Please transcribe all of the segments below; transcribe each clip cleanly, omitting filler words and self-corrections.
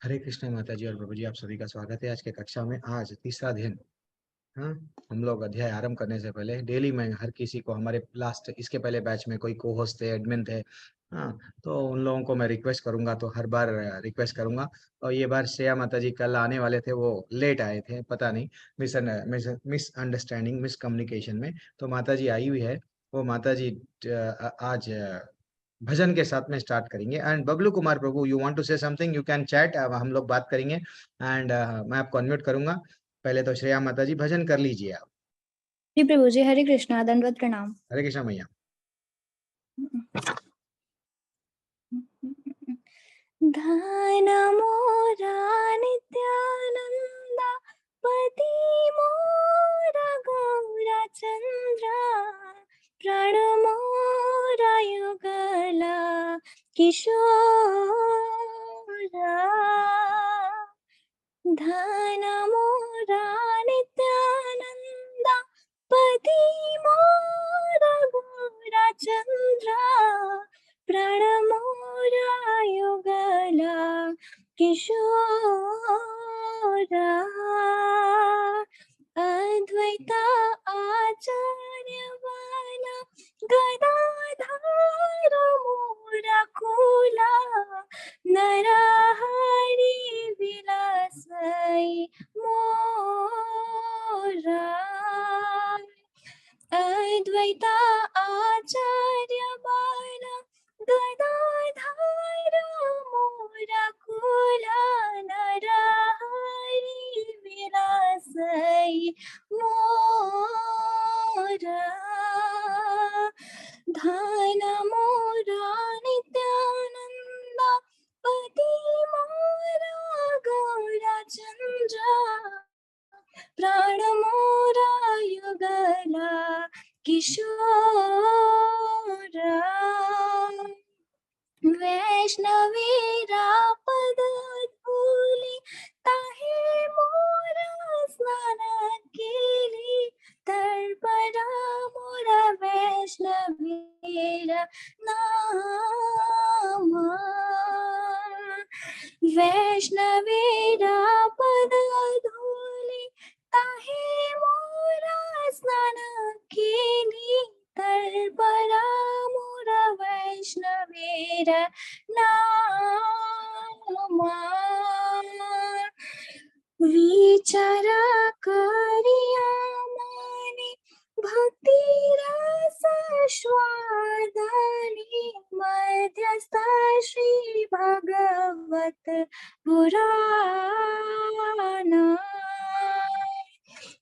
हरे कृष्णा माता जी और प्रभु जी, आप सभी का स्वागत है आज के कक्षा में। आज तीसरा दिन। हाँ, हम लोग अध्याय आरंभ करने से पहले डेली मैं हर किसी को, हमारे लास्ट इसके पहले बैच में कोई को होस्ट थे, एडमिन थे, हाँ, तो उन लोगों को मैं रिक्वेस्ट करूंगा, तो हर बार रिक्वेस्ट करूंगा। और ये बार श्रेया माता जी कल आने वाले थे, वो लेट आए थे, पता नहीं, मिसअंडरस्टैंडिंग, मिसकम्युनिकेशन में। तो माता जी आई हुई है। वो माता जी आज भजन के साथ में स्टार्ट करेंगे। And Bablu Kumar Prabhu, you want to say something, you can chat, अब हम लोग बात करेंगे। एंड मैं आपको अनम्यूट करूंगा। पहले तो श्रेया माता जी भजन कर लीजिए आप। जी प्रभु जी, हरे कृष्णा, दंडवत प्रणाम। हरे कृष्णा मैया। धन मोरा नित्यानंदा, पति मोरा गौरा चंद्रा, प्रण मोरा युगला किशोरा। धन मोरा नित्यानंदा, पति मोरा गौरा चंद्रा, प्रण मोरा युगला किशोरा। अद्वैता आचार्य वाला, गदाधर मोरा कुला, नरहरि विलासई मोरा। अद्वैता आचार्य बाला, गदाधर मोरा कुला, नरहरि विलासई मोरा। धन मोरा नित्यानंदा, पति मोरा गौरा चंद्रा, प्राण मोरा युगला किशोरा। वैष्णवीरा पद धूली, ताहे मोरा स्नान केली, तळपरा मोरा वैष्णवीरा नामा। वैष्णवीरा पद धूली, ताहे मोरा स्नान केली, तळपरा मोरा वैष्णवीरा नामा। विचारा करिया माने, भक्ती रस स्वादानी, मध्यस्था श्री भागवत पुराण।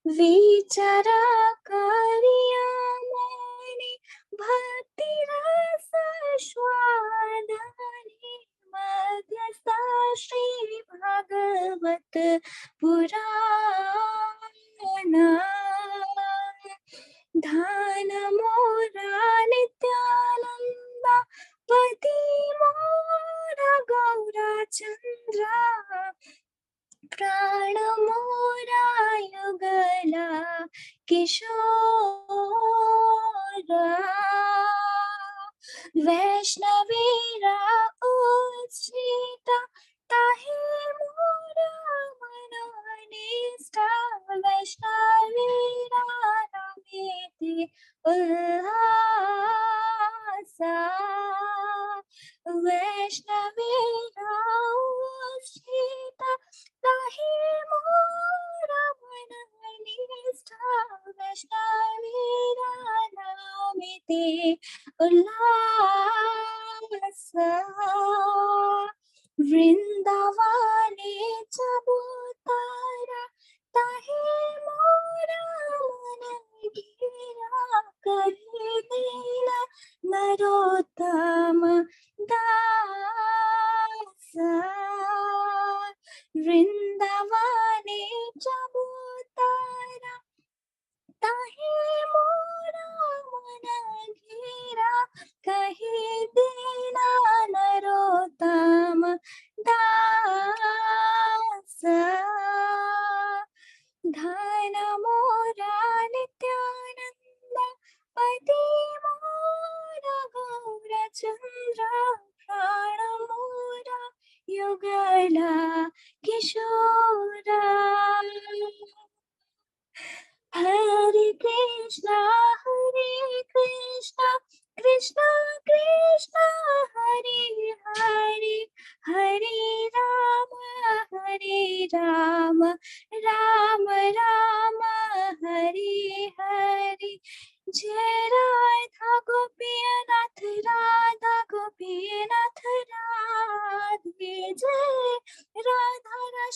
विचारा करिया माने, भक्ती रस स्वादानी, मध्यस्था श्री भागवत पुराण। धन मोरा नित्यानंदा, पति मोरा गौरा चंद्रा, प्राण मोरा युगला किशोरा। वैष्णवीरा उच्चिता, ताहे मोरा मनोनिष्ठा, वैष्णवीरा नामेति उल्हासा। वैष्णवीरा उच्चिता, ताहे मोरा मनोनिष्ठा, वैष्णवीरा नामेति उल्लासा। वृंदावाने चबूतारा, ताहे मोरा मन घेरा, कहे दीना नरोत्तम दासा। वृंदावाने चबूतारा, ताहे मोरा मन घेरा, कहे दीना नरोत्तम दासा। धन मोरा नित्यानंदा, पति मोरा गौरा चंद्रा, प्राण मोरा युगला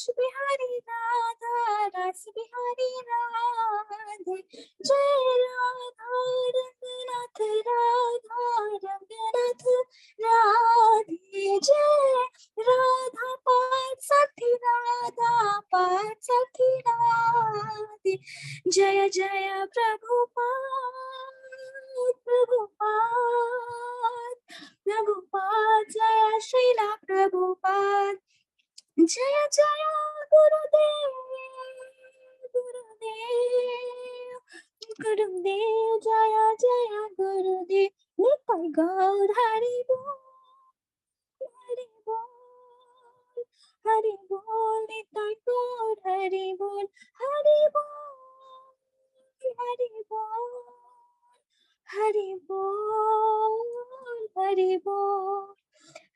रस बिहारी राधा रस बिहारी राधे, जय राधा रंगनाथ राधा रंगनाथ राधे, जय राधा पार्वती राधा पार्वती राधे, जय जय प्रभुपाद प्रभुपाद प्रभुपाद, जय श्रीला प्रभुपाद, जय जय गुरुदेव गुरुदेव गुरुदेव, जय जय गुरुदेव, निताय गौर हरि बोल हरि बोल हरि बोल, निताय गौर हरि बोल हरि बोल हरि बोल हरि बोल हरि बोल।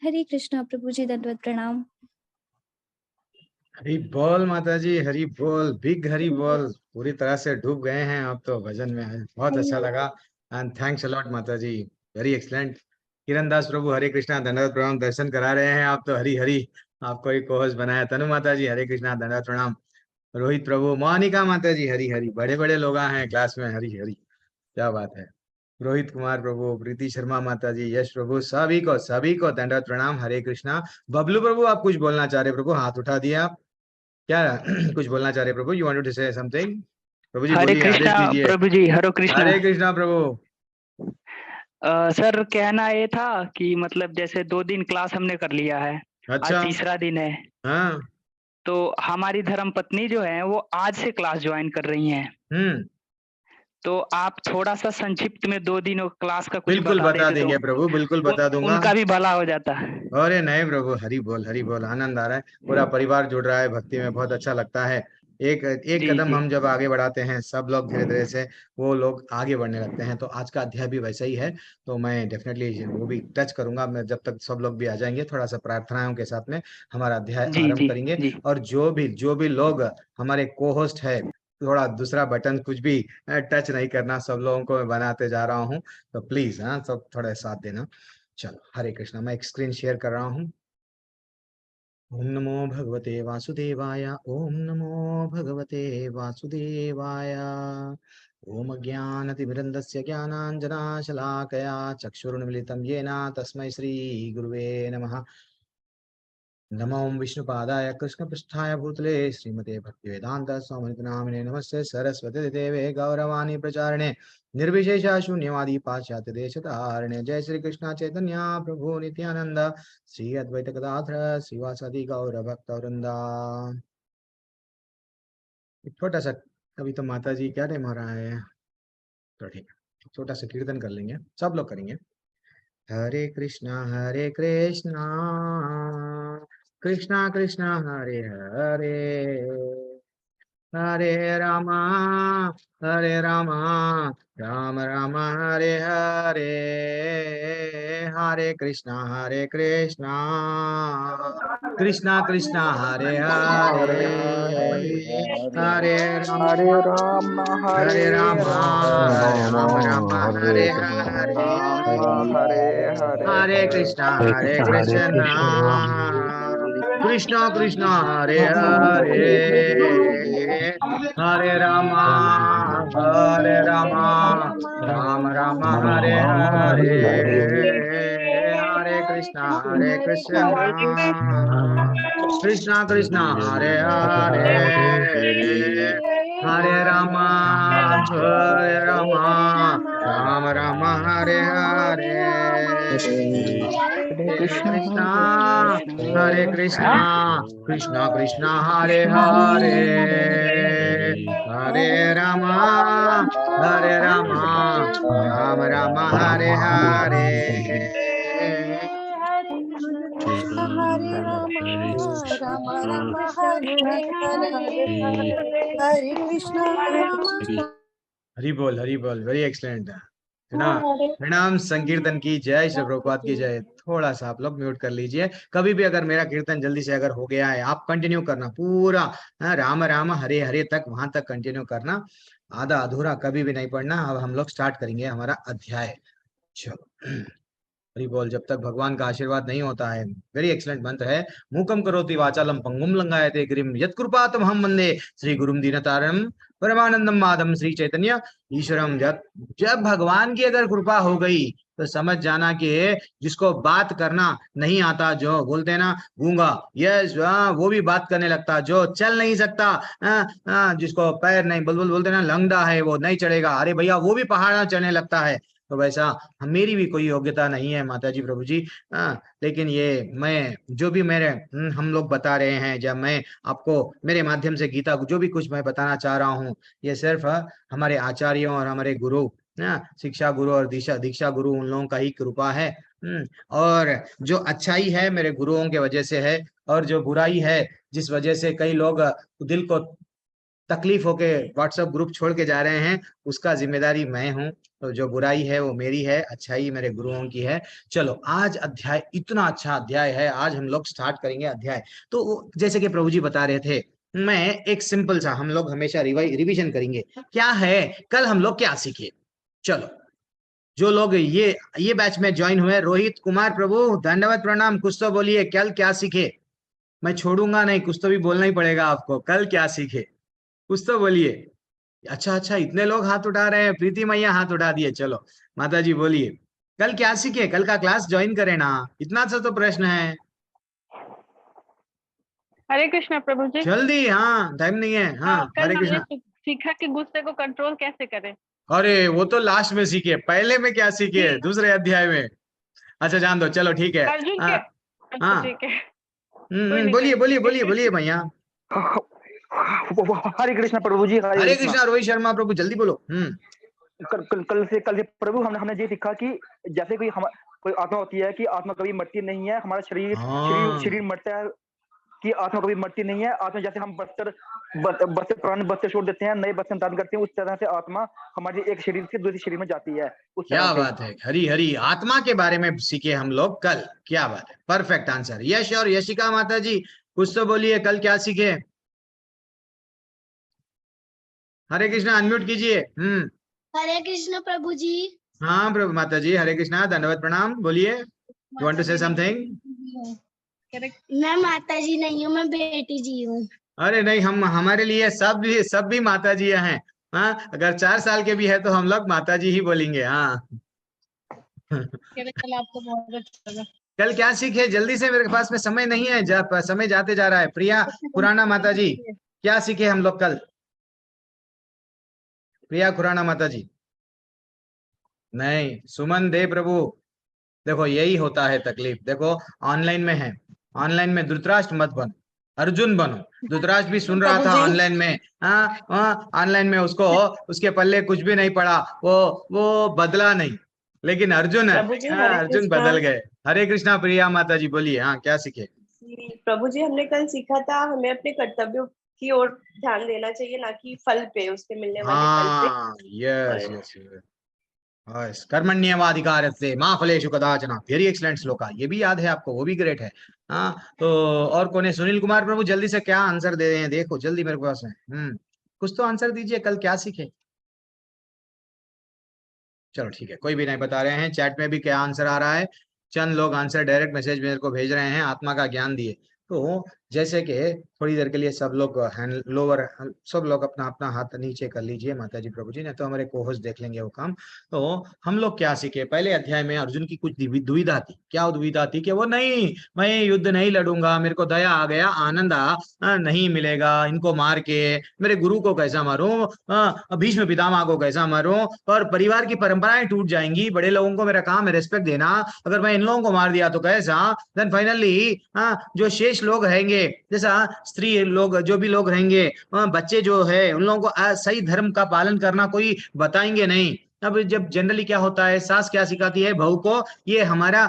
हरे कृष्णा प्रभु जी, दंडवत प्रणाम। हरी बोल माता जी, हरी बोल, बिग हरी बोल। पूरी तरह से डूब गए हैं आप तो भजन में, बहुत अच्छा लगा। एंड थैंक्स अलॉट माता जी, वेरी एक्सलेंट। किरण दास प्रभु हरे कृष्णा, दंडवत प्रणाम। दर्शन करा रहे हैं आप तो, हरी हरी। आपको एक कोहोस्ट बनाया। तनु माता जी हरे कृष्णा, दंडवत प्रणाम। रोहित प्रभु, मोनिका माता जी हरी हरी। बड़े बड़े लोग हैं क्लास में, हरी हरी, क्या बात है। रोहित कुमार प्रभु, प्रीति शर्मा माता जी, यश प्रभु, सभी को दंडवत प्रणाम, हरे कृष्णा। बबलू प्रभु, आप कुछ बोलना चाह रहे प्रभु, हाथ उठा दिया आप, क्या कुछ बोलना चाह रहे प्रभु? You wanted to say something? प्रभु जी हरे बोलिए, आदेश कृष्णा दीजिए। प्रभु जी, हरे कृष्णा। हरे कृष्णा प्रभु। सर कहना ये था कि मतलब जैसे 2 दिन क्लास हमने कर लिया है, आज अच्छा, तीसरा दिन है, हाँ, तो हमारी धर्म पत्नी जो है वो आज से क्लास ज्वाइन कर रही हैं। तो आप थोड़ा सा संक्षिप्त में 2 दिनों क्लास का कुछ बिल्कुल बता बता देते देंगे तो प्रभु, बिल्कुल बता दूंगा। उनका भी भला हो जाता। अरे नहीं प्रभु, हरि बोल, आनंद आ रहा है। पूरा परिवार जुड़ रहा है भक्ति में, बहुत अच्छा लगता है। एक एक जी कदम जी हम जब आगे बढ़ाते हैं, सब लोग धीरे धीरे से वो लोग आगे बढ़ने लगते हैं। तो आज का अध्याय भी वैसा ही है। तो मैं डेफिनेटली वो भी टच करूंगा। मैं जब तक सब लोग भी आ जाएंगे, थोड़ा सा प्रार्थनाओं के साथ में हमारा अध्याय जी आरंभ जी करेंगे। जी और जो भी लोग हमारे को होस्ट है, थोड़ा दूसरा बटन कुछ भी टच नहीं करना, सब लोगों को मैं बनाते जा रहा हूँ। तो प्लीज हाँ, सब थोड़ा साथ देना। चलो, हरे कृष्णा। मैं एक स्क्रीन शेयर कर रहा हूँ। ओम नमो भगवते वासुदेवाय, ओम नमो भगवते वासुदेवाय। ओम ज्ञानतिमिरन्दस्य ज्ञानाञ्जनाशलाकया चक्षुरुन्मिलितं येन तस्मै श्रीगुरुवे नमः। नमो विष्णुपादाय कृष्णपृष्ठाय भूतले श्रीमते भक्तिवेदांत स्वामी नामिने नमस्ते सरस्वती देवे गौरवाणी प्रचारिणे निर्विशेष शून्यवादी पाश्चात्य देशतारिणे। जय श्री कृष्ण चैतन्य प्रभु नित्यानंद, श्री अद्वैत गदाधर श्रीवासादि गौर भक्त वृंदा। एक छोटा सा, अभी तो माता जी क्या टाइम हो रहा है, तो ठीक है, छोटा सा कीर्तन कर लेंगे, सब लोग करेंगे। हरे कृष्णा कृष्णा कृष्णा हरे हरे, हरे रामा राम राम हरे हरे, हरे कृष्णा कृष्णा कृष्णा हरे हरे, हरे राम राम राम हरे हरे, हरे कृष्णा कृष्णा कृष्णा हरे हरे, हरे रामा राम राम हरे हरे, हरे कृष्णा कृष्णा कृष्णा हरे हरे, हरे रामा राम राम हरे हरे, हरे कृष्णा हरे कृष्णा कृष्णा कृष्णा हरे हरे, हरे रामा राम राम हरे हरे, हरे राम राम राम हरे हरे, हरे कृष्णा हरि बोल, वेरी एक्सलेंट है ना। प्रणाम संकीर्तन की जय, श्री प्रभुपाद की जय। थोड़ा सा आप लोग म्यूट कर लीजिए। कभी भी अगर मेरा कीर्तन जल्दी से अगर हो गया है, आप कंटिन्यू करना पूरा, राम राम हरे हरे तक, वहां तक कंटिन्यू करना, आधा अधूरा कभी भी नहीं पढ़ना। अब हम लोग स्टार्ट करेंगे हमारा अध्याय। चलो, हरि बोल। जब तक भगवान का आशीर्वाद नहीं होता है, वेरी एक्सलेंट मंत्र है, मूकम करोति वाचालम पंगुम लंघयते गिरिम यत्कृपातम हम वंदे श्री गुरुम दीनतारम परमानंदम माधम श्री चैतन्य ईश्वरम। जब भगवान की अगर कृपा हो गई तो समझ जाना कि जिसको बात करना नहीं आता, जो बोलते हैं ना गूंगा, यस वो भी बात करने लगता, जो चल नहीं सकता, जिसको पैर नहीं बोलते ना लंगड़ा है वो नहीं चढ़ेगा, अरे भैया वो भी पहाड़ चढ़ने लगता है। तो वैसा मेरी भी कोई योग्यता नहीं है माता जी प्रभु जी, लेकिन ये मैं जो भी मेरे हम लोग बता रहे हैं, जब मैं आपको मेरे माध्यम से गीता जो भी कुछ मैं बताना चाह रहा हूँ, ये सिर्फ हमारे आचार्यों और हमारे गुरु, शिक्षा गुरु और दीक्षा गुरु उन लोगों का ही कृपा है। और जो अच्छाई है मेरे गुरुओं के वजह से है, और जो बुराई है जिस वजह से कई लोग दिल को तकलीफ होके व्हाट्सएप ग्रुप छोड़ के जा रहे हैं, उसका जिम्मेदारी मैं हूं। तो जो बुराई है वो मेरी है, अच्छाई मेरे गुरुओं की है। चलो आज अध्याय, इतना अच्छा अध्याय है, आज हम लोग स्टार्ट करेंगे अध्याय। तो जैसे कि प्रभु जी बता रहे थे, मैं एक सिंपल सा, हम लोग हमेशा रिवीजन करेंगे क्या है, कल हम लोग क्या सीखे। चलो जो लोग ये बैच में ज्वाइन हुए, रोहित कुमार प्रभु धन्यवाद प्रणाम, कुछ तो बोलिए कल क्या सीखे। मैं छोड़ूंगा नहीं, कुछ तो भी बोलना ही पड़ेगा आपको, कल क्या सीखे कुछ तो बोलिए। अच्छा इतने लोग हाथ उठा रहे हैं, प्रीति मैया हाथ उठा दिए, चलो माता जी बोलिए कल क्या सीखे, कल का क्लास ज्वाइन करें ना, इतना सा तो प्रश्न है। हरे कृष्णा प्रभु जी। जल्दी, हाँ टाइम नहीं है। हाँ कल हरे हमने कृष्णा। सीखा कि गुस्से को कंट्रोल कैसे करें। अरे वो तो लास्ट में सीखे, पहले में क्या सीखे, दूसरे अध्याय में। अच्छा जान दो, चलो ठीक है। अर्जुन के, अच्छा हाँ ठीक है, कोई नहीं, बोलिए कोई बोलिए नहीं। बोलिए बोलिए भैया। हरे कृष्णा प्रभु जी। हरे कृष्णा रोहित शर्मा प्रभु, जल्दी बोलो। कल से प्रभु हमने ये सीखा कि जैसे कोई आत्मा होती है कि आत्मा कभी मरती नहीं है, हमारा शरीर मरता है कि आत्मा कभी मरती नहीं है। आत्मा जैसे हम बस्तर पुराने बस्तर छोड़ देते हैं, नए बस्तर धारण करते हैं, उस तरह से आत्मा हमारे एक शरीर से दूसरे शरीर में जाती है। क्या बात है, हरी हरी आत्मा के बारे में सीखे हम लोग कल, क्या बात है, परफेक्ट आंसर। यश और यशिका माता जी कुछ तो बोलिए, कल क्या सीखे। हरे कृष्णा, अनम्यूट कीजिए। हरे कृष्ण प्रभु जी। हाँ प्रभु माता जी, हरे कृष्णा, धन्यवाद प्रणाम, बोलिए। You want to say something. मैं माता जी नहीं हूँ, मैं बेटी जी हूँ। अरे नहीं, हम हमारे लिए सब भी माता जी हैं। हाँ अगर 4 साल के भी है तो हम लोग माता जी ही बोलेंगे। हाँ कल आपको बहुत अच्छा लगा। कल क्या सीखे, जल्दी से, मेरे पास में समय नहीं है, समय जाते जा रहा है। प्रिया खुराना माता जी क्या सीखे हम लोग कल। प्रिया खुराना माता जी नहीं, सुमन दे प्रभु। देखो यही होता है तकलीफ, देखो ऑनलाइन में है, ऑनलाइन में धृतराष्ट्र मत बनो, अर्जुन बनो। धृतराष्ट्र भी सुन रहा था ऑनलाइन में, ऑनलाइन में उसको उसके पल्ले कुछ भी नहीं पड़ा, वो बदला नहीं, लेकिन अर्जुन है, अर्जुन बदल गए। हरे कृष्णा प्रिया माता जी बोलिए, हाँ क्या सीखे। प्रभु जी हमने कल सीखा था हमें अपने कर्तव्यों की ओर ध्यान देना चाहिए, ना कि फल पे, उसके मिलने वाले फल पे। यस यस यस, कर्मण्येवाधिकार से माँ फलेषु कदाचन, वेरी एक्सलेंट श्लोक, ये भी याद है आपको, वो भी ग्रेट है। हाँ तो और कौन है, सुनील कुमार प्रभु जल्दी से क्या आंसर दे रहे हैं, देखो जल्दी मेरे पास में। कुछ तो आंसर दीजिए, कल क्या सीखे। चलो ठीक है, कोई भी नहीं बता रहे हैं, चैट में भी क्या आंसर आ रहा है, चंद लोग आंसर डायरेक्ट मैसेज मेरे को भेज रहे हैं, आत्मा का ज्ञान दिए। तो जैसे कि थोड़ी देर के लिए सब लोग सब लोग अपना अपना हाथ नीचे कर लीजिए माता जी प्रभु जी, नहीं तो हमारे कोहोस्ट देख लेंगे वो काम। तो हम लोग क्या सीखे, पहले अध्याय में अर्जुन की कुछ दुविधा थी। क्या दुविधा थी कि वो नहीं, मैं युद्ध नहीं लड़ूंगा, मेरे को दया आ गया, आनंद नहीं मिलेगा, इनको मार के मेरे गुरु को कैसा मारूं, भीष्म पितामह को कैसा मारूं, और परिवार की परंपराएं टूट जाएंगी, बड़े लोगों को मेरा काम है रिस्पेक्ट देना, अगर मैं इन लोगों को मार दिया तो कैसा। देन फाइनली जो शेष लोग रहेंगे, जैसा स्त्री लोग, जो भी लोग रहेंगे, बच्चे जो है, उन लोगों को सही धर्म का पालन करना कोई बताएंगे नहीं। अब जब जनरली क्या होता है, सास क्या सिखाती है बहू को, ये हमारा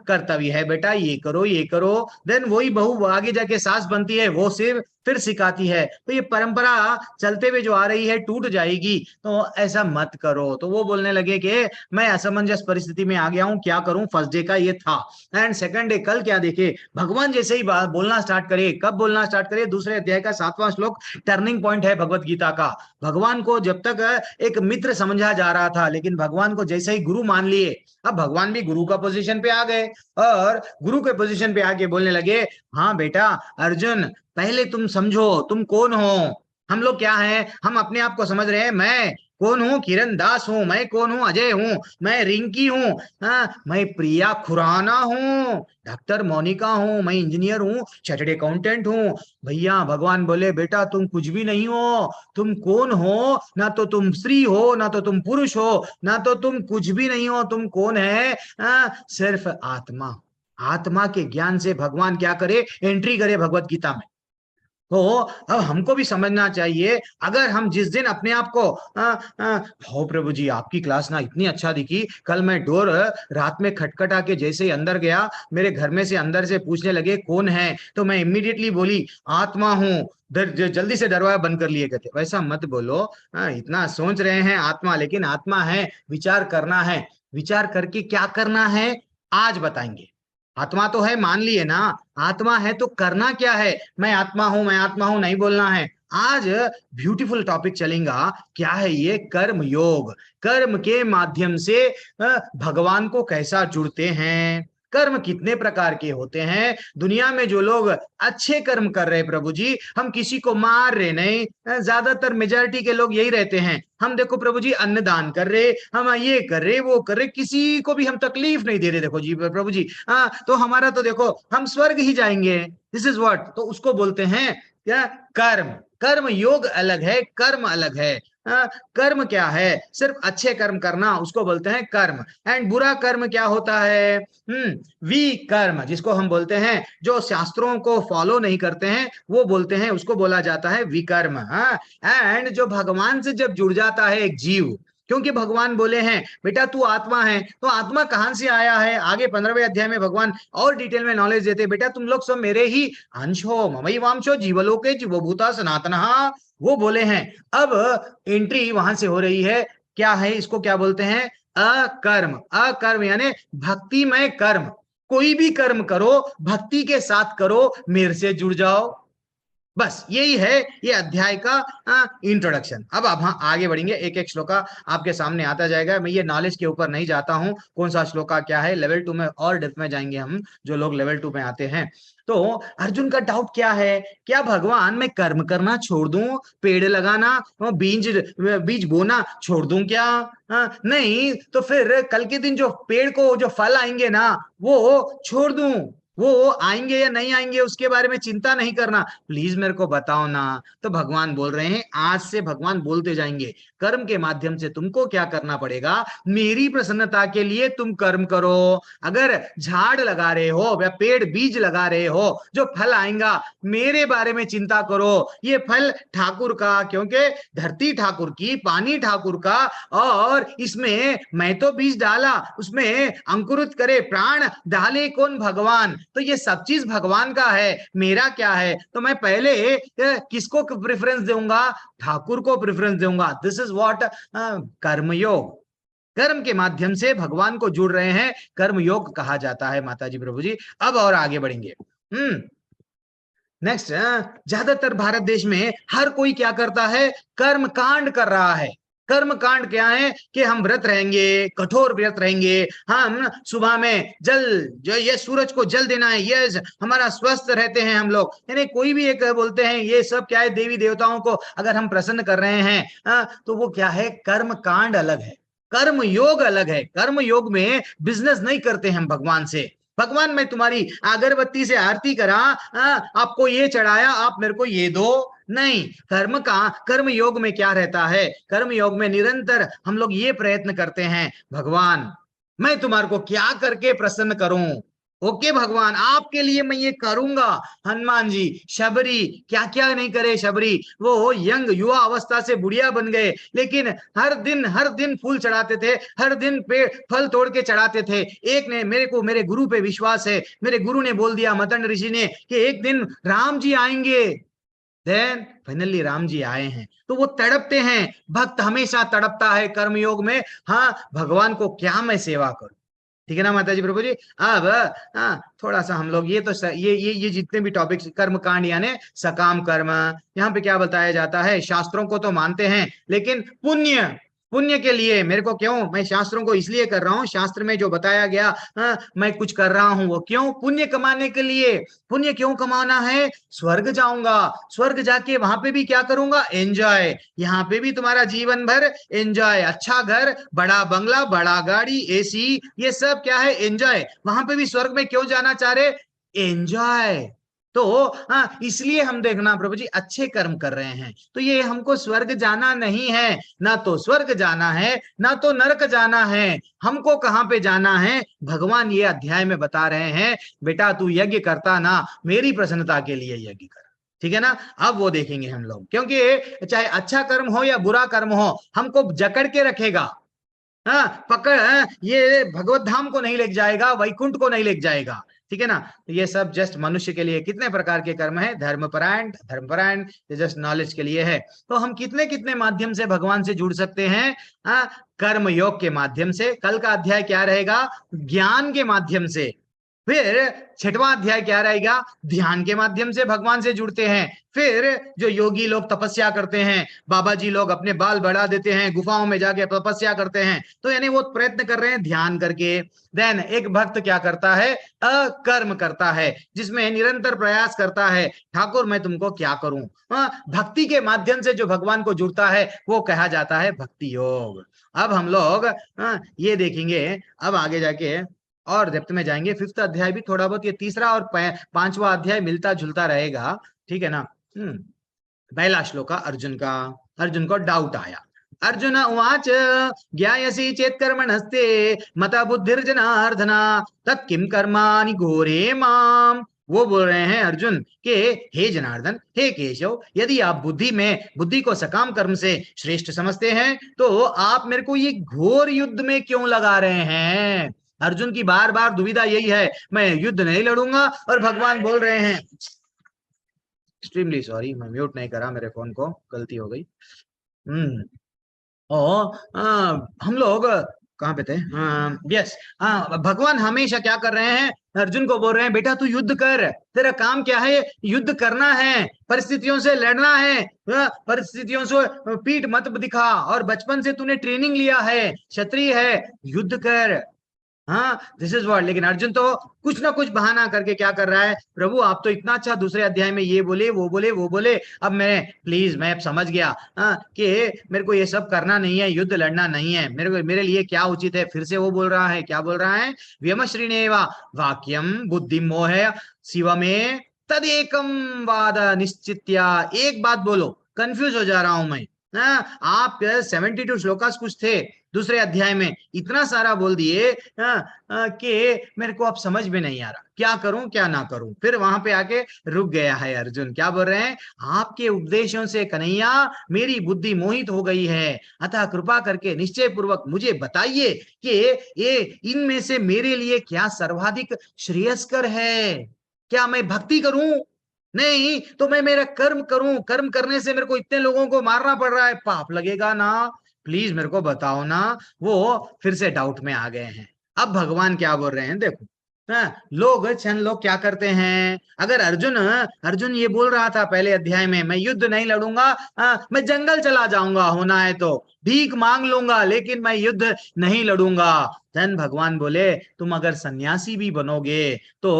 कर्तव्य है बेटा, ये करो ये करो, देन वही बहू आगे जाके सास बनती है, वो सिर्फ फिर सिखाती है। तो ये परंपरा चलते हुए जो आ रही है टूट जाएगी, तो ऐसा मत करो। तो वो बोलने लगे कि मैं असमंजस परिस्थिति में आ गया हूं, क्या करूं, फर्स्ट डे का ये था। एंड सेकंड डे कल क्या देखे, भगवान जैसे ही बोलना स्टार्ट करे, कब बोलना स्टार्ट करे, दूसरे अध्याय का 7वां श्लोक टर्निंग पॉइंट है भगवत गीता का। भगवान को जब तक एक मित्र समझा जा रहा था, लेकिन भगवान को जैसे ही गुरु मान लिए, अब भगवान भी गुरु का पोजीशन पे आ गए और गुरु के पोजीशन पे आके बोलने लगे, हाँ बेटा अर्जुन, पहले तुम समझो तुम कौन हो। हम लोग क्या है, हम अपने आप को समझ रहे हैं, मैं कौन हूँ, किरण दास हूँ, मैं कौन हूँ, अजय हूँ, मैं रिंकी हूँ, हाँ, मैं प्रिया खुराना हूँ, डॉक्टर मोनिका हूँ, मैं इंजीनियर हूँ, चार्टर्ड अकाउंटेंट हूँ। भैया भगवान बोले, बेटा तुम कुछ भी नहीं हो। तुम कौन हो? ना तो तुम स्त्री हो, ना तो तुम पुरुष हो, ना तो तुम कुछ भी नहीं हो। तुम कौन है? सिर्फ आत्मा। आत्मा के ज्ञान से भगवान क्या करे, एंट्री करे भगवत गीता में। तो अब हमको भी समझना चाहिए, अगर हम जिस दिन अपने आप को हो प्रभु जी आपकी क्लास ना इतनी अच्छा दिखी, कल मैं डोर रात में खटखटा के जैसे ही अंदर गया, मेरे घर में से अंदर से पूछने लगे कौन है, तो मैं इमीडिएटली बोली आत्मा हूं, जल्दी से दरवाजा बंद कर लिए कहते। वैसा मत बोलो, इतना सोच रहे हैं आत्मा, लेकिन आत्मा है, विचार करना है। विचार करके क्या करना है आज बताएंगे। आत्मा तो है, मान लिए ना, आत्मा है तो करना क्या है। मैं आत्मा हूं, मैं आत्मा हूं नहीं बोलना है। आज ब्यूटीफुल टॉपिक चलेगा, क्या है ये, कर्म योग। कर्म के माध्यम से भगवान को कैसा जुड़ते हैं, कर्म कितने प्रकार के होते हैं। दुनिया में जो लोग अच्छे कर्म कर रहे प्रभु जी, हम किसी को मार रहे नहीं, ज्यादातर मेजॉरिटी के लोग यही रहते हैं। हम देखो प्रभु जी अन्नदान कर रहे, हम ये कर रहे, वो कर रहे, किसी को भी हम तकलीफ नहीं दे रहे। देखो जी प्रभु जी, तो हमारा तो देखो हम स्वर्ग ही जाएंगे। दिस इज व्हाट, तो उसको बोलते हैं क्या, कर्म। कर्म योग अलग है, कर्म अलग है। कर्म क्या है, सिर्फ अच्छे कर्म करना, उसको बोलते हैं कर्म। एंड बुरा कर्म क्या होता है, विकर्म, जिसको हम बोलते हैं जो शास्त्रों को फॉलो नहीं करते हैं, वो बोलते हैं, उसको बोला जाता है विकर्म। एंड जो भगवान से जब जुड़ जाता है एक जीव, क्योंकि भगवान बोले हैं बेटा तू आत्मा है, तो आत्मा कहां से आया है, आगे 15वें अध्याय में भगवान और डिटेल में नॉलेज देते, बेटा तुम लोग सब मेरे ही अंश हो, ममई वांशो जीवलोके जीवभूता सनातनः, वो बोले हैं। अब एंट्री वहां से हो रही है, क्या है, इसको क्या बोलते हैं, अकर्म। अकर्म यानी भक्तिमय कर्म। कोई भी कर्म करो भक्ति के साथ करो, मेरे से जुड़ जाओ, बस यही है ये अध्याय का इंट्रोडक्शन। अब हम आगे बढ़ेंगे, एक एक श्लोका आपके सामने आता जाएगा। मैं ये नॉलेज के ऊपर नहीं जाता हूं, कौन सा श्लोका क्या है, लेवल 2 में और डेप्थ में जाएंगे हम, जो लोग लेवल 2 में आते हैं। तो अर्जुन का डाउट क्या है, क्या भगवान मैं कर्म करना छोड़ दूं, पेड़ लगाना, बीज बोना छोड़ दूं क्या? नहीं तो फिर कल के दिन जो पेड़ को जो फल आएंगे ना, वो छोड़ दूं, वो आएंगे या नहीं आएंगे उसके बारे में चिंता नहीं करना, प्लीज मेरे को बताओ ना। तो भगवान बोल रहे हैं, आज से भगवान बोलते जाएंगे, कर्म के माध्यम से तुमको क्या करना पड़ेगा, मेरी प्रसन्नता के लिए तुम कर्म करो। अगर झाड़ लगा रहे हो या पेड़ बीज लगा रहे हो, जो फल आएगा मेरे बारे में चिंता करो। ये फल ठाकुर का, क्योंकि धरती ठाकुर की, पानी ठाकुर का, और इसमें मैं तो बीज डाला, उसमें अंकुरित करे प्राण डाले कौन, भगवान। तो ये सब चीज भगवान का है, मेरा क्या है। तो मैं पहले किसको प्रेफरेंस दूंगा, ठाकुर को प्रेफरेंस दूंगा। दिस इज व्हाट कर्मयोग। कर्म के माध्यम से भगवान को जुड़ रहे हैं, कर्मयोग कहा जाता है माताजी प्रभु जी। अब और आगे बढ़ेंगे। नेक्स्ट, ज्यादातर भारत देश में हर कोई क्या करता है, कर्म कांड कर रहा है। कर्म कांड क्या है कि हम व्रत रहेंगे, कठोर व्रत रहेंगे, हम सुबह में जल, जो ये सूरज को जल देना है, ये हमारा स्वस्थ रहते हैं हम लोग। यानी कोई भी एक बोलते हैं ये सब क्या है, देवी देवताओं को अगर हम प्रसन्न कर रहे हैं, तो वो क्या है, कर्म कांड अलग है, कर्म योग अलग है। कर्म योग में बिजनेस नहीं करते हम भगवान से। भगवान मैं तुम्हारी अगरबत्ती से आरती करा, आपको ये चढ़ाया, आप मेरे को ये दो, नहीं। कर्म योग में क्या रहता है, कर्म योग में निरंतर हम लोग ये प्रयत्न करते हैं, भगवान मैं तुम्हारे को क्या करके प्रसन्न करूं। ओके भगवान, आपके लिए मैं ये करूंगा। हनुमान जी, शबरी क्या क्या नहीं करे, शबरी वो यंग युवा अवस्था से बुढ़िया बन गए, लेकिन हर दिन फूल चढ़ाते थे, हर दिन पेड़ फल तोड़ के चढ़ाते थे। एक ने मेरे गुरु पे विश्वास है, मेरे गुरु ने बोल दिया, मतंड ऋषि ने, कि एक दिन राम जी आएंगे। देन फाइनली राम जी आए हैं। तो वो तड़पते हैं, भक्त हमेशा तड़पता है कर्मयोग में, हाँ भगवान को क्या मैं सेवा करूं। ठीक है ना माता जी प्रभु जी। अब थोड़ा सा हम लोग ये तो ये जितने भी टॉपिक्स, कर्म कांड यानी सकाम कर्म, यहाँ पे क्या बताया जाता है, शास्त्रों को तो मानते हैं लेकिन पुण्य पुण्य के लिए। मेरे को क्यों, मैं शास्त्रों को इसलिए कर रहा हूँ, शास्त्र में जो बताया गया मैं कुछ कर रहा हूँ वो क्यों, पुण्य कमाने के लिए। पुण्य क्यों कमाना है, स्वर्ग जाऊंगा, स्वर्ग जाके वहां पे भी क्या करूंगा, एंजॉय। यहाँ पे भी तुम्हारा जीवन भर एंजॉय, अच्छा घर, बड़ा बंगला, बड़ा गाड़ी, एसी, ये सब क्या है, एंजॉय। वहां पे भी स्वर्ग में क्यों जाना चाह रहे, एंजॉय। तो हाँ, इसलिए हम देखना प्रभु जी अच्छे कर्म कर रहे हैं, तो ये हमको स्वर्ग जाना नहीं है, ना तो स्वर्ग जाना है ना तो नरक जाना है। हमको कहाँ पे जाना है, भगवान ये अध्याय में बता रहे हैं, बेटा तू यज्ञ करता ना, मेरी प्रसन्नता के लिए यज्ञ कर, ठीक है ना। अब वो देखेंगे हम लोग, क्योंकि चाहे अच्छा कर्म हो या बुरा कर्म हो, हमको जकड़ के रखेगा, हाँ पकड़, ये भगवत धाम को नहीं ले जाएगा, वैकुंठ को नहीं ले जाएगा, ठीक है ना। तो ये सब जस्ट मनुष्य के लिए कितने प्रकार के कर्म है, धर्मपरायण, धर्मपरायण, ये जस्ट नॉलेज के लिए है। तो हम कितने कितने माध्यम से भगवान से जुड़ सकते हैं, कर्म योग के माध्यम से। कल का अध्याय क्या रहेगा, ज्ञान के माध्यम से। फिर छठवां अध्याय क्या रहेगा, ध्यान के माध्यम से भगवान से जुड़ते हैं। फिर जो योगी लोग तपस्या करते हैं, बाबा जी लोग अपने बाल बढ़ा देते हैं, गुफाओं में जाके तपस्या करते हैं, तो यानी वो प्रयत्न कर रहे हैं ध्यान करके। देन एक भक्त क्या करता है, अकर्म करता है, जिसमें निरंतर प्रयास करता है, ठाकुर मैं तुमको क्या करूं। भक्ति के माध्यम से जो भगवान को जुड़ता है वो कहा जाता है भक्ति योग। अब हम लोग ये देखेंगे, अब आगे जाके और डेप्थ में जाएंगे। फिफ्थ अध्याय भी थोड़ा बहुत, ये तीसरा और पांचवा अध्याय मिलता जुलता रहेगा, ठीक है ना। पहला श्लोक अर्जुन का, अर्जुन को डाउट आया। अर्जुन उवाच ज्ञायसि चेत् कर्मणस्ते मता बुद्धिर्जनार्दन तत् किम कर्माणि घोरे माम। वो बोल रहे हैं अर्जुन के हे जनार्दन, हे केशव, यदि आप बुद्धि को सकाम कर्म से श्रेष्ठ समझते हैं तो आप मेरे को ये घोर युद्ध में क्यों लगा रहे हैं। अर्जुन की बार बार दुविधा यही है, मैं युद्ध नहीं लड़ूंगा, और भगवान बोल रहे हैं, एक्सट्रीमली सॉरी मैं म्यूट नहीं करा, मेरे फोन को गलती हो गई। हम लोग कहाँ पे थे, यस, भगवान हमेशा क्या कर रहे हैं, अर्जुन को बोल रहे हैं बेटा तू युद्ध कर, तेरा काम क्या है, युद्ध करना है, परिस्थितियों से लड़ना है, परिस्थितियों से पीठ मत दिखा, और बचपन से तूने ट्रेनिंग लिया है, क्षत्रिय है, युद्ध कर। हाँ दिस इज व्हाट। लेकिन अर्जुन तो कुछ ना कुछ बहाना करके क्या कर रहा है, प्रभु आप तो इतना अच्छा दूसरे अध्याय में ये बोले वो बोले वो बोले, अब मैं अब समझ गया कि मेरे को ये सब करना नहीं है, युद्ध लड़ना नहीं है, मेरे लिए क्या उचित है। फिर से वो बोल रहा है, क्या बोल रहा है, व्यमश्रीणेवा वाक्यम बुद्धि मोह शिव में तदेकम वाद निश्चित्या। एक बात बोलो, कंफ्यूज हो जा रहा हूं मैं। आप 72 श्लोकास कुछ थे दूसरे अध्याय में, इतना सारा बोल दिए कि मेरे को अब समझ में नहीं आ रहा, क्या करूं क्या ना करूं। फिर वहां पे आके रुक गया है अर्जुन, क्या बोल रहे हैं, आपके उपदेशों से कन्हैया मेरी बुद्धि मोहित हो गई है, अतः कृपा करके निश्चय पूर्वक मुझे बताइए कि ये इनमें से मेरे लिए क्या सर्वाधिक श्रेयस्कर है। क्या मैं भक्ति करूं, नहीं तो मैं मेरा कर्म करूं, कर्म करने से मेरे को इतने लोगों को मारना पड़ रहा है, पाप लगेगा ना, प्लीज मेरे को बताओ ना। वो फिर से डाउट में आ गए हैं। अब भगवान क्या बोल रहे हैं देखो, लोग क्या करते हैं, अगर अर्जुन ये बोल रहा था पहले अध्याय में, मैं युद्ध नहीं लड़ूंगा, मैं जंगल चला जाऊंगा, होना है तो भीख मांग लूंगा, लेकिन मैं युद्ध नहीं लड़ूंगा। धन भगवान बोले तुम अगर सन्यासी भी बनोगे तो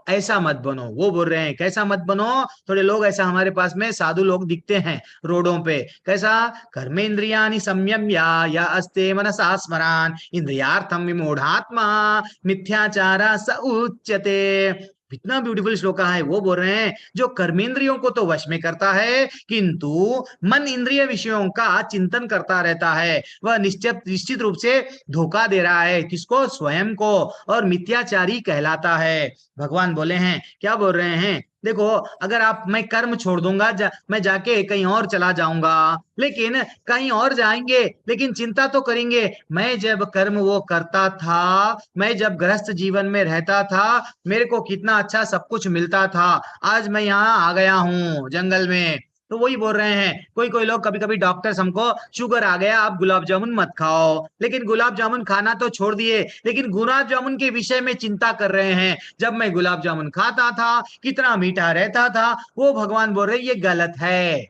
ऐसा मत बनो। वो बोल रहे हैं कैसा मत बनो, थोड़े लोग ऐसा हमारे पास में साधु लोग दिखते हैं रोडों पे, कैसा, कर्मेंद्रियाणि संयम्य या अस्ते मनसा स्मरान इंद्रियार्थम विमूढ़ात्मा मिथ्याचारा स उच्यते। कितना ब्यूटीफुल श्लोक है। वो बोल रहे हैं जो कर्मेंद्रियों को तो वश में करता है किंतु मन इंद्रिय विषयों का चिंतन करता रहता है, वह निश्चित रूप से धोखा दे रहा है, किसको, स्वयं को, और मिथ्याचारी कहलाता है। भगवान बोले हैं, क्या बोल रहे हैं, देखो अगर मैं कर्म छोड़ दूंगा, मैं जाके कहीं और चला जाऊंगा, लेकिन कहीं और जाएंगे लेकिन चिंता तो करेंगे, मैं जब कर्म वो करता था, मैं जब गृहस्थ जीवन में रहता था, मेरे को कितना अच्छा सब कुछ मिलता था, आज मैं यहाँ आ गया हूँ जंगल में। तो वही बोल रहे हैं, कोई लोग कभी कभी डॉक्टर्स हमको शुगर आ गया आप गुलाब जामुन मत खाओ, लेकिन गुलाब जामुन खाना तो छोड़ दिए, लेकिन गुलाब जामुन के विषय में चिंता कर रहे हैं, जब मैं गुलाब जामुन खाता था कितना मीठा रहता था। वो भगवान बोल रहे ये गलत है,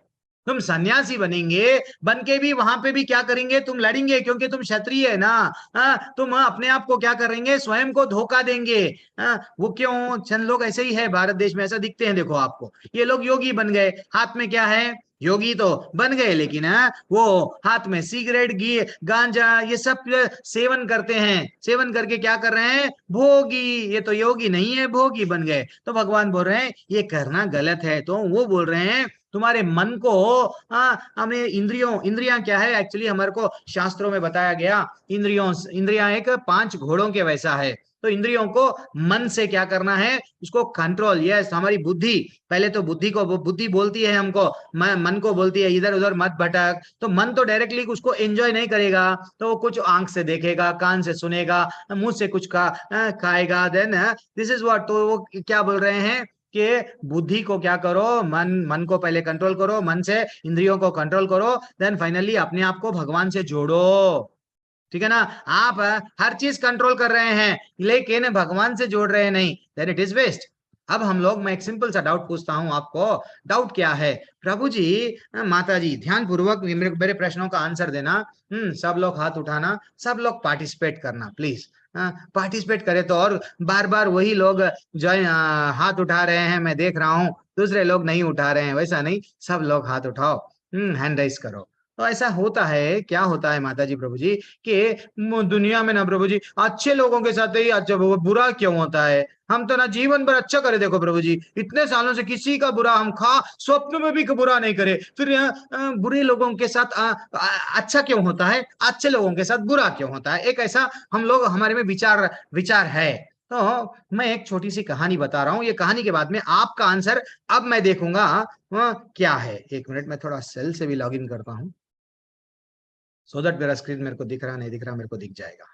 तुम सन्यासी बनेंगे, बन के भी वहां पे भी क्या करेंगे, तुम लड़ेंगे क्योंकि तुम क्षत्रिय है ना। तुम अपने आप को क्या करेंगे, स्वयं को धोखा देंगे। वो क्यों, चंद लोग ऐसे ही है भारत देश में, ऐसा दिखते हैं। देखो आपको, ये लोग योगी बन गए, हाथ में क्या है, योगी तो बन गए, लेकिन वो हाथ में सिगरेट, घी, गांजा, ये सब सेवन करते हैं। सेवन करके क्या कर रहे हैं, भोगी। ये तो योगी नहीं है, भोगी बन गए। तो भगवान बोल रहे हैं ये करना गलत है। तो वो बोल रहे हैं तुम्हारे मन को, हमें इंद्रियां क्या है, एक्चुअली हमारे को शास्त्रों में बताया गया, इंद्रियां एक 5 घोड़ों के वैसा है। तो इंद्रियों को मन से क्या करना है, उसको कंट्रोल। यस, हमारी बुद्धि, पहले तो बुद्धि बोलती है हमको, मन को बोलती है इधर उधर मत भटक। तो मन तो डायरेक्टली उसको एंजॉय नहीं करेगा, तो वो कुछ आंख से देखेगा, कान से सुनेगा, मुंह से कुछ खाएगा। देन दिस इज व्हाट, तो वो क्या बोल रहे हैं कि बुद्धि को क्या करो, मन को पहले कंट्रोल करो, मन से इंद्रियों को कंट्रोल करो, देन फाइनली अपने आप को भगवान से जोड़ो। ठीक है ना। आप हर चीज कंट्रोल कर रहे हैं लेकिन भगवान से जोड़ रहे नहीं, देन इट इज वेस्ट। अब हम लोग, मैं एक सिंपल सा डाउट पूछता हूं आपको। डाउट क्या है, प्रभु जी, माता जी, ध्यान पूर्वक मेरे प्रश्नों का आंसर देना। सब लोग हाथ उठाना, सब लोग पार्टिसिपेट करना प्लीज। पार्टिसिपेट करे तो, और बार बार वही लोग जो हाथ उठा रहे हैं मैं देख रहा हूं, दूसरे लोग नहीं उठा रहे हैं, वैसा नहीं, सब लोग हाथ उठाओ, हैंड राइज करो। तो ऐसा होता है, क्या होता है माता जी, प्रभु जी, कि दुनिया में ना प्रभु जी, अच्छे लोगों के साथ ही अच्छा बुरा क्यों होता है। हम तो ना जीवन भर अच्छा करे, देखो प्रभु जी, इतने सालों से किसी का बुरा हम स्वप्न में भी बुरा नहीं करे, फिर बुरे लोगों के साथ अच्छा क्यों होता है, अच्छे लोगों के साथ बुरा क्यों होता है। एक ऐसा हम लोग, हमारे में विचार है। तो मैं एक छोटी सी कहानी बता रहा हूं, ये कहानी के बाद में आपका आंसर अब मैं देखूंगा क्या है। एक मिनट, मैं थोड़ा सेल से भी लॉग इन करता हूं, सो दैट मेरा स्क्रीन मेरे को दिख रहा नहीं दिख रहा, मेरे को दिख जाएगा।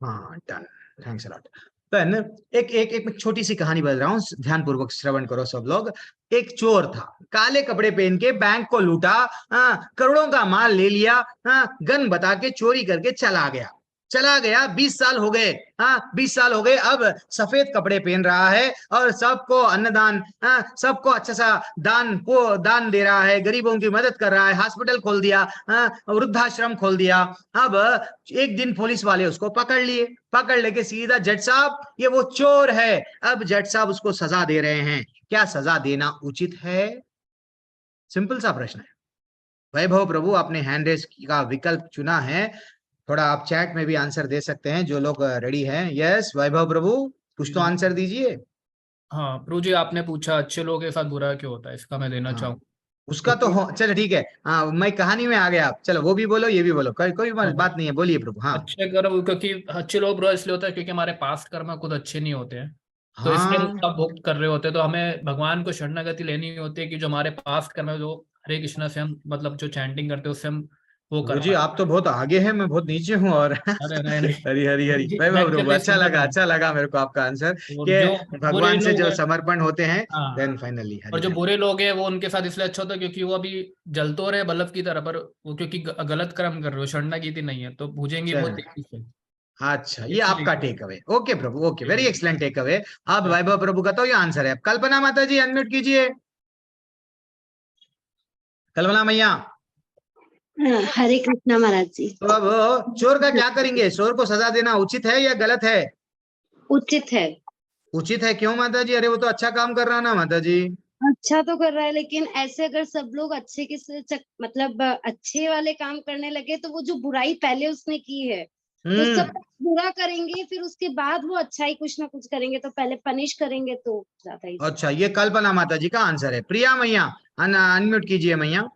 हाँ, done, thanks a lot. Then एक छोटी सी कहानी बता रहा हूँ, ध्यान पूर्वक श्रवण करो सब लोग। एक चोर था, काले कपड़े पहन के बैंक को लूटा, करोड़ों का माल ले लिया, गन बता के चोरी करके चला गया। 20 साल हो गए, 20 साल हो गए। अब सफेद कपड़े पहन रहा है और सबको अन्नदान, सबको अच्छा सा दान दे रहा है, गरीबों की मदद कर रहा है, हॉस्पिटल खोल दिया, वृद्धाश्रम खोल दिया। अब एक दिन पुलिस वाले उसको पकड़ लेके सीधा, जज साहब ये वो चोर है। अब जज साहब उसको सजा दे रहे हैं। क्या सजा देना उचित है? सिंपल सा प्रश्न है। वैभव प्रभु, आपने हैंड रेस का विकल्प चुना है, थोड़ा आप चैट में भी आंसर दे सकते हैं जो लोग रेडी हैं। यस वैभव प्रभु, कुछ तो आंसर दीजिए। हाँ प्रभु जी, आपने पूछा अच्छे लोगों के साथ बुरा क्यों होता है, इसका मैं देना चाहूँ। उसका तो चलो ठीक है, हाँ मैं कहानी में आ गया, आप चलो वो भी बोलो ये भी बोलो, कोई बात नहीं है, बोलिए प्रभु। हाँ अच्छे कर्म, क्योंकि अच्छे लोग बुरा इसलिए होता है क्योंकि हमारे पास्ट कर्म खुद अच्छे नहीं होते हैं, तो इसलिए हम हाँ उसका भुगत कर रहे होते हैं। तो हमें भगवान को शरणागति लेनी होती है कि जो हमारे पास्ट कर्म है, जो हरे कृष्णा से हम मतलब जो चैंटिंग करते हैं उससे हम वो कर प्रभु जी, पाए। आप तो बहुत आगे हैं, मैं बहुत नीचे हूँ। और अरे नहीं नहीं हरी हरी हरी, जी, मैं वैभव प्रभु, एक्चुअली अच्छा लगा मेरे को आपका आंसर, और जो कि बुरे भगवान से लोग जो हैं, समर्पण होते हैं, हाँ, देन फाइनली और हरी जो हरी। बुरे लोग हैं वो उनके साथ इसलिए अच्छा होता है क्योंकि वो अभी जल तो रहे बल्लभ की तरह, पर वो क्योंकि गलत कर्म कर रहे हो, शरणागति नहीं है, तो भूजेंगे बहुत चलो, तेजी से। अच्छा, ये आपका इसलिए टेक अवे। ओके प्रभु, okay, very excellent take away. अब वैभव प्रभु का तो ये आंसर है। कल्पना माता जी अनम्यूट कीजिए, कल्पना मैया। हरे कृष्णा महाराज जी। तो अब चोर का क्या करेंगे, चोर को सजा देना उचित है या गलत है? उचित है। उचित है, क्यों माता जी? अरे वो तो अच्छा काम कर रहा ना माता जी। अच्छा तो कर रहा है, लेकिन ऐसे अगर सब लोग अच्छे मतलब अच्छे वाले काम करने लगे तो वो जो बुराई पहले उसने की है तो सब बुरा करेंगे, फिर उसके बाद वो अच्छाई कुछ ना कुछ करेंगे, तो पहले पनिश करेंगे तो ज्यादा ही। अच्छा, ये कल्पना माता जी का आंसर है। प्रिया मैया, अनम्यूट कीजिए मैया।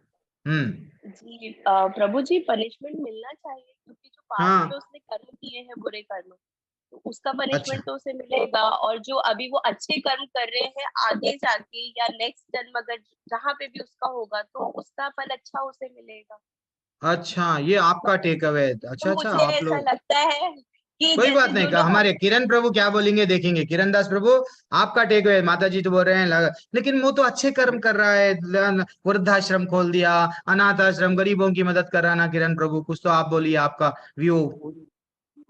जी प्रभु जी, पनिशमेंट मिलना चाहिए क्योंकि जो पास्ट में हाँ, उसने कर्म किए हैं बुरे कर्म, तो उसका अच्छा पनिशमेंट तो उसे मिलेगा। और जो अभी वो अच्छे कर्म कर रहे हैं आगे जाके या नेक्स्ट जन्म अगर जहाँ पे भी उसका होगा तो उसका फल अच्छा उसे मिलेगा। अच्छा, ये आपका टेक अवे। तो अच्छा, मुझे आप ऐसा लोग, लगता है कि कोई बात जैसे नहीं, जो का लोग हमारे किरण प्रभु क्या बोलेंगे देखेंगे। किरण दास प्रभु, आपका टेक अवे। माता जी तो बोल रहे हैं लेकिन वो तो अच्छे कर्म कर रहा है, वृद्धाश्रम खोल दिया, अनाथ आश्रम, गरीबों की मदद कर रहा ना। किरण प्रभु, कुछ तो आप बोलिए, आपका व्यू। उस-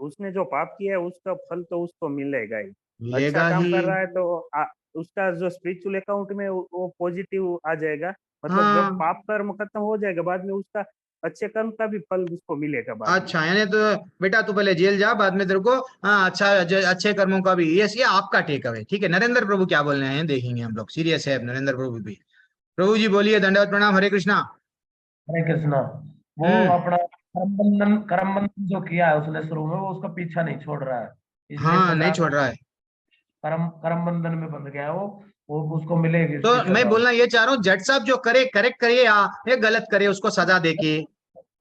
उसने जो पाप किया है उसका फल तो उसको मिलेगा ही। अच्छा मिलेगा काम ही। कर रहा है तो उसका जो स्पिरिचुअल अकाउंट में वो पॉजिटिव आ जाएगा। मतलब जब पाप कर्म खत्म हो जाएगा बाद में उसका अच्छे कर्म का भी फल उसको मिलेगा बाद में। अच्छा, यानी तो बेटा तू पहले जेल जा, बाद में तेरे को अच्छा अच्छे कर्मों का भी। ये आपका टेक अवे, ठीक है। नरेंद्र प्रभु क्या बोलने हैं देखेंगे हम लोग, सीरियस है नरेंद्र प्रभु भी। प्रभु जी बोलिए, दंडवत प्रणाम, हरे कृष्णा। हरे कृष्णा। वो अपना कर्म बंधन जो किया है उसने शुरू में, वो उसका पीछा नहीं छोड़ रहा है, इसलिए हाँ, नहीं सजा छोड़ रहा है। कर्म बंधन में बंध गया है वो उसको मिलेगी तो इसकी मैं सजा। बोलना ये चाह रहा हूँ, जट साहब जो करे करेक्ट करिए, या गलत करे उसको सजा देके।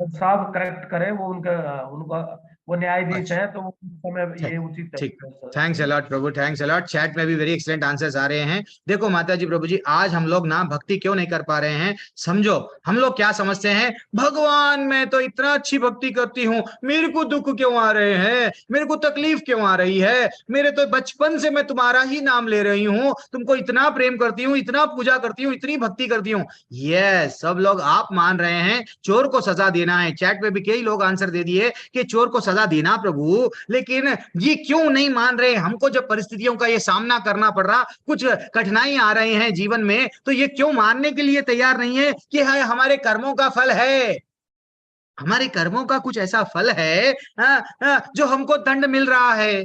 साहब करेक्ट करे, वो उनका वो न्यायाधीश अच्छा, है, तो उस समय ये उचित ठीक, है। थैंक्स अलॉट प्रभु, थैंक्स अलॉट। चैट में भी वेरी एक्सीलेंट आंसर्स आ रहे हैं। देखो माता जी, प्रभु जी, आज हम लोग ना भक्ति क्यों नहीं कर पा रहे हैं, समझो। हम लोग क्या समझते हैं, भगवान मैं तो इतना अच्छी भक्ति करती हूँ, मेरे को दुख क्यों आ रहे हैं, मेरे को तकलीफ क्यों आ रही है, मेरे तो बचपन से मैं तुम्हारा ही नाम ले रही हूँ, तुमको इतना प्रेम करती हूँ, इतना पूजा करती हूँ, इतनी भक्ति करती हूँ। ये सब लोग आप मान रहे हैं चोर को सजा देना है। चैट में भी कई लोग आंसर दे दिए कि चोर को सजा देना प्रभु, लेकिन ये क्यों नहीं मान रहे। हमको जब परिस्थितियों का ये सामना करना पड़ रहा, कुछ कठिनाई आ रहे हैं जीवन में, तो ये क्यों मानने के लिए तैयार नहीं है कि हमारे कर्मों का फल है, हमारे कर्मों का कुछ ऐसा फल है जो हमको दंड मिल रहा है।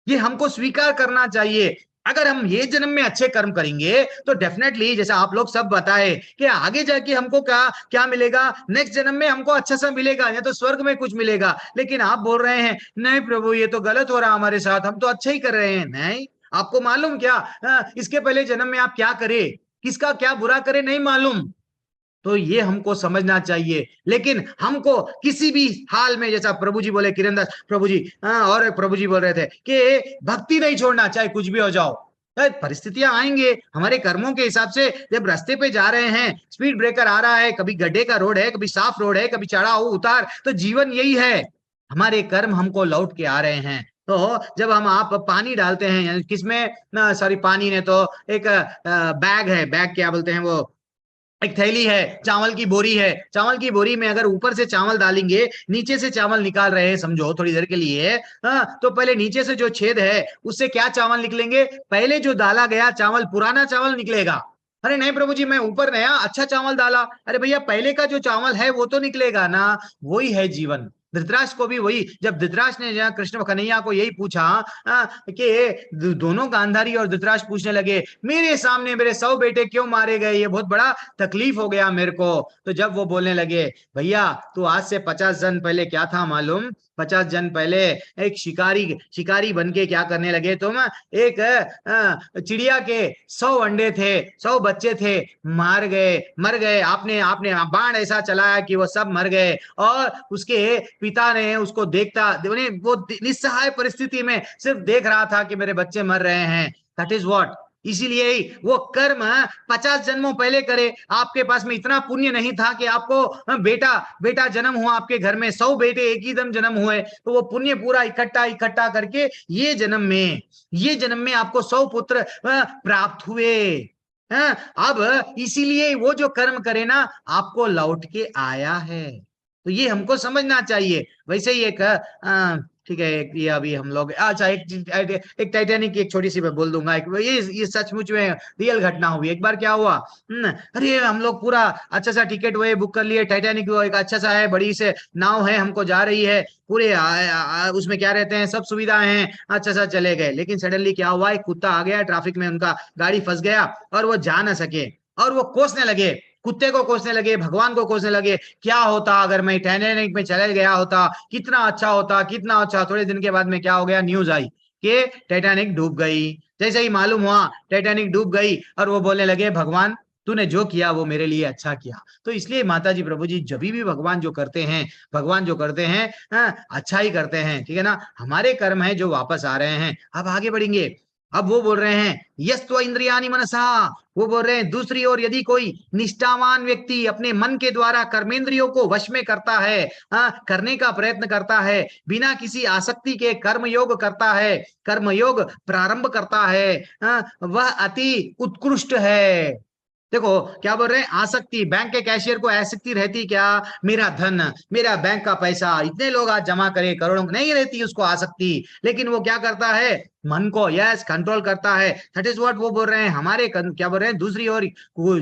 ये हमको स्वीकार करना चाहिए। अगर हम ये जन्म में अच्छे कर्म करेंगे तो डेफिनेटली, जैसा आप लोग सब बताए, कि आगे जाके हमको क्या क्या मिलेगा, नेक्स्ट जन्म में हमको अच्छा सा मिलेगा, या तो स्वर्ग में कुछ मिलेगा। लेकिन आप बोल रहे हैं नहीं प्रभु ये तो गलत हो रहा हमारे साथ, हम तो अच्छा ही कर रहे हैं। नहीं, आपको मालूम क्या इसके पहले जन्म में आप क्या करे, किसका क्या बुरा करे, नहीं मालूम। तो ये हमको समझना चाहिए। लेकिन हमको किसी भी हाल में, जैसा प्रभु जी बोले, किरणदास प्रभु जी और प्रभु जी बोल रहे थे कि भक्ति नहीं छोड़ना, चाहे कुछ भी हो जाओ। परिस्थितियां आएंगे हमारे कर्मों के हिसाब से। जब रास्ते पे जा रहे हैं, स्पीड ब्रेकर आ रहा है, कभी गड्ढे का रोड है, कभी साफ रोड है, कभी चढ़ाव उतार, तो जीवन यही है। हमारे कर्म हमको लौट के आ रहे हैं। तो जब हम आप पानी डालते हैं, किसमें, सॉरी पानी ने तो एक बैग है, बैग क्या बोलते हैं वो, एक थैली है, चावल की बोरी है। चावल की बोरी में अगर ऊपर से चावल डालेंगे, नीचे से चावल निकाल रहे हैं, समझो थोड़ी देर के लिए, तो पहले नीचे से जो छेद है उससे क्या चावल निकलेंगे, पहले जो डाला गया चावल पुराना चावल निकलेगा। अरे नहीं प्रभु जी, मैं ऊपर नया अच्छा चावल डाला। अरे भैया, पहले का जो चावल है वो तो निकलेगा ना। वही है जीवन। धृतराष्ट्र को भी वही, जब धृतराष्ट्र ने कृष्ण कन्हैया को यही पूछा कि दोनों गांधारी और धृतराष्ट्र पूछने लगे, मेरे सामने मेरे 100 बेटे क्यों मारे गए, ये बहुत बड़ा तकलीफ हो गया मेरे को। तो जब वो बोलने लगे, भैया तू आज से 50 जन पहले क्या था मालूम, 50 जन पहले एक शिकारी बन के क्या करने लगे तुम, एक चिड़िया के 100 अंडे थे, 100 बच्चे थे, मर गए। आपने बाण ऐसा चलाया कि वो सब मर गए। और उसके पिता ने उसको देखता, वो निस्सहाय परिस्थिति में सिर्फ देख रहा था कि मेरे बच्चे मर रहे हैं। That is what. इसीलिए ही वो कर्म 50 जन्मों पहले करे। आपके पास में इतना पुण्य नहीं था कि आपको बेटा जन्म हुआ आपके घर में, 100 बेटे एक ही दम जन्म हुए, तो वो पुण्य पूरा इकट्ठा करके ये जन्म में आपको 100 पुत्र प्राप्त हुए। अब इसीलिए वो जो कर्म करे ना, आपको लौट के आया है। तो ये हमको समझना चाहिए। वैसे ही एक ठीक है, ये अभी हम लोग, अच्छा एक टाइटैनिक की एक छोटी सी मैं बोल दूंगा। ये सचमुच में रियल घटना हुई। एक बार क्या हुआ, अरे हम लोग पूरा अच्छा सा टिकट वो बुक कर लिए, टाइटैनिक एक अच्छा सा है, बड़ी से नाव है, हमको जा रही है, पूरे उसमें क्या रहते हैं, सब सुविधाएं हैं, अच्छा सा चले गए। लेकिन सडनली क्या हुआ, एक कुत्ता आ गया, ट्रैफिक में उनका गाड़ी फंस गया और वो जा ना सके। और वो कोसने लगे, कुत्ते को कोसने लगे, भगवान को कोसने लगे, क्या होता अगर मैं टाइटैनिक में चले गया होता, कितना अच्छा होता, कितना अच्छा। थोड़े दिन के बाद में क्या हो गया, न्यूज आई कि टाइटैनिक डूब गई। जैसे ही मालूम हुआ टाइटैनिक डूब गई, और वो बोलने लगे, भगवान तूने जो किया वो मेरे लिए अच्छा किया। तो इसलिए माता जी प्रभु जी, जब भी भगवान जो करते हैं अच्छा ही करते हैं, ठीक है ना। हमारे कर्म है जो वापस आ रहे हैं। अब आगे बढ़ेंगे। अब वो बोल रहे हैं, यस्त्व इंद्रियाणि मनसा, वो बोल रहे हैं दूसरी ओर यदि कोई निष्ठावान व्यक्ति अपने मन के द्वारा कर्मेंद्रियों को वश में करता है, करने का प्रयत्न करता है, बिना किसी आसक्ति के कर्मयोग करता है, कर्मयोग प्रारंभ करता है, वह अति उत्कृष्ट है। देखो क्या बोल रहे हैं, आसक्ति। बैंक के कैशियर को आसक्ति रहती क्या, मेरा धन, मेरा बैंक का पैसा, इतने लोग आज जमा करे, करोड़ों, नहीं रहती उसको आसक्ति। लेकिन वो क्या करता है, मन को यस कंट्रोल करता है। दैट इज व्हाट वो बोल रहे हैं। हमारे क्या बोल रहे हैं, दूसरी ओर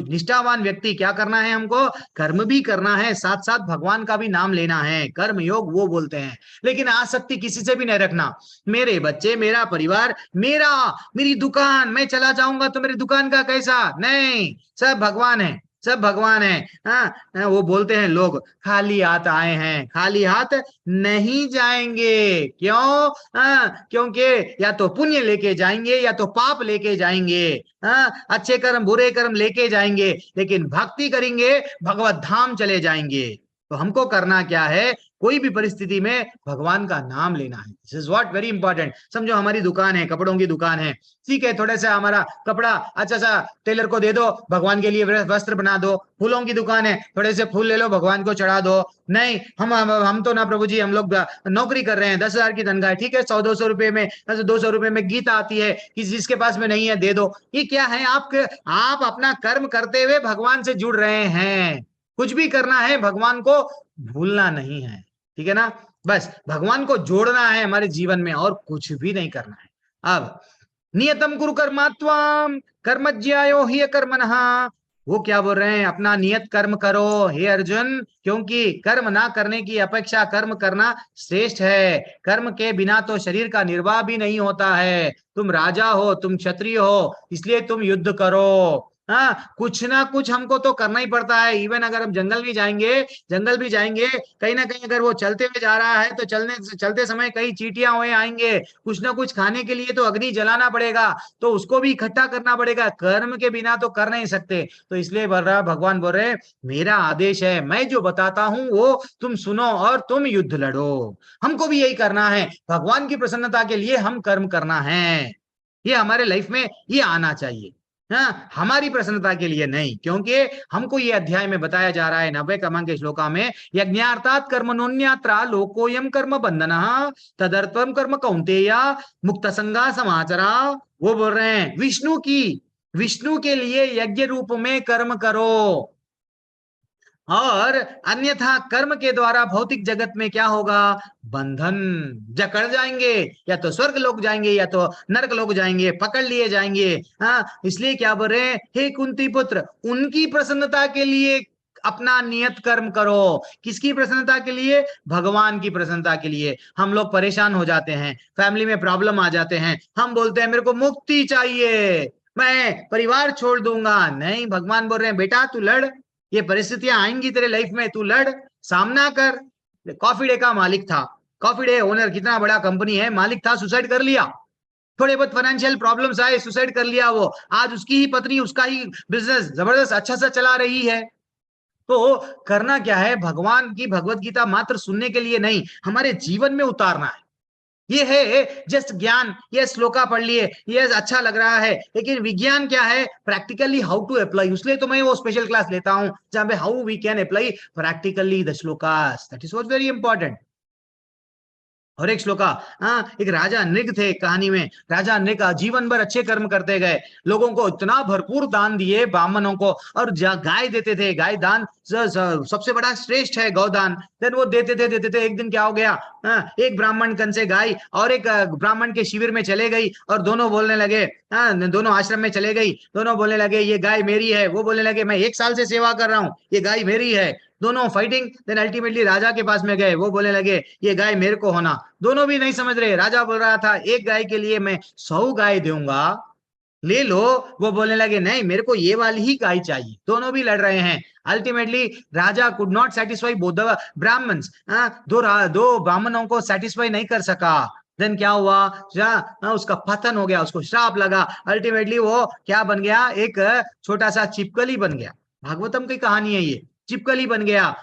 निष्ठावान व्यक्ति क्या करना है, हमको कर्म भी करना है, साथ साथ भगवान का भी नाम लेना है, कर्म योग वो बोलते हैं। लेकिन आसक्ति किसी से भी नहीं रखना। मेरे बच्चे, मेरा परिवार, मेरी दुकान, मैं चला जाऊंगा तो मेरी दुकान का कैसा, नहीं, सब भगवान है, सब भगवान है। हाँ, वो बोलते हैं लोग खाली हाथ आए हैं, खाली हाथ नहीं जाएंगे। क्यों? क्योंकि या तो पुण्य लेके जाएंगे या तो पाप लेके जाएंगे। अच्छे कर्म बुरे कर्म लेके जाएंगे, लेकिन भक्ति करेंगे भगवत धाम चले जाएंगे। तो हमको करना क्या है, कोई भी परिस्थिति में भगवान का नाम लेना है। This is what very important. समझो हमारी दुकान है, कपड़ों की दुकान है, ठीक है, थोड़ा सा हमारा कपड़ा अच्छा सा टेलर को दे दो, भगवान के लिए वस्त्र बना दो। फूलों की दुकान है, थोड़े से फूल ले लो, भगवान को चढ़ा दो। नहीं, हम तो ना प्रभु जी, हम लोग नौकरी कर रहे हैं, 10,000 की तनख्वाह है, ठीक है, 100-200 रुपए में, 200 रुपए में गीत आती है, कि जिसके पास में नहीं है दे दो। ये क्या है, आप अपना कर्म करते हुए भगवान से जुड़ रहे हैं। कुछ भी करना है, भगवान को भूलना नहीं है, ठीक है ना। बस भगवान को जोड़ना है हमारे जीवन में, और कुछ भी नहीं करना है। अब नियतम कुरु कर्मात्वाम कर्मज्ञायो हि कर्मणः, वो क्या बोल रहे हैं, अपना नियत कर्म करो हे अर्जुन, क्योंकि कर्म ना करने की अपेक्षा कर्म करना श्रेष्ठ है। कर्म के बिना तो शरीर का निर्वाह भी नहीं होता है। तुम राजा हो, तुम क्षत्रिय हो, इसलिए तुम युद्ध करो। हाँ, कुछ ना कुछ हमको तो करना ही पड़ता है। इवन अगर हम जंगल भी जाएंगे कहीं ना कहीं, अगर वो चलते हुए जा रहा है तो चलते समय कई चींटियां हुए आएंगे, कुछ ना कुछ खाने के लिए तो अग्नि जलाना पड़ेगा, तो उसको भी इकट्ठा करना पड़ेगा। कर्म के बिना तो कर नहीं सकते। तो इसलिए भगवान बोल रहे, मेरा आदेश है, मैं जो बताता हूं वो तुम सुनो और तुम युद्ध लड़ो। हमको भी यही करना है, भगवान की प्रसन्नता के लिए हम कर्म करना है। ये हमारे लाइफ में ये आना चाहिए। हाँ, हमारी प्रसन्नता के लिए नहीं, क्योंकि हमको ये अध्याय में बताया जा रहा है 90 क्रमांक के श्लोका में, यज्ञार्थात् कर्मणोन्यत्र लोकोयम कर्म बंधनः तदर्थम कर्म कौन्तेय मुक्त संगा समाचरा। वो बोल रहे हैं विष्णु के लिए यज्ञ रूप में कर्म करो, और अन्यथा कर्म के द्वारा भौतिक जगत में क्या होगा, बंधन, जकड़ जाएंगे, या तो स्वर्ग लोग जाएंगे या तो नरक लोग जाएंगे, पकड़ लिए जाएंगे। हाँ, इसलिए क्या बोल रहे हैं, हे कुंती पुत्र, उनकी प्रसन्नता के लिए अपना नियत कर्म करो। किसकी प्रसन्नता के लिए? भगवान की प्रसन्नता के लिए। हम लोग परेशान हो जाते हैं, फैमिली में प्रॉब्लम आ जाते हैं, हम बोलते हैं मेरे को मुक्ति चाहिए, मैं परिवार छोड़ दूंगा। नहीं, भगवान बोल रहे हैं बेटा तू लड़, ये परिस्थितियां आएंगी तेरे लाइफ में, तू लड़, सामना कर। कॉफी डे का मालिक था, कॉफी डे ओनर, कितना बड़ा कंपनी है, मालिक था, सुसाइड कर लिया। थोड़े बहुत फाइनेंशियल प्रॉब्लम्स आए, सुसाइड कर लिया वो। आज उसकी ही पत्नी, उसका ही बिजनेस जबरदस्त अच्छा सा चला रही है। तो करना क्या है, भगवान की भगवत गीता मात्र सुनने के लिए नहीं, हमारे जीवन में उतारना है। ये है जस्ट ज्ञान, ये श्लोका पढ़ लिए, ये अच्छा लग रहा है, लेकिन विज्ञान क्या है, प्रैक्टिकली हाउ टू अप्लाई। इसलिए तो मैं वो स्पेशल क्लास लेता हूं जहां पे how we can apply practically the shlokas. That is what very important. और एक श्लोका, एक राजा नृग थे कहानी में। राजा नृग जीवन भर अच्छे कर्म करते गए, लोगों को इतना भरपूर दान दिए, ब्राह्मणों को, और गाय देते थे। गाय दान सबसे बड़ा श्रेष्ठ है, गौदान। देन वो देते थे। एक दिन क्या हो गया, एक ब्राह्मण कन से गाय और एक ब्राह्मण के शिविर में चले गई, और दोनों बोलने लगे, दोनों आश्रम में चले गई, दोनों बोलने लगे ये गाय मेरी है। वो बोलने लगे मैं 1 साल से सेवा कर रहा हूँ, ये गाय मेरी है। दोनों फाइटिंग। देन अल्टीमेटली राजा के पास में गए, वो बोलने लगे ये गाय मेरे को होना। दोनों भी नहीं समझ रहे। राजा बोल रहा था एक गाय के लिए मैं 100 गाय दूंगा, ले लो। वो बोलने लगे नहीं, मेरे को ये वाली ही गाय चाहिए। दोनों भी लड़ रहे हैं। अल्टीमेटली राजा could not satisfy both the Brahmins, दो ब्राह्मणों को सेटिस्फाई नहीं कर सका। देन क्या हुआ, उसका पतन हो गया, उसको श्राप लगा। अल्टीमेटली वो क्या बन गया, एक छोटा सा छिपकली बन गया। भागवतम की कहानी है ये, छिपकली बन गया।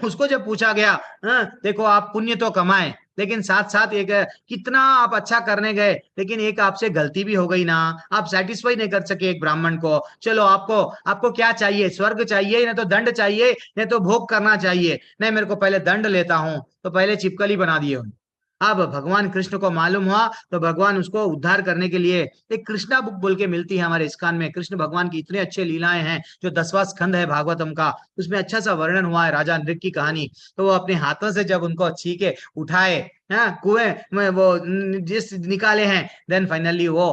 उसको जब पूछा गया, देखो आप पुण्य तो कमाए, लेकिन साथ साथ एक कितना आप अच्छा करने गए, लेकिन एक आपसे गलती भी हो गई ना, आप सेटिस्फाई नहीं कर सके एक ब्राह्मण को। चलो आपको क्या चाहिए, स्वर्ग चाहिए, ना तो दंड चाहिए, नहीं तो भोग करना चाहिए। नहीं, मेरे को पहले दंड लेता हूं। तो पहले छिपकली बना दिए। अब भगवान कृष्ण को मालूम हुआ, तो भगवान उसको उद्धार करने के लिए एक कृष्णा बुक बोल के मिलती है हमारे इस्कॉन में। कृष्ण भगवान की इतने अच्छे लीलाएं हैं, जो 10वां स्कंद है भागवतम का, उसमें अच्छा सा वर्णन हुआ है राजा नृग की कहानी। तो वो अपने हाथों से जब उनको छीके उठाए, कुएं में वो जिस निकाले हैं, देन फाइनली वो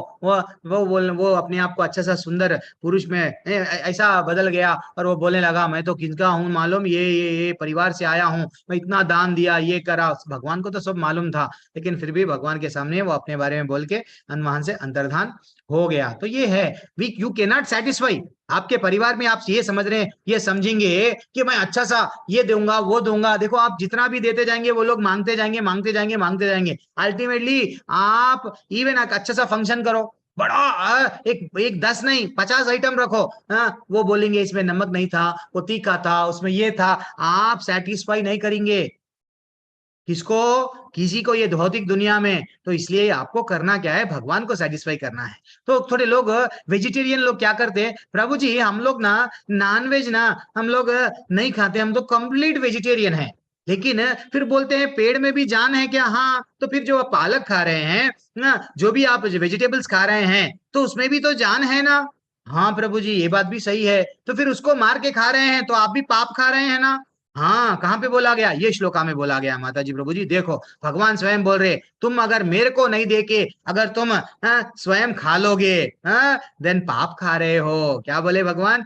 अपने आप को अच्छा सा सुंदर पुरुष में ऐसा बदल गया और वो बोलने लगा मैं तो किसका हूँ मालूम, ये परिवार से आया हूँ, मैं इतना दान दिया, ये करा। भगवान को तो सब मालूम था, लेकिन फिर भी भगवान के सामने वो अपने बारे में बोल के वहां से अंतर्धान हो गया। तो ये है we you can not satisfy. आपके परिवार में आप ये समझ रहे हैं, ये समझेंगे कि मैं अच्छा सा ये दूंगा वो दूंगा, देखो आप जितना भी देते जाएंगे वो लोग मांगते जाएंगे मांगते जाएंगे मांगते जाएंगे। अल्टीमेटली आप इवन अच्छा सा फंक्शन करो, बड़ा एक 10 नहीं 50 आइटम रखो, वो बोलेंगे इसमें नमक नहीं था, वो तीखा था, उसमें ये था। आप सेटिस्फाई नहीं करेंगे किसको, किसी को ये भौतिक दुनिया में। तो इसलिए आपको करना क्या है, भगवान को सेटिस्फाई करना है। तो थोड़े लोग वेजिटेरियन लोग क्या करते हैं, प्रभु जी हम लोग ना नॉनवेज ना हम लोग नहीं खाते, हम तो कंप्लीट वेजिटेरियन है। लेकिन फिर बोलते हैं पेड़ में भी जान है क्या? हाँ, तो फिर जो आप पालक खा रहे हैं ना, जो भी आप वेजिटेबल्स खा रहे हैं, तो उसमें भी तो जान है ना। हाँ प्रभु जी ये बात भी सही है, तो फिर उसको मार के खा रहे हैं तो आप भी पाप खा रहे हैं ना। हाँ, कहाँ पे बोला गया? ये श्लोका में बोला गया माता जी प्रभु जी। देखो भगवान स्वयं बोल रहे, तुम अगर मेरे को नहीं देके अगर तुम स्वयं खा लोगे देन पाप खा रहे हो। क्या बोले भगवान?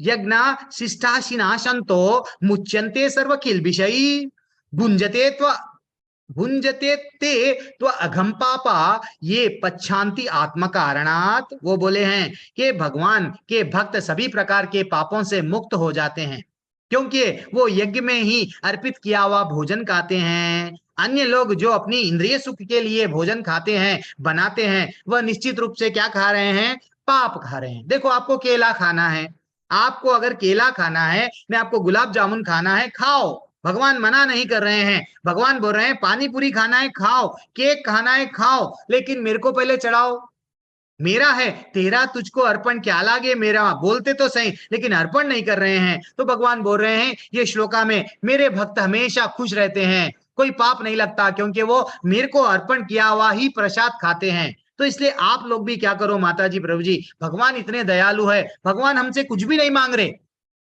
यज्ञ शिष्टाशिनाशंतो मुच्यन्ते सर्व किल्बिषै भुंजते ते तो अघम पापा ये पच्छांति आत्म कारणात। वो बोले हैं कि भगवान के भक्त सभी प्रकार के पापों से मुक्त हो जाते हैं, क्योंकि वो यज्ञ में ही अर्पित किया हुआ भोजन खाते हैं। अन्य लोग जो अपनी इंद्रिय सुख के लिए भोजन खाते हैं बनाते हैं, वह निश्चित रूप से क्या खा रहे हैं? पाप खा रहे हैं। देखो आपको केला खाना है, आपको अगर केला खाना है, मैं आपको गुलाब जामुन खाना है, खाओ, भगवान मना नहीं कर रहे हैं। भगवान बोल रहे हैं पानी पूरी खाना है खाओ, केक खाना है खाओ, लेकिन मेरे को पहले चढ़ाओ। मेरा है तेरा तुझको अर्पण क्या लागे मेरा, बोलते तो सही लेकिन अर्पण नहीं कर रहे हैं। तो भगवान बोल रहे हैं ये श्लोका में, मेरे भक्त हमेशा खुश रहते हैं, कोई पाप नहीं लगता, क्योंकि वो मेरे को अर्पण किया हुआ ही प्रसाद खाते हैं। तो इसलिए आप लोग भी क्या करो माता जी प्रभु जी, भगवान इतने दयालु है, भगवान हमसे कुछ भी नहीं मांग रहे।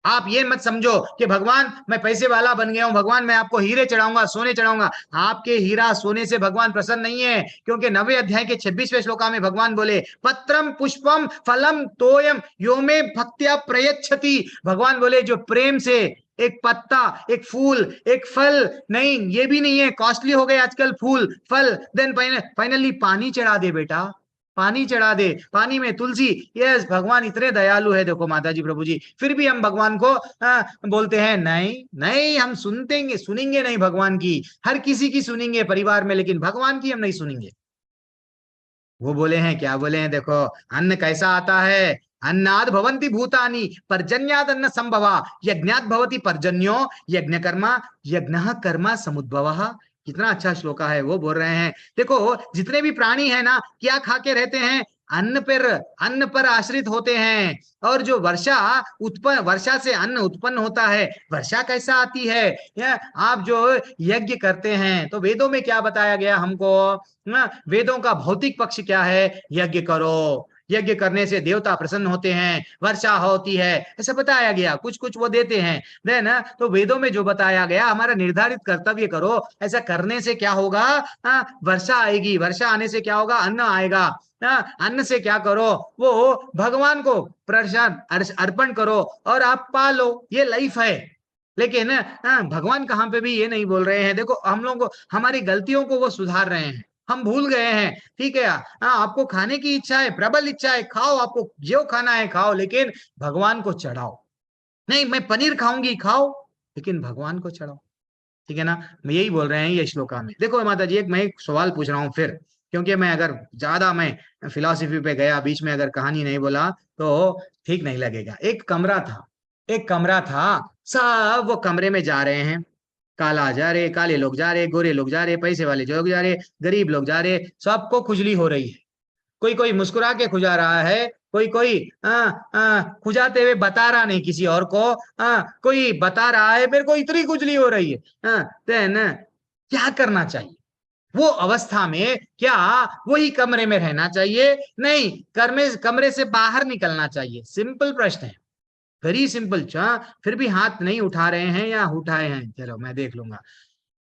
आप ये मत समझो कि भगवान मैं पैसे वाला बन गया हूं, भगवान मैं आपको हीरे चढ़ाऊंगा सोने चढ़ाऊंगा। आपके हीरा सोने से भगवान प्रसन्न नहीं है, क्योंकि 9वें अध्याय के 26वें श्लोका में भगवान बोले पत्रम पुष्पम फलम तोयम यो में भक्त्या प्रयच्छति। भगवान बोले जो प्रेम से एक पत्ता एक फूल एक फल नहीं, ये भी नहीं है, कॉस्टली हो गए आजकल फूल फल, देन फाइनली पानी चढ़ा दे बेटा, पानी चढ़ा दे, पानी में तुलसी। यस, भगवान इतने दयालु है। देखो माता जी प्रभु जी, फिर भी हम भगवान को बोलते हैं नहीं नहीं हम सुनेंगे नहीं भगवान की, हर किसी की सुनेंगे परिवार में, लेकिन भगवान की हम नहीं सुनेंगे। वो बोले हैं क्या बोले हैं? देखो अन्न कैसा आता है, अन्नाद भवन्ति भूतानि पर्जन्याद अन्न संभवा यज्ञात भवति पर्जन्यो यज्ञ कर्मा समुद्भवः। कितना अच्छा श्लोका है। वो बोल रहे हैं देखो जितने भी प्राणी है ना क्या खा के रहते हैं? अन्न पर आश्रित होते हैं। और जो वर्षा से अन्न उत्पन्न होता है, वर्षा कैसा आती है? आप जो यज्ञ करते हैं, तो वेदों में क्या बताया गया हमको? वेदों का भौतिक पक्ष क्या है? यज्ञ करो, यज्ञ करने से देवता प्रसन्न होते हैं, वर्षा होती है, ऐसा बताया गया। कुछ कुछ वो देते हैं देन, तो वेदों में जो बताया गया हमारा निर्धारित कर्तव्य करो, ऐसा करने से क्या होगा? वर्षा आएगी, वर्षा आने से क्या होगा? अन्न आएगा, अन्न से क्या करो? वो भगवान को प्रसाद अर्पण करो और आप पालो, ये लाइफ है। लेकिन भगवान कहाँ पे भी ये नहीं बोल रहे हैं। देखो हम लोग हमारी गलतियों को वो सुधार रहे हैं, हम भूल गए हैं। ठीक है, आपको खाने की इच्छा है, प्रबल इच्छा है, खाओ, आपको जो खाना है खाओ, लेकिन भगवान को चढ़ाओ। नहीं मैं पनीर खाऊंगी, खाओ, लेकिन भगवान को चढ़ाओ। ठीक है ना, मैं यही बोल रहे हैं ये श्लोका में। देखो माता जी मैं एक सवाल पूछ रहा हूँ फिर, क्योंकि मैं अगर ज्यादा मैं फिलॉसफी पे गया, बीच में अगर कहानी नहीं बोला तो ठीक नहीं लगेगा। एक कमरा था, सब वो कमरे में जा रहे हैं, काला जा रहे, काले लोग जा रहे, गोरे लोग जा रहे, पैसे वाले लोग जा रहे, गरीब लोग जा रहे, सबको खुजली हो रही है। कोई मुस्कुरा के खुजा रहा है, कोई खुजाते हुए बता रहा नहीं किसी और को, कोई बता रहा है मेरे को इतनी खुजली हो रही है। देन क्या करना चाहिए? वो अवस्था में क्या वही कमरे में रहना चाहिए? नहीं, कमरे से बाहर निकलना चाहिए। सिंपल प्रश्न है, वेरी सिंपल। फिर भी हाथ नहीं उठा रहे हैं या उठाए हैं? चलो मैं देख लूंगा।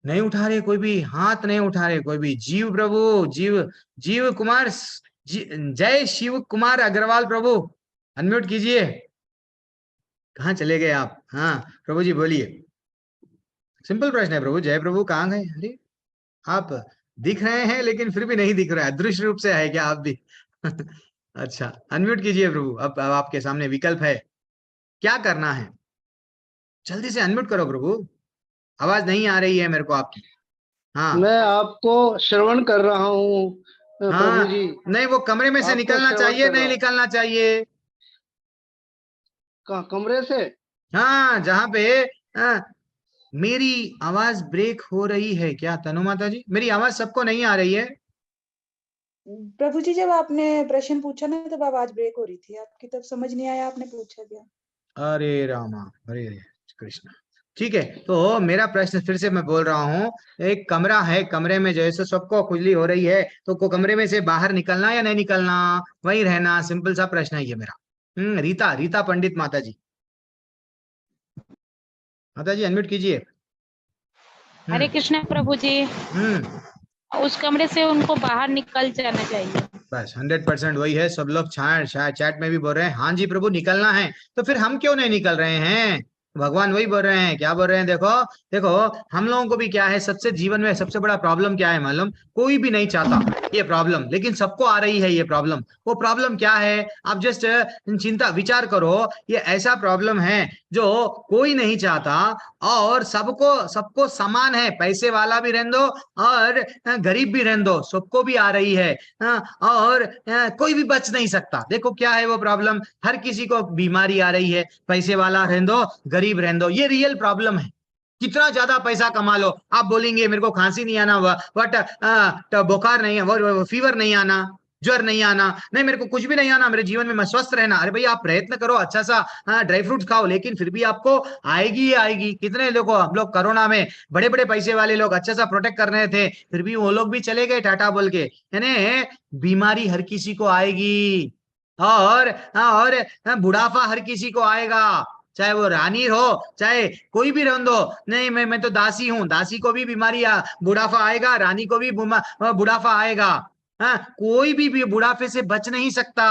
नहीं उठा रहे कोई भी, हाथ नहीं उठा रहे कोई भी। जीव प्रभु, जीव जीव कुमार, जय शिव कुमार अग्रवाल प्रभु, अनम्यूट कीजिए। कहाँ चले गए आप? हाँ प्रभु जी बोलिए। सिंपल प्रश्न है प्रभु। जय प्रभु कहाँ गए? अरे आप दिख रहे हैं लेकिन फिर भी नहीं दिख रहा है, दृश्य रूप से है क्या आप भी? अच्छा अनम्यूट कीजिए प्रभु। अब आपके सामने विकल्प है, क्या करना है? जल्दी से अनम्यूट करो प्रभु, आवाज नहीं आ रही है मेरे को आपकी। हाँ मैं आपको श्रवण कर रहा हूँ प्रभु जी। नहीं वो कमरे में से आपको निकलना श्रवण चाहिए, कर नहीं रहा हूँ। निकलना चाहिए। कमरे से? हाँ जहाँ पे मेरी आवाज ब्रेक हो रही है क्या तनु माता जी? मेरी आवाज सबको नहीं आ रही है? प्रभु जी जब आपने प्रश्न पूछा ना तब आवाज ब्रेक हो रही थी आपकी, तब समझ नहीं आया आपने पूछा क्या। अरे रामा, हरे कृष्ण। ठीक है, तो मेरा प्रश्न फिर से मैं बोल रहा हूँ। एक कमरा है, कमरे में जैसे सबको खुजली हो रही है, तो को कमरे में से बाहर निकलना या नहीं निकलना, वहीं रहना? सिंपल सा प्रश्न है ये मेरा। रीता, रीता पंडित माता जी, माता जी अनम्यूट कीजिए। हरे कृष्ण प्रभु जी। उस कमरे से उनको बाहर निकल जाना चाहिए। बस 100% वही है। सब लोग चैट में भी बोल रहे हैं हाँ जी प्रभु निकलना है, तो फिर हम क्यों नहीं निकल रहे हैं? भगवान वही बोल रहे हैं। क्या बोल रहे हैं? देखो देखो, हम लोगों को भी क्या है, सबसे जीवन में सबसे बड़ा प्रॉब्लम क्या है मालूम? कोई भी नहीं चाहता ये प्रॉब्लम, लेकिन सबको आ रही है ये प्रॉब्लम। वो प्रॉब्लम क्या है? आप जस्ट चिंता विचार करो। ये ऐसा प्रॉब्लम है जो कोई नहीं चाहता और सबको समान है, पैसे वाला भी रहने दो और गरीब भी रहने दो, सबको भी आ रही है। और कोई भी बच नहीं सकता। देखो क्या है वो प्रॉब्लम, हर किसी को बीमारी आ रही है, पैसे वाला रहने दो, गरीब रहने दो, ये रियल प्रॉब्लम है। कितना ज्यादा पैसा कमा लो, आप बोलेंगे मेरे को खांसी नहीं आना, बट बुखार नहीं है, फीवर नहीं आना, ज्वर नहीं आना, नहीं मेरे को कुछ भी नहीं आना, मेरे जीवन में मैं स्वस्थ रहना। अरे भाई आप प्रयत्न करो, अच्छा सा ड्राई फ्रूट्स खाओ, लेकिन फिर भी आपको आएगी ही आएगी। कितने लोगों, हम लोग कोरोना में बड़े बड़े पैसे वाले लोग अच्छा सा प्रोटेक्ट कर रहे थे, फिर भी वो लोग भी चले गए टाटा बोल के। यानी बीमारी हर किसी को आएगी और बुढ़ापा हर किसी को आएगा, चाहे वो रानी हो चाहे कोई भी रहने दो। नहीं मैं तो दासी हूं, दासी को भी बीमारी बुढ़ापा आएगा, रानी को भी बुढ़ापा आएगा। कोई भी बुढ़ापे से बच नहीं सकता।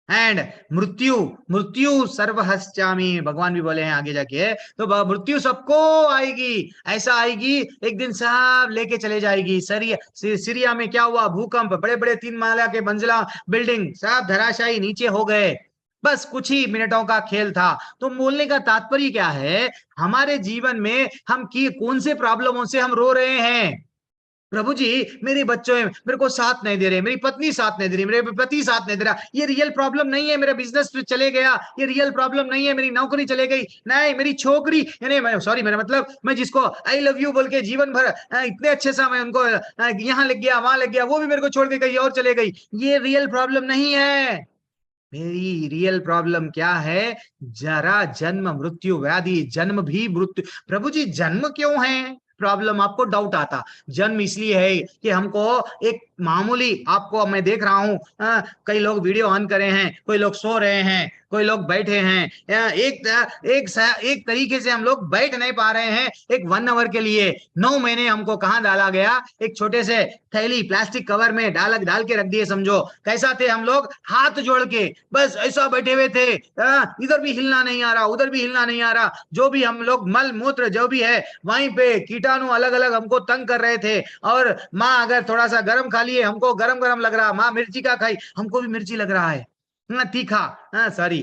एंड मृत्यु, मृत्यु सर्वहस्यामि, भगवान भी बोले हैं आगे जाके, तो मृत्यु सबको आएगी। ऐसा आएगी एक दिन सब लेके चले जाएगी। सीरिया में क्या हुआ? भूकंप, बड़े बड़े 3 माला के मंजिला बिल्डिंग सब धराशायी नीचे हो गए। बस कुछ ही मिनटों का खेल था। तो बोलने का तात्पर्य क्या है, हमारे जीवन में हम कौन से प्रॉब्लमों से हम रो रहे हैं? प्रभु जी मेरे बच्चों मेरे को साथ नहीं दे रहे, मेरी पत्नी साथ नहीं दे रही, मेरे पति साथ नहीं दे रहा, ये रियल प्रॉब्लम नहीं है। मेरा बिजनेस चले गया, ये रियल प्रॉब्लम नहीं है। मेरी नौकरी चले गई, नहीं मेरी छोकरी, यानी सॉरी मेरा मतलब मैं जिसको आई लव यू बोल के जीवन भर इतने अच्छे सा मैं उनको यहाँ लग गया वहां लग गया, वो भी मेरे को छोड़ के कहीं और चले गई। ये रियल प्रॉब्लम नहीं है। मेरी रियल प्रॉब्लम क्या है? जरा जन्म मृत्यु व्याधि, जन्म भी मृत्यु। प्रभु जी जन्म क्यों है प्रॉब्लम? आपको डाउट आता। जन्म इसलिए है कि हमको एक मामूली, आपको मैं देख रहा हूं कई लोग वीडियो ऑन करे हैं, कोई लोग सो रहे हैं, कोई लोग बैठे हैं। एक तरीके से हम लोग बैठ नहीं पा रहे हैं एक 1 आवर के लिए। 9 महीने हमको कहाँ डाला गया? एक छोटे से थैली प्लास्टिक कवर में डाल के रख दिए। समझो कैसा थे हम लोग? हाथ जोड़ के बस ऐसा बैठे हुए थे, इधर भी हिलना नहीं आ रहा, उधर भी हिलना नहीं आ रहा। जो भी हम लोग मल मूत्र जो भी है वहीं पे कीटाणु अलग अलग हमको तंग कर रहे थे। और माँ अगर थोड़ा सा गर्म खा लिए, हमको गरम गरम लग रहा, माँ मिर्ची का खाई, हमको भी मिर्ची लग रहा है, तीखा, सॉरी।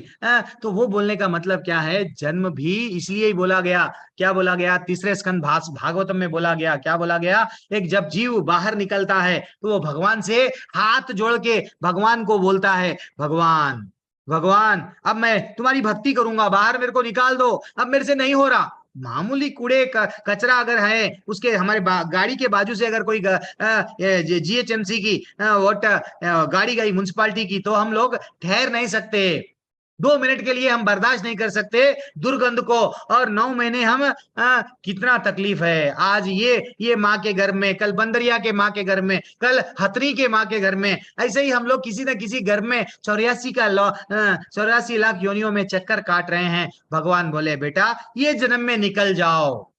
तो वो बोलने का मतलब क्या है? जन्म भी इसलिए ही बोला गया। क्या बोला गया? तीसरे स्कंद भागवतम में बोला गया, क्या बोला गया? एक जब जीव बाहर निकलता है तो वो भगवान से हाथ जोड़ के भगवान को बोलता है, भगवान भगवान अब मैं तुम्हारी भक्ति करूंगा, बाहर मेरे को निकाल दो, अब मेरे से नहीं हो रहा। मामूली कूड़े कचरा अगर है उसके हमारे गाड़ी के बाजू से अगर कोई GHMC की गाड़ी गई, म्युनिसिपालिटी की, तो हम लोग ठहर नहीं सकते। 2 मिनट के लिए हम बर्दाश्त नहीं कर सकते दुर्गंध को। और 9 महीने हम कितना तकलीफ है। आज ये माँ के घर में, कल बंदरिया के माँ के घर में, कल हथनी के माँ के घर में, ऐसे ही हम लोग किसी न किसी घर में 84 लाख योनियों में चक्कर काट रहे हैं। भगवान बोले बेटा ये जन्म में निकल जाओ,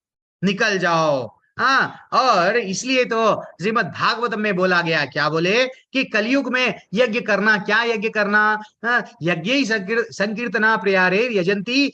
निकल जाओ। हाँ, और इसलिए तो श्रीमद् भागवतम में बोला गया, क्या बोले कि कलयुग में यज्ञ करना, क्या यज्ञ करना, यज्ञ ही संकीर्तना प्रियारे यजंती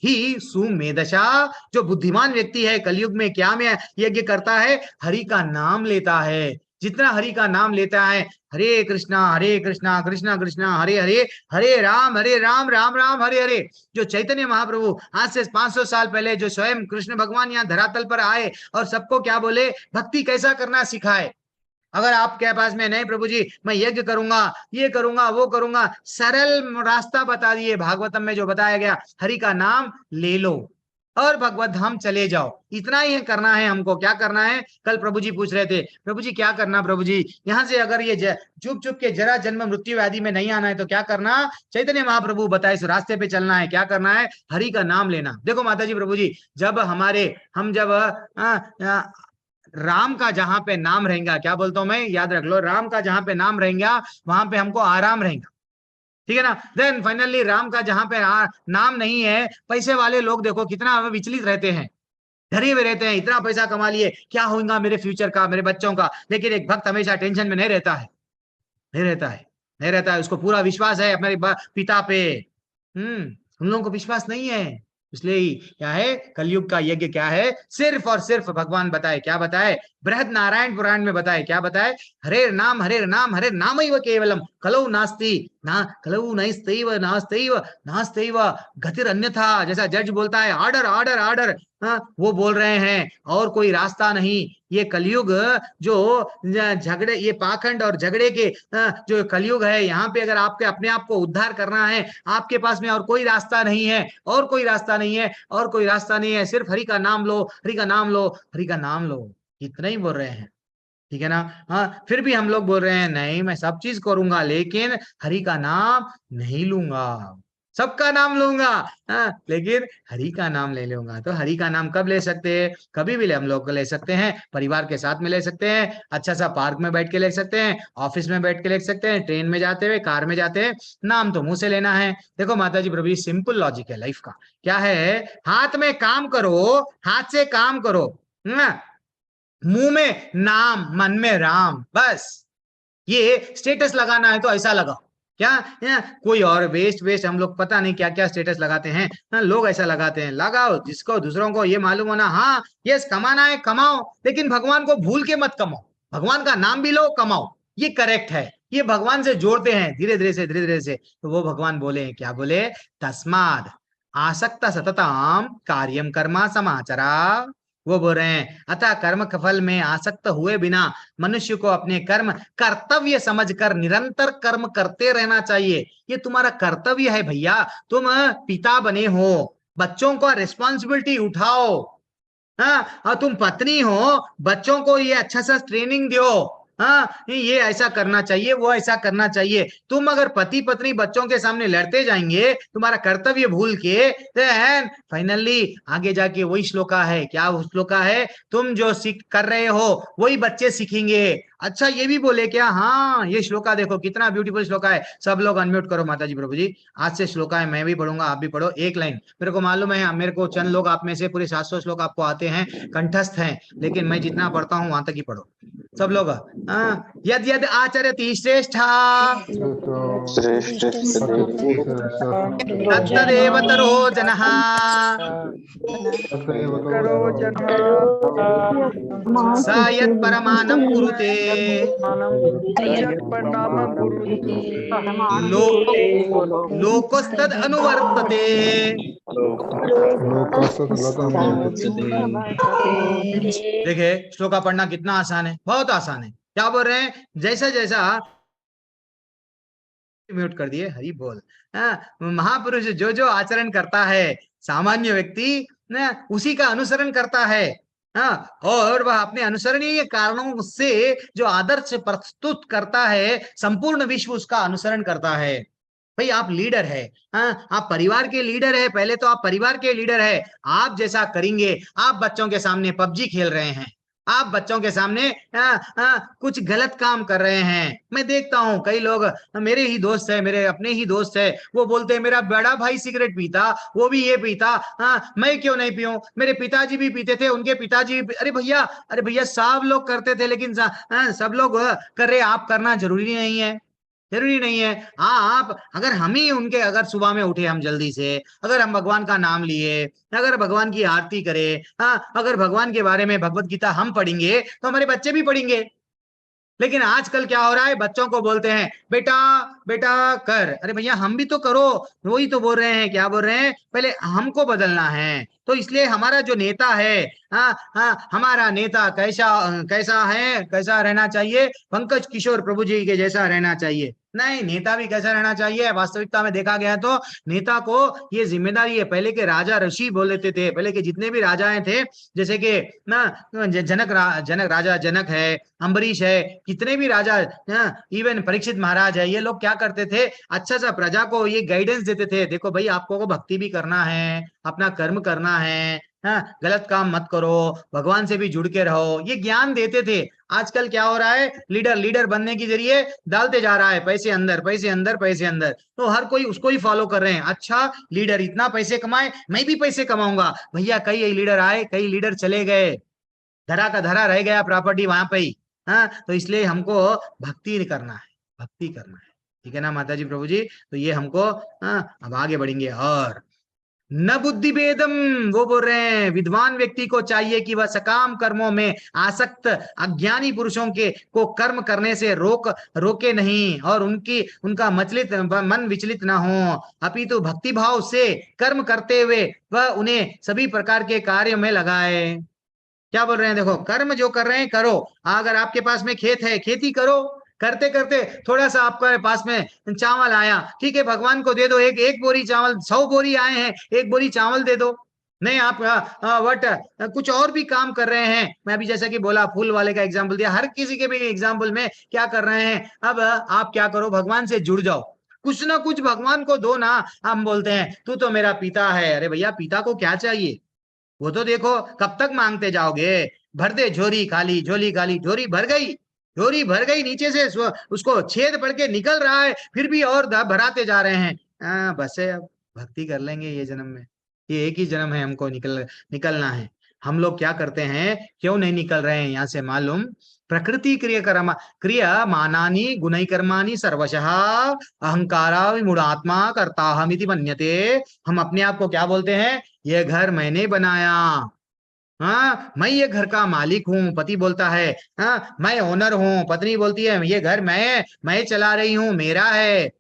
ही सुमेधशा। जो बुद्धिमान व्यक्ति है कलयुग में क्या में यज्ञ करता है, हरि का नाम लेता है। जितना हरि का नाम लेता है, हरे कृष्णा कृष्णा कृष्णा हरे हरे, हरे राम राम राम हरे हरे। जो चैतन्य महाप्रभु आज से 500 साल पहले जो स्वयं कृष्ण भगवान यहाँ धरातल पर आए और सबको क्या बोले, भक्ति कैसा करना सिखाए। अगर आपके पास में नहीं प्रभु जी मैं यज्ञ करूंगा, ये करूंगा, वो करूंगा, सरल रास्ता बता दिए भागवतम में जो बताया गया, हरि का नाम ले लो और भगवत धाम चले जाओ। इतना ही करना है हमको। क्या करना है, कल प्रभु जी पूछ रहे थे, प्रभु जी क्या करना, प्रभु जी यहाँ से अगर ये चुप चुप के जरा जन्म मृत्यु व्याधि में नहीं आना है तो क्या करना। चैतन्य महाप्रभु बताए इस रास्ते पे चलना है। क्या करना है, हरि का नाम लेना। देखो माता जी प्रभु जी, जब हम जब राम का जहां पे नाम रहेगा, क्या बोलता हूं मैं, याद रख लो, राम का जहां पे नाम रहेगा वहां पे हमको आराम रहेगा, ठीक है ना। देन फाइनली राम का जहां पे नाम नहीं है, पैसे वाले लोग देखो कितना विचलित रहते हैं, डरे हुए रहते हैं, इतना पैसा कमा लिए, क्या होगा मेरे फ्यूचर का, मेरे बच्चों का। लेकिन एक भक्त हमेशा टेंशन में नहीं रहता है, नहीं रहता है। उसको पूरा विश्वास है अपने पिता पे। उन लोगों को विश्वास नहीं है। इसलिए ही क्या है, कलयुग का यज्ञ क्या है, सिर्फ और सिर्फ भगवान बताए, क्या बताए, बृहद नारायण पुराण में बताए, क्या बताए, हरे नाम हरे नाम ही केवलम कलौ नास्ति ना कलौ नैस्तैव नास्तैव गतिर अन्यथा। जैसा जज बोलता है ऑर्डर ऑर्डर ऑर्डर, वो बोल रहे हैं और कोई रास्ता नहीं। ये कलयुग जो झगड़े, ये पाखंड और झगड़े के जो कलयुग है, यहाँ पे अगर आपके अपने आप को उद्धार करना है, आपके पास में और कोई रास्ता नहीं है, और कोई रास्ता नहीं है, और कोई रास्ता नहीं है। सिर्फ हरि का नाम लो, हरि का नाम लो, हरि का नाम लो, इतना ही बोल रहे हैं, ठीक है ना। हाँ, फिर भी हम लोग बोल रहे हैं नहीं मैं सब चीज करूंगा लेकिन हरि का नाम नहीं लूंगा, सबका नाम लूंगा, हाँ, लेकिन हरि का नाम ले लूंगा। तो हरि का नाम कब ले सकते हैं, कभी भी हम लोग ले सकते हैं, परिवार के साथ में ले सकते हैं, अच्छा सा पार्क में बैठ के ले सकते हैं, ऑफिस में बैठ के ले सकते हैं, ट्रेन में जाते हुए, कार में जाते हैं, नाम तो मुंह से लेना है। देखो माता जी प्रभु, सिंपल लॉजिक है लाइफ का। क्या है, हाथ में काम करो, हाथ से काम करो, मुंह में नाम, मन में राम, बस। ये स्टेटस लगाना है तो ऐसा लगाओ, क्या कोई और वेस्ट हम लोग पता नहीं क्या क्या स्टेटस लगाते हैं, लोग ऐसा लगाते हैं, लगाओ जिसको दूसरों को ये मालूम होना, हाँ यस कमाना है कमाओ, लेकिन भगवान को भूल के मत कमाओ, भगवान का नाम भी लो कमाओ, ये करेक्ट है। ये भगवान से जोड़ते हैं धीरे धीरे से। तो वो भगवान बोले, क्या बोले, तस्माद आसक्त सततम कार्यम कर्मा समाचरा। वो बोल रहे हैं अतः कर्म फल में आसक्त हुए बिना मनुष्य को अपने कर्म कर्तव्य समझकर निरंतर कर्म करते रहना चाहिए। ये तुम्हारा कर्तव्य है भैया, तुम पिता बने हो, बच्चों का रिस्पॉन्सिबिलिटी उठाओ, हाँ, और तुम पत्नी हो, बच्चों को ये अच्छा सा ट्रेनिंग दो, हाँ ये ऐसा करना चाहिए, वो ऐसा करना चाहिए। तुम अगर पति पत्नी बच्चों के सामने लड़ते जाएंगे तुम्हारा कर्तव्य भूल के, फाइनली आगे जाके वही श्लोका है, क्या श्लोका है, तुम जो सीख कर रहे हो वही बच्चे सीखेंगे। अच्छा ये भी बोले क्या, हाँ ये श्लोका देखो कितना ब्यूटीफुल श्लोका है। सब लोग अनम्यूट करो माता जी प्रभु जी, आज से श्लोका है, मैं भी पढ़ूंगा, आप भी पढ़ो, एक लाइन। मेरे को मालूम है मेरे को चंद लोग आप में से पूरे 700 श्लोक आपको आते हैं, कंठस्थ हैं, लेकिन मैं जितना पढ़ता हूँ वहां तक ही पढ़ो सब लोग। यद यद आचरति श्रेष्ठा तत्तदेव तरो जनः स यत् परमानं कुरुते लोकस्तद अनुवर्तते। देखिए श्लोका पढ़ना कितना आसान है, बहुत आसान है। क्या बोल रहे हैं, जैसा जैसा म्यूट कर दिए, हरि बोल। महापुरुष जो जो आचरण करता है सामान्य व्यक्ति उसी का अनुसरण करता है, और वह अपने अनुसरणीय कारणों से जो आदर्श प्रस्तुत करता है संपूर्ण विश्व उसका अनुसरण करता है। भाई आप लीडर है, आप परिवार के लीडर है, पहले तो आप परिवार के लीडर है, आप जैसा करेंगे। आप बच्चों के सामने पबजी खेल रहे हैं, आप बच्चों के सामने कुछ गलत काम कर रहे हैं। मैं देखता हूँ कई लोग, मेरे ही दोस्त है, मेरे अपने ही दोस्त है, वो बोलते हैं मेरा बड़ा भाई सिगरेट पीता, वो भी ये पीता, मैं क्यों नहीं पीऊं, मेरे पिताजी भी पीते थे, उनके पिताजी भी। अरे भैया सब लोग करते थे, लेकिन सब लोग कर रहे, आप करना जरूरी नहीं है, जरूरी नहीं है। हाँ, आप अगर हम ही उनके, अगर सुबह में उठे हम जल्दी से, अगर हम भगवान का नाम लिए, अगर भगवान की आरती करें, हाँ, अगर भगवान के बारे में भगवत गीता हम पढ़ेंगे तो हमारे बच्चे भी पढ़ेंगे। लेकिन आजकल क्या हो रहा है, बच्चों को बोलते हैं बेटा बेटा कर। अरे भैया हम भी तो करो, वही तो बोल रहे हैं, क्या बोल रहे हैं, पहले हमको बदलना है। तो इसलिए हमारा जो नेता है, हमारा नेता कैसा कैसा है, कैसा रहना चाहिए, पंकज किशोर प्रभु जी के जैसा रहना चाहिए। नहीं, नेता भी कैसा रहना चाहिए, वास्तविकता में देखा गया तो नेता को ये जिम्मेदारी है। पहले के राजा ऋषि बोल लेते थे, पहले के जितने भी राजाएं थे, जैसे कि ना जनक राजा जनक है, अम्बरीश है, कितने भी राजा, इवन परीक्षित महाराज है, ये लोग क्या करते थे, अच्छा सा प्रजा को ये गाइडेंस देते थे, देखो भाई आपको को भक्ति भी करना है, अपना कर्म करना है, गलत काम मत करो, भगवान से भी जुड़ के रहो, ये ज्ञान देते थे। आजकल क्या हो रहा है, लीडर बनने के जरिए डालते जा रहा है पैसे अंदर, पैसे अंदर, पैसे अंदर, तो हर कोई उसको ही फॉलो कर रहे हैं। अच्छा लीडर इतना पैसे कमाए, मैं भी पैसे कमाऊंगा। भैया कई लीडर आए, कई लीडर चले गए, धरा का धरा रह गया प्रॉपर्टी वहां पे ही। तो इसलिए हमको भक्ति करना है, भक्ति करना है, ठीक है ना माता जी प्रभु जी। तो ये हमको अब आगे बढ़ेंगे। और न बुद्धि भेदम, वो बोल रहे हैं विद्वान व्यक्ति को चाहिए कि वह सकाम कर्मों में आसक्त अज्ञानी पुरुषों के को कर्म करने से रोके नहीं, और उनका मन विचलित ना हो, अपितु भक्ति भाव से कर्म करते हुए वह उन्हें सभी प्रकार के कार्य में लगाए। क्या बोल रहे हैं, देखो कर्म जो कर रहे हैं करो। अगर आपके पास में खेत है, खेती करो, करते करते थोड़ा सा आपके पास में चावल आया, ठीक है, भगवान को दे दो, एक बोरी चावल, 100 बोरी आए हैं, 1 बोरी चावल दे दो। नहीं आप कुछ और भी काम कर रहे हैं, मैं अभी जैसा कि बोला फूल वाले का एग्जाम्पल दिया, हर किसी के भी एग्जाम्पल में क्या कर रहे हैं, अब आप क्या करो, भगवान से जुड़ जाओ, कुछ ना कुछ भगवान को दो ना। हम बोलते हैं तू तो मेरा पिता है, अरे भैया पिता को क्या चाहिए, वो तो देखो कब तक मांगते जाओगे, भर दे झोली खाली, झोली खाली, झोली भर गई, झोली भर गई, नीचे से उसको छेद पड़ के निकल रहा है, फिर भी और भराते जा रहे हैं। बस है, अब भक्ति कर लेंगे ये जन्म में, ये एक ही जन्म है, हमको निकलना है। हम लोग क्या करते हैं, क्यों नहीं निकल रहे हैं यहाँ से मालूम, प्रकृति क्रिया मानानी गुणै कर्माणि सर्वशः अहंकारा विमूढ़ात्मा कर्ताहमिति मन्यते। हम अपने आप को क्या बोलते हैं, ये घर मैंने बनाया, मैं ये घर का मालिक हूँ, पति बोलता है मैं ओनर हूँ, पत्नी बोलती है ये घर मैं चला रही हूँ, मेरा है।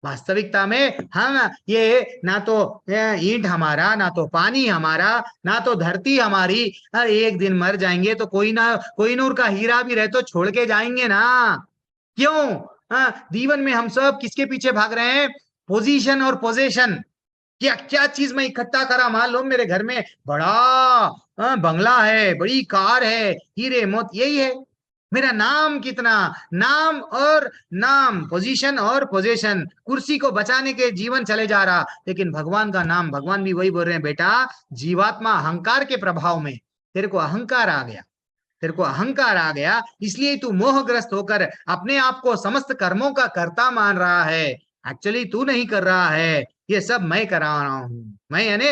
वास्तविकता में हम ये ना तो ईंट हमारा, ना तो पानी हमारा, ना तो धरती हमारी, एक दिन मर जाएंगे तो कोई नूर का हीरा भी रहे तो छोड़ के जाएंगे ना। क्यों जीवन में हम सब किसके पीछे भाग रहे हैं, पोजीशन और पोजेशन, क्या क्या चीज मैं इकट्ठा करा, मान लो मेरे घर में बड़ा बंगला है, बड़ी कार है, हीरे मोत, यही है। मेरा नाम कितना, नाम और नाम, पोजीशन और पोजीशन, कुर्सी को बचाने के जीवन चले जा रहा, लेकिन भगवान का नाम, भगवान भी वही बोल रहे हैं, बेटा जीवात्मा अहंकार के प्रभाव में तेरे को अहंकार आ गया, तेरे को अहंकार आ गया, इसलिए तू मोहग्रस्त होकर अपने आप को समस्त कर्मों का कर्ता मान रहा है। एक्चुअली तू नहीं कर रहा है, ये सब मैं करा रहा हूँ। मैं यानी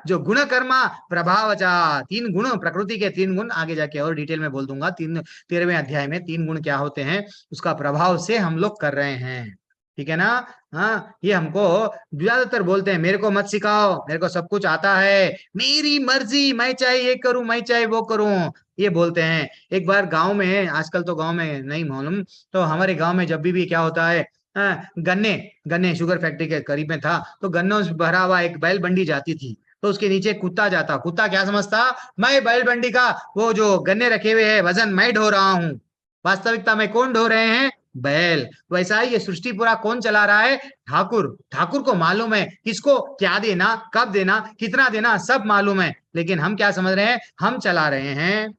जो गुण कर्मा प्रभावचा, 3 गुण, प्रकृति के 3 गुण, आगे जाके और डिटेल में बोल दूंगा, 13वें अध्याय में 3 गुण क्या होते हैं, उसका प्रभाव से हम लोग कर रहे हैं, ठीक है ना। ये हमको ज्यादातर बोलते हैं मेरे को मत सिखाओ, मेरे को सब कुछ आता है, मेरी मर्जी, मैं चाहे ये करूं, मैं चाहे वो करूं, ये बोलते हैं। एक बार गांव में, आजकल तो गांव में नहीं मालूम, तो हमारे गांव में जब भी क्या होता है, गन्ने शुगर फैक्ट्री के करीब में था, तो गन्नों से भरा हुआ एक बैल बंडी जाती थी, तो उसके नीचे कुत्ता जाता, कुत्ता क्या समझता, मैं बैल बंडी का वो जो गन्ने रखे हुए है वजन मैं ढो रहा हूँ। वास्तविकता में कौन ढो रहे हैं, बैल। वैसा ही ये सृष्टि पूरा कौन चला रहा है, ठाकुर। ठाकुर को मालूम है किसको क्या देना, कब देना, कितना देना, सब मालूम है, लेकिन हम क्या समझ रहे हैं, हम चला रहे हैं,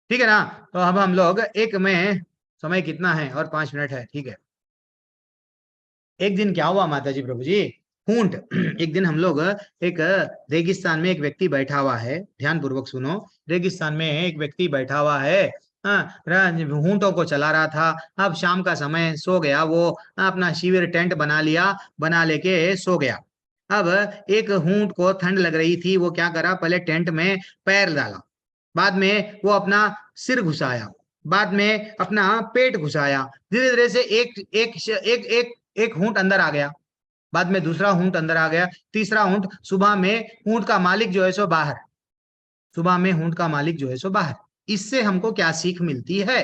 ठीक है ना। तो अब हम लोग एक में, समय कितना है, और 5 मिनट है, ठीक है। एक दिन क्या हुआ माता जी प्रभु जी, ऊंट। एक दिन हम लोग एक रेगिस्तान में एक व्यक्ति बैठा हुआ है, ध्यान पूर्वक सुनो। रेगिस्तान में एक व्यक्ति बैठा हुआ है, ऊंटों को चला रहा था। अब शाम का समय, सो गया वो, अपना शिविर टेंट बना लिया, बना लेके सो गया। अब एक ऊंट को ठंड लग रही थी, वो क्या करा, पहले टेंट में पैर डाला, बाद में वो अपना सिर घुसाया, बाद में अपना पेट घुसाया, धीरे धीरे से एक एक एक एक एक ऊंट अंदर आ गया, बाद में दूसरा ऊंट अंदर आ गया, तीसरा ऊंट। सुबह में ऊंट का मालिक जो है सो बाहर, सुबह में ऊंट का मालिक जो है सो बाहर। इससे हमको क्या सीख मिलती है?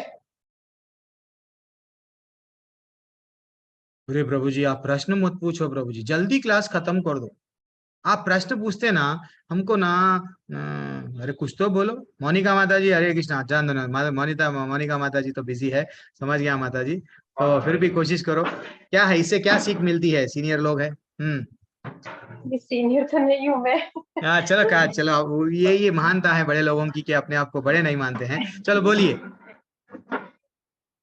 अरे प्रभु जी आप प्रश्न मत पूछो, प्रभु जी जल्दी क्लास खत्म कर दो। आप प्रश्न पूछते ना हमको ना, अरे कुछ तो बोलो। मोनिका माता जी, हरे कृष्णा। जान दो ना, मोनिका माता जी तो बिजी है, समझ गया माता जी, तो फिर भी कोशिश करो। क्या है, इससे क्या सीख मिलती है? सीनियर लोग है। सीनियर तो नहीं हूँ मैं। चलो क्या, चलो ये महानता है बड़े लोगों की कि अपने आप को बड़े नहीं मानते हैं। चलो बोलिए,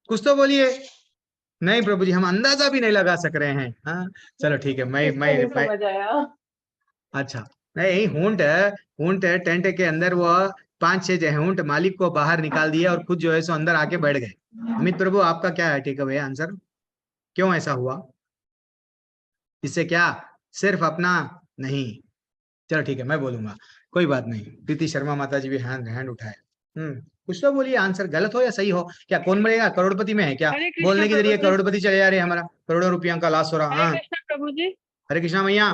कुछ तो बोलिए। नहीं प्रभु जी हम अंदाजा भी नहीं लगा सक रहे हैं। हाँ चलो ठीक है, मैं अच्छा नहीं, ऊंट टेंट के अंदर वो 5-6 जो है ऊंट मालिक को बाहर निकाल दिया और खुद जो है सो अंदर आके बैठ गए। अमित प्रभु आपका क्या है टेक अवे आंसर, क्यों ऐसा हुआ? इससे क्या सिर्फ अपना नहीं? चलो ठीक है मैं बोलूंगा, कोई बात नहीं। प्रीति शर्मा माता जी भी हैंड उठाए। कुछ तो बोलिए, आंसर गलत हो या सही हो। क्या कौन मरेगा? करोड़पति में है क्या? बोलने के जरिए करोड़पति चले जा रहे हैं, हमारा करोड़ों रुपया का लॉस हो रहा। हाँ प्रभु जी, हरे कृष्णा मैया।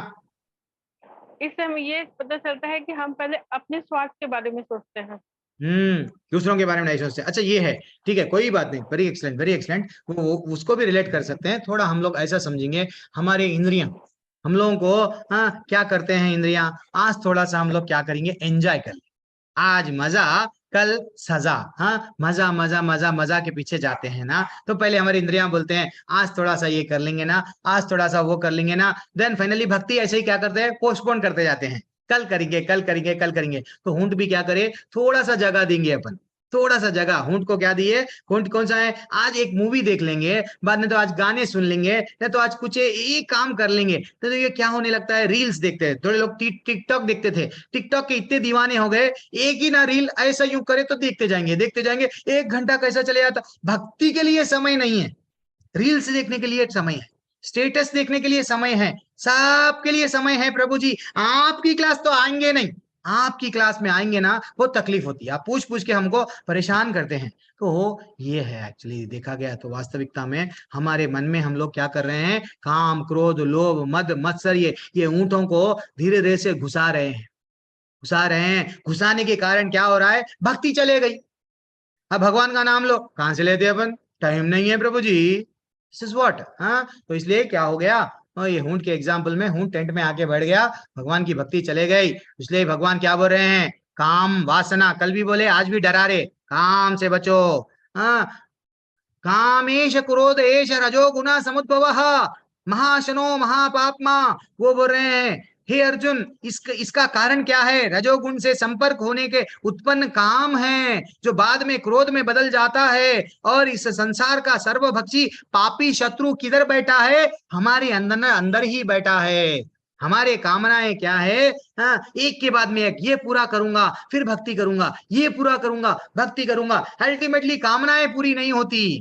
इससे हमें ये पता चलता है कि हम पहले अपने स्वार्थ के बारे में सोचते हैं, दूसरों के बारे में नहीं सोचते। अच्छा ये है, ठीक है कोई बात नहीं, वेरी एक्सलेंट वेरी एक्सलेंट। वो उसको भी रिलेट कर सकते हैं। थोड़ा हम लोग ऐसा समझेंगे, हमारे इंद्रियां, हम लोगों को क्या करते हैं इंद्रियां। आज थोड़ा सा हम लोग क्या करेंगे, एंजॉय कर, आज मजा कल सजा। हाँ मजा मजा मजा मजा के पीछे जाते हैं ना, तो पहले हमारी इंद्रियां बोलते हैं आज थोड़ा सा ये कर लेंगे ना, आज थोड़ा सा वो कर लेंगे ना, देन फाइनली भक्ति ऐसे ही क्या करते हैं, पोस्टपोन करते जाते हैं, कल करेंगे कल करेंगे कल करेंगे। तो ऊंट भी क्या करे, थोड़ा सा जगह देंगे अपन, थोड़ा सा जगह। ऊंट को क्या दिए, ऊंट कौन सा है, आज एक मूवी देख लेंगे, बाद में तो आज गाने सुन लेंगे, या तो आज कुछ एक काम कर लेंगे। तो ये क्या होने लगता है, रील्स देखते हैं। थोड़े लोग टिकटॉक देखते थे, टिकटॉक के इतने दीवाने हो गए, एक ही ना रील ऐसा यूं करे तो देखते जाएंगे देखते जाएंगे, 1 घंटा कैसा चले जाता। भक्ति के लिए समय नहीं है, रील्स देखने के लिए समय है, स्टेटस देखने के लिए समय है, सबके लिए समय है। प्रभु जी आपकी क्लास तो आएंगे नहीं, आपकी क्लास में आएंगे ना वो तकलीफ होती है, आप पूछ पूछ के हमको परेशान करते हैं। तो ये है एक्चुअली देखा गया तो वास्तविकता में हमारे मन में हम लोग क्या कर रहे हैं, काम क्रोध लोभ मद मत्सर ये ऊंटों को धीरे धीरे से घुसा रहे हैं, घुसा रहे हैं। घुसाने के कारण क्या हो रहा है, भक्ति चले गई। अब भगवान का नाम लो, कहां से लेते अपन, टाइम नहीं है प्रभु जी, दिस इज व्हाट। हाँ तो इसलिए क्या हो गया, ये ऊंट के एग्जाम्पल में ऊंट टेंट में आके बैठ गया, भगवान की भक्ति चले गई। इसलिए भगवान क्या बोल रहे हैं, काम वासना, कल भी बोले आज भी डरा रहे, काम से बचो। हाँ कामेश क्रोध एश रजो गुना समुद्भव महाशनो महापापमा। वो बोल रहे हैं हे अर्जुन, इसका कारण क्या है, रजोगुण से संपर्क होने के उत्पन्न काम है, जो बाद में क्रोध में बदल जाता है। और इस संसार का सर्वभक्षी पापी शत्रु किधर बैठा है, हमारे अंदर ही बैठा है। हमारे कामनाएं क्या है, एक के बाद में एक, ये पूरा करूंगा फिर भक्ति करूंगा, ये पूरा करूंगा भक्ति करूंगा। अल्टीमेटली कामनाएं पूरी नहीं होती।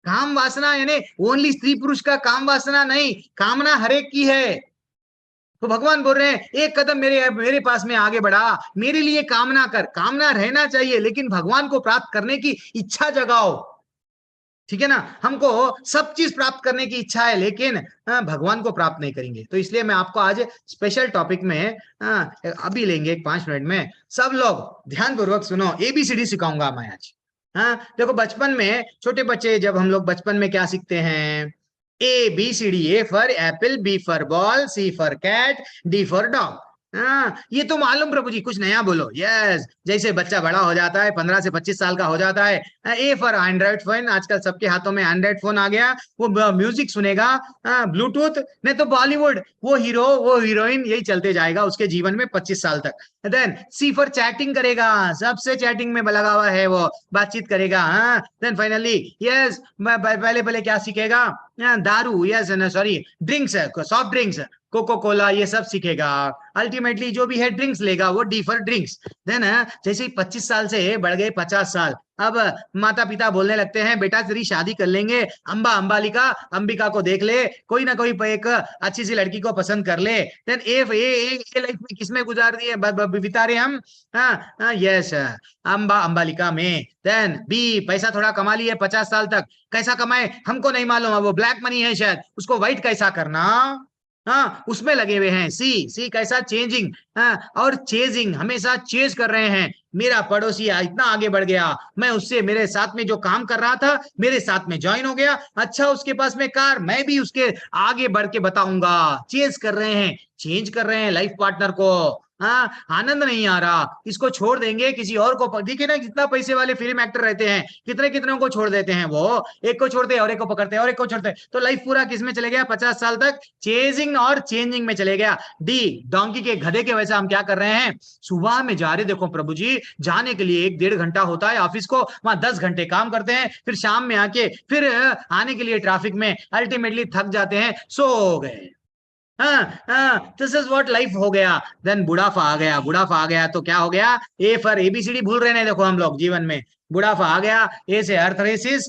काम वासना यानी ओनली स्त्री पुरुष का काम वासना नहीं, कामना हरेक की है। तो भगवान बोल रहे हैं एक कदम मेरे पास में आगे बढ़ा, मेरे लिए कामना कर। कामना रहना चाहिए लेकिन भगवान को प्राप्त करने की इच्छा जगाओ, ठीक है ना। हमको सब चीज प्राप्त करने की इच्छा है लेकिन भगवान को प्राप्त नहीं करेंगे। तो इसलिए मैं आपको आज स्पेशल टॉपिक में अभी लेंगे 5 मिनट में, सब लोग ध्यान पूर्वक सुनो। ABCD सिखाऊंगा मैं आज। देखो बचपन में छोटे बच्चे, जब हम लोग बचपन में क्या सीखते हैं, ABCD, A for apple, B for ball, C for cat, D for dog. ये तो मालूम प्रभु जी, कुछ नया बोलो। यस, जैसे बच्चा बड़ा हो जाता है, 15 से 25 साल का हो जाता है, ए फॉर एंड्रॉइड फोन, आजकल सबके हाथों में एंड्रॉइड फोन आ गया, वो म्यूजिक सुनेगा, ब्लूटूथ, नहीं तो बॉलीवुड, वो हीरो वो हीरोइन, यही चलते जाएगा उसके जीवन में 25 साल तक। देन C फॉर चैटिंग करेगा, सबसे चैटिंग में लगा हुआ है, वो बातचीत करेगा। देन फाइनली यस, पहले क्या सीखेगा, दारू, yes sorry drinks, soft drinks, Coca Cola ये सब सीखेगा। अल्टीमेटली जो भी है ड्रिंक्स लेगा, वो डी फॉर ड्रिंक्स। देन जैसे 25 साल से बढ़ गए 50 साल, अब माता पिता बोलने लगते हैं बेटा तेरी शादी कर लेंगे, अंबालिका अंबिका को देख ले, कोई ना कोई एक अच्छी सी लड़की को पसंद कर ले। देन ए लाइफ में किसमें गुजार दिए बिता रहे हम? यस, अंबालिका में। देन बी, पैसा थोड़ा कमा लिए 50 साल तक, कैसा कमाए हमको नहीं मालूम, वो ब्लैक मनी है शायद, उसको व्हाइट कैसा करना, हाँ उसमें लगे हुए हैं। सी कैसा? चेंजिंग, और चेजिंग, हमेशा चेज कर रहे हैं। मेरा पड़ोसी इतना आगे बढ़ गया, मैं उससे, मेरे साथ में जो काम कर रहा था मेरे साथ में ज्वाइन हो गया, अच्छा उसके पास में कार, मैं भी उसके आगे बढ़ के बताऊंगा। चेज कर रहे हैं, चेंज कर रहे हैं लाइफ पार्टनर को। हाँ, आनंद नहीं आ रहा, इसको छोड़ देंगे किसी और को। देखिए ना, जितना पैसे वाले फिल्म एक्टर रहते हैं, कितने कितने को छोड़ देते हैं, वो एक को छोड़ते हैं और एक को पकड़ते हैं और एक को छोड़ते हैं, तो लाइफ पूरा किस में चले गया? 50 साल तक चेजिंग और चेंजिंग में चले गया। डी, डोंकी के गधे के वैसा हम क्या कर रहे हैं? सुबह में जा रहे, देखो प्रभु जी, जाने के लिए 1-1.5 घंटा होता है ऑफिस को, वहां 10 घंटे काम करते हैं, फिर शाम में आके फिर आने के लिए ट्रैफिक में अल्टीमेटली थक जाते हैं, सो गए। दिस इज व्हाट लाइफ हो गया। देन बुढ़ापा आ गया, बुढ़ापा आ गया तो क्या हो गया? ए फॉर एबीसीडी भूल रहे हैं देखो हम लोग जीवन में। बुढ़ापा आ गया, ए से अर्थराइटिस,